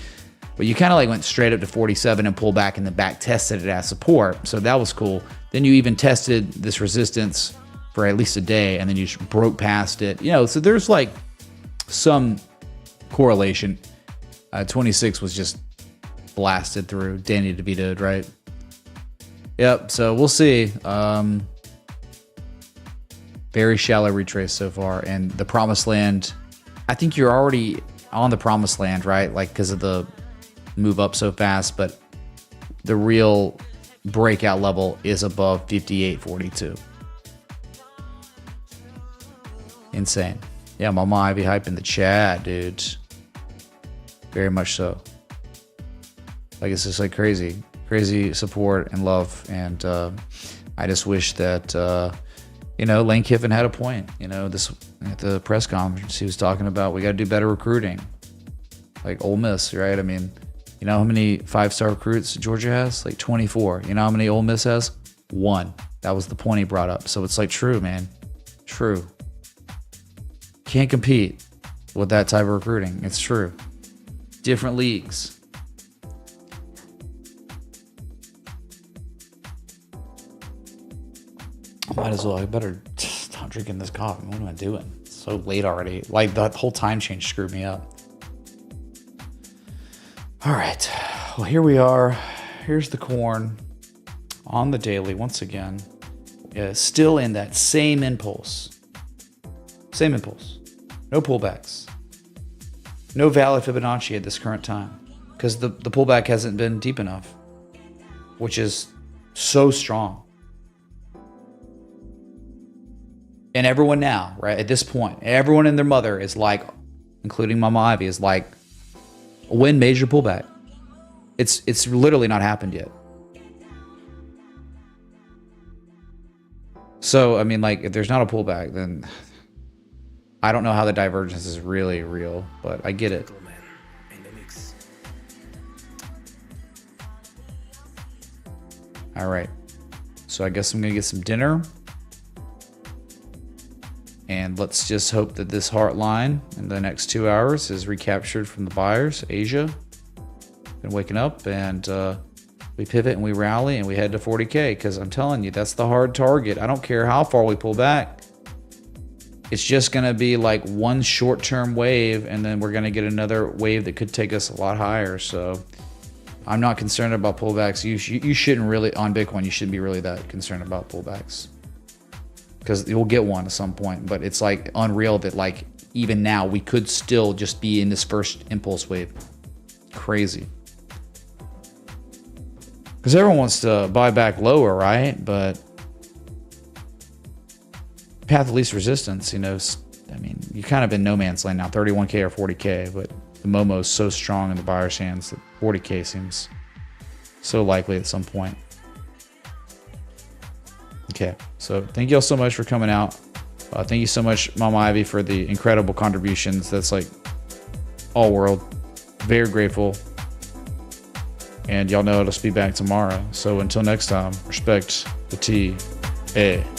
but you kind of like went straight up to 47 and pulled back and then back tested it as support. So that was cool. Then you even tested this resistance for at least a day, and then you just broke past it. So there's like some correlation. 26 was just blasted through. Danny DeVito, right? Yep. So we'll see. Very shallow retrace so far, and the promised land. I think you're already on the promised land, right? Like, because of the move up so fast, but the real breakout level is above 58.42. Insane. Yeah, Mama Ivy hype in the chat, dude. Very much so. Like, it's just like crazy support and love, and I just wish that Lane Kiffin had a point. This at the press conference he was talking about we got to do better recruiting, like Ole Miss, right? I mean, how many 5-star recruits Georgia has? Like 24. You know how many Ole Miss has? 1. That was the point he brought up. So it's like true, man. True. Can't compete with that type of recruiting. It's true. Different leagues. Might as well. I better stop drinking this coffee. What am I doing? It's so late already. Like, the whole time change screwed me up. All right. Well, here we are. Here's the corn on the daily once again. Still in that same impulse. Same impulse. No pullbacks. No valid Fibonacci at this current time because the pullback hasn't been deep enough, which is so strong. And everyone now, right, at this point, everyone and their mother is like, including Mama Ivy, is like, when major pullback? It's literally not happened yet. So, I mean, like, if there's not a pullback, then I don't know how the divergence is really real, but I get it. All right. So I guess I'm going to get some dinner. And let's just hope that this heart line in the next 2 hours is recaptured from the buyers. Asia. Been waking up, and we pivot and we rally and we head to 40K, because I'm telling you, that's the hard target. I don't care how far we pull back. It's just going to be like one short-term wave, and then we're going to get another wave that could take us a lot higher. So I'm not concerned about pullbacks. You shouldn't really, on Bitcoin, you shouldn't be really that concerned about pullbacks, because you'll get one at some point. But it's like unreal that like even now we could still just be in this first impulse wave. Crazy. Because everyone wants to buy back lower, right? But path of least resistance, you know, I mean, you kind of in no man's land now, 31K or 40K, but the Momo is so strong in the buyer's hands that 40K seems so likely at some point. Okay, so thank you all so much for coming out. Thank you so much, Mama Ivy, for the incredible contributions. That's like all world. Very grateful. And y'all know it'll be back tomorrow. So until next time, respect the TA.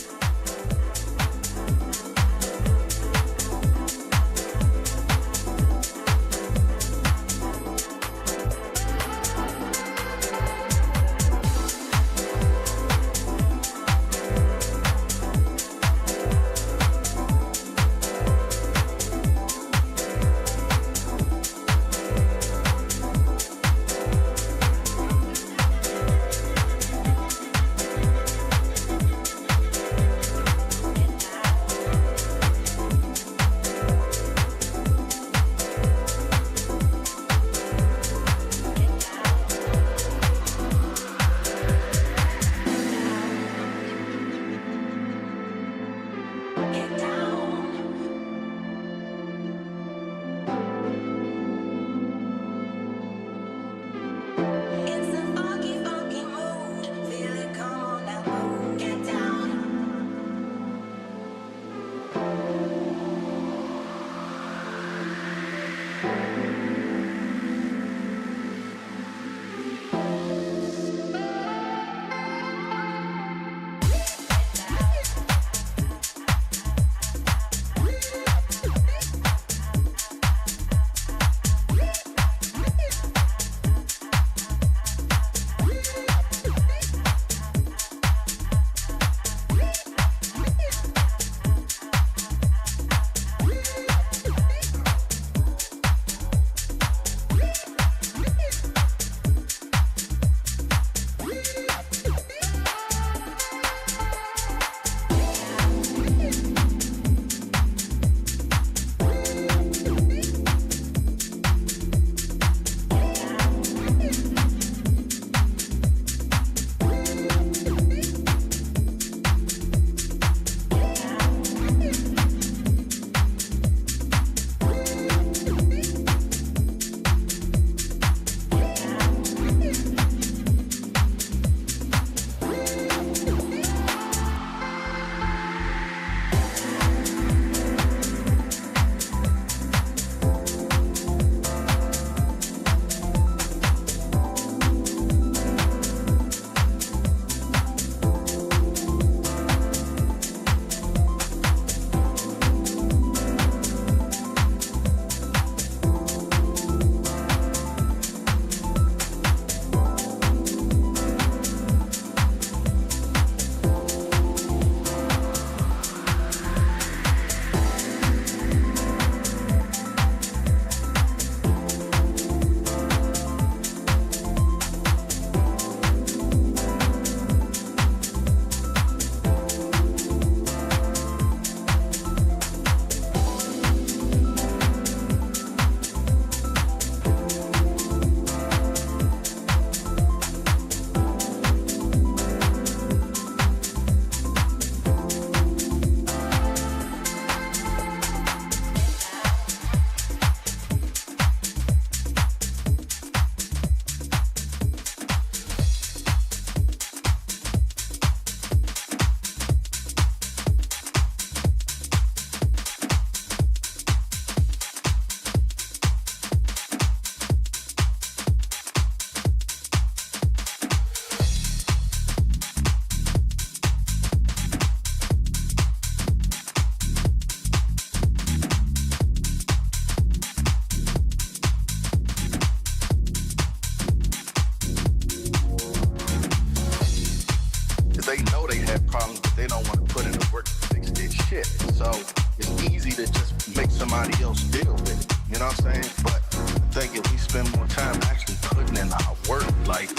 problems, but they don't want to put in the work to fix their shit. So it's easy to just make somebody else deal with it. You know what I'm saying? But I think if we spend more time actually putting in our work, like,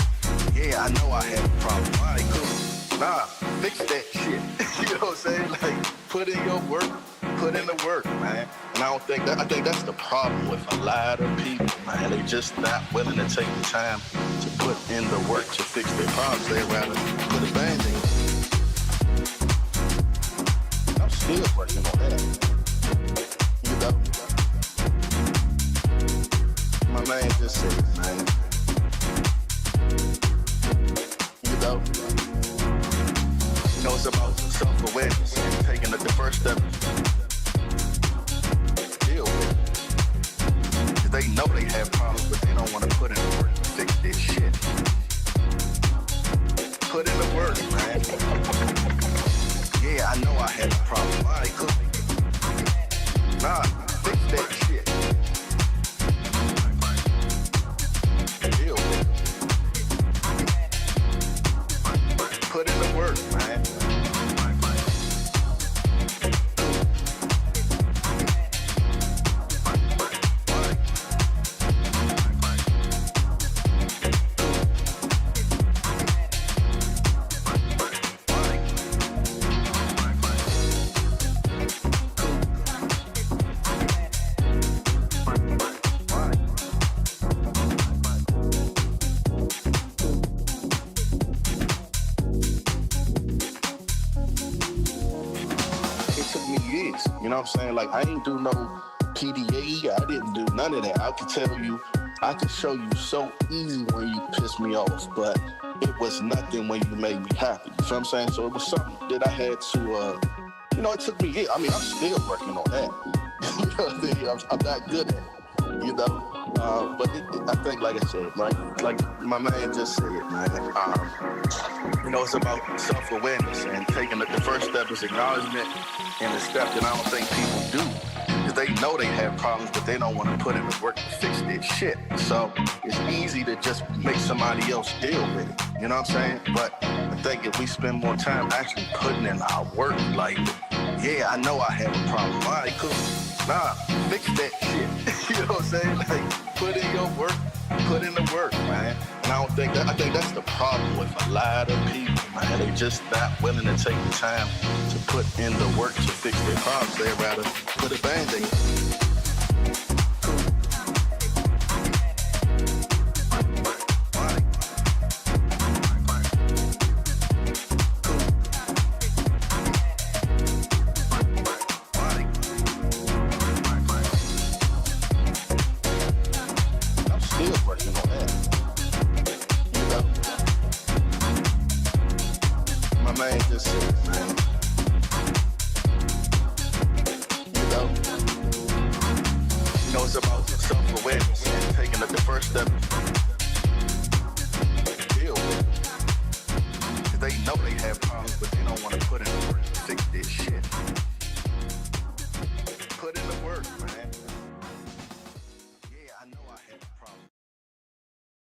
yeah, I know I had a problem. All right, cool. Nah, fix that shit. You know what I'm saying? Like, put in your work, put in the work, man. And I think that's the problem with a lot of people, man. They just not willing to take the time to put in the work to fix their problems. They'd rather put a Band-Aid. I'm still working on that. You know? My man just said it, man. You know? You know, it's about self-awareness and taking the first step. Deal with it. 'Cause they know they have problems, but they don't want to put in the work to fix this shit. Put in the work, man. Yeah, I know I had a problem. All right, cool. Nah, fix that shit. Deal with it. Put in the work, man. You know what I'm saying? Like, I ain't do no PDA. I didn't do none of that. I could tell you, I could show you so easy when you piss me off, but it was nothing when you made me happy. You know what I'm saying? So it was something that I had to, you know, it took me years. I mean, I'm still working on that. You know what I'm saying? I'm not good at it, you know? But I think, like I said, like my man just said, man, you know, it's about self-awareness and taking the first step is acknowledgement, and the step that I don't think people do is they know they have problems, but they don't want to put in the work to fix their shit. So it's easy to just make somebody else deal with it. You know what I'm saying? But I think if we spend more time actually putting in our work, like, yeah, I know I have a problem. All right, cool. Nah, fix that shit. You know what I'm saying? Like, put in your work, put in the work, man. And I think that's the problem with a lot of people, man. They just not willing to take the time to put in the work to fix their problems. They'd rather put a Band-Aid. It's about self-awareness and taking the first step. Deal with it. 'Cause they know they have problems, but they don't want to put in the work to fix this shit.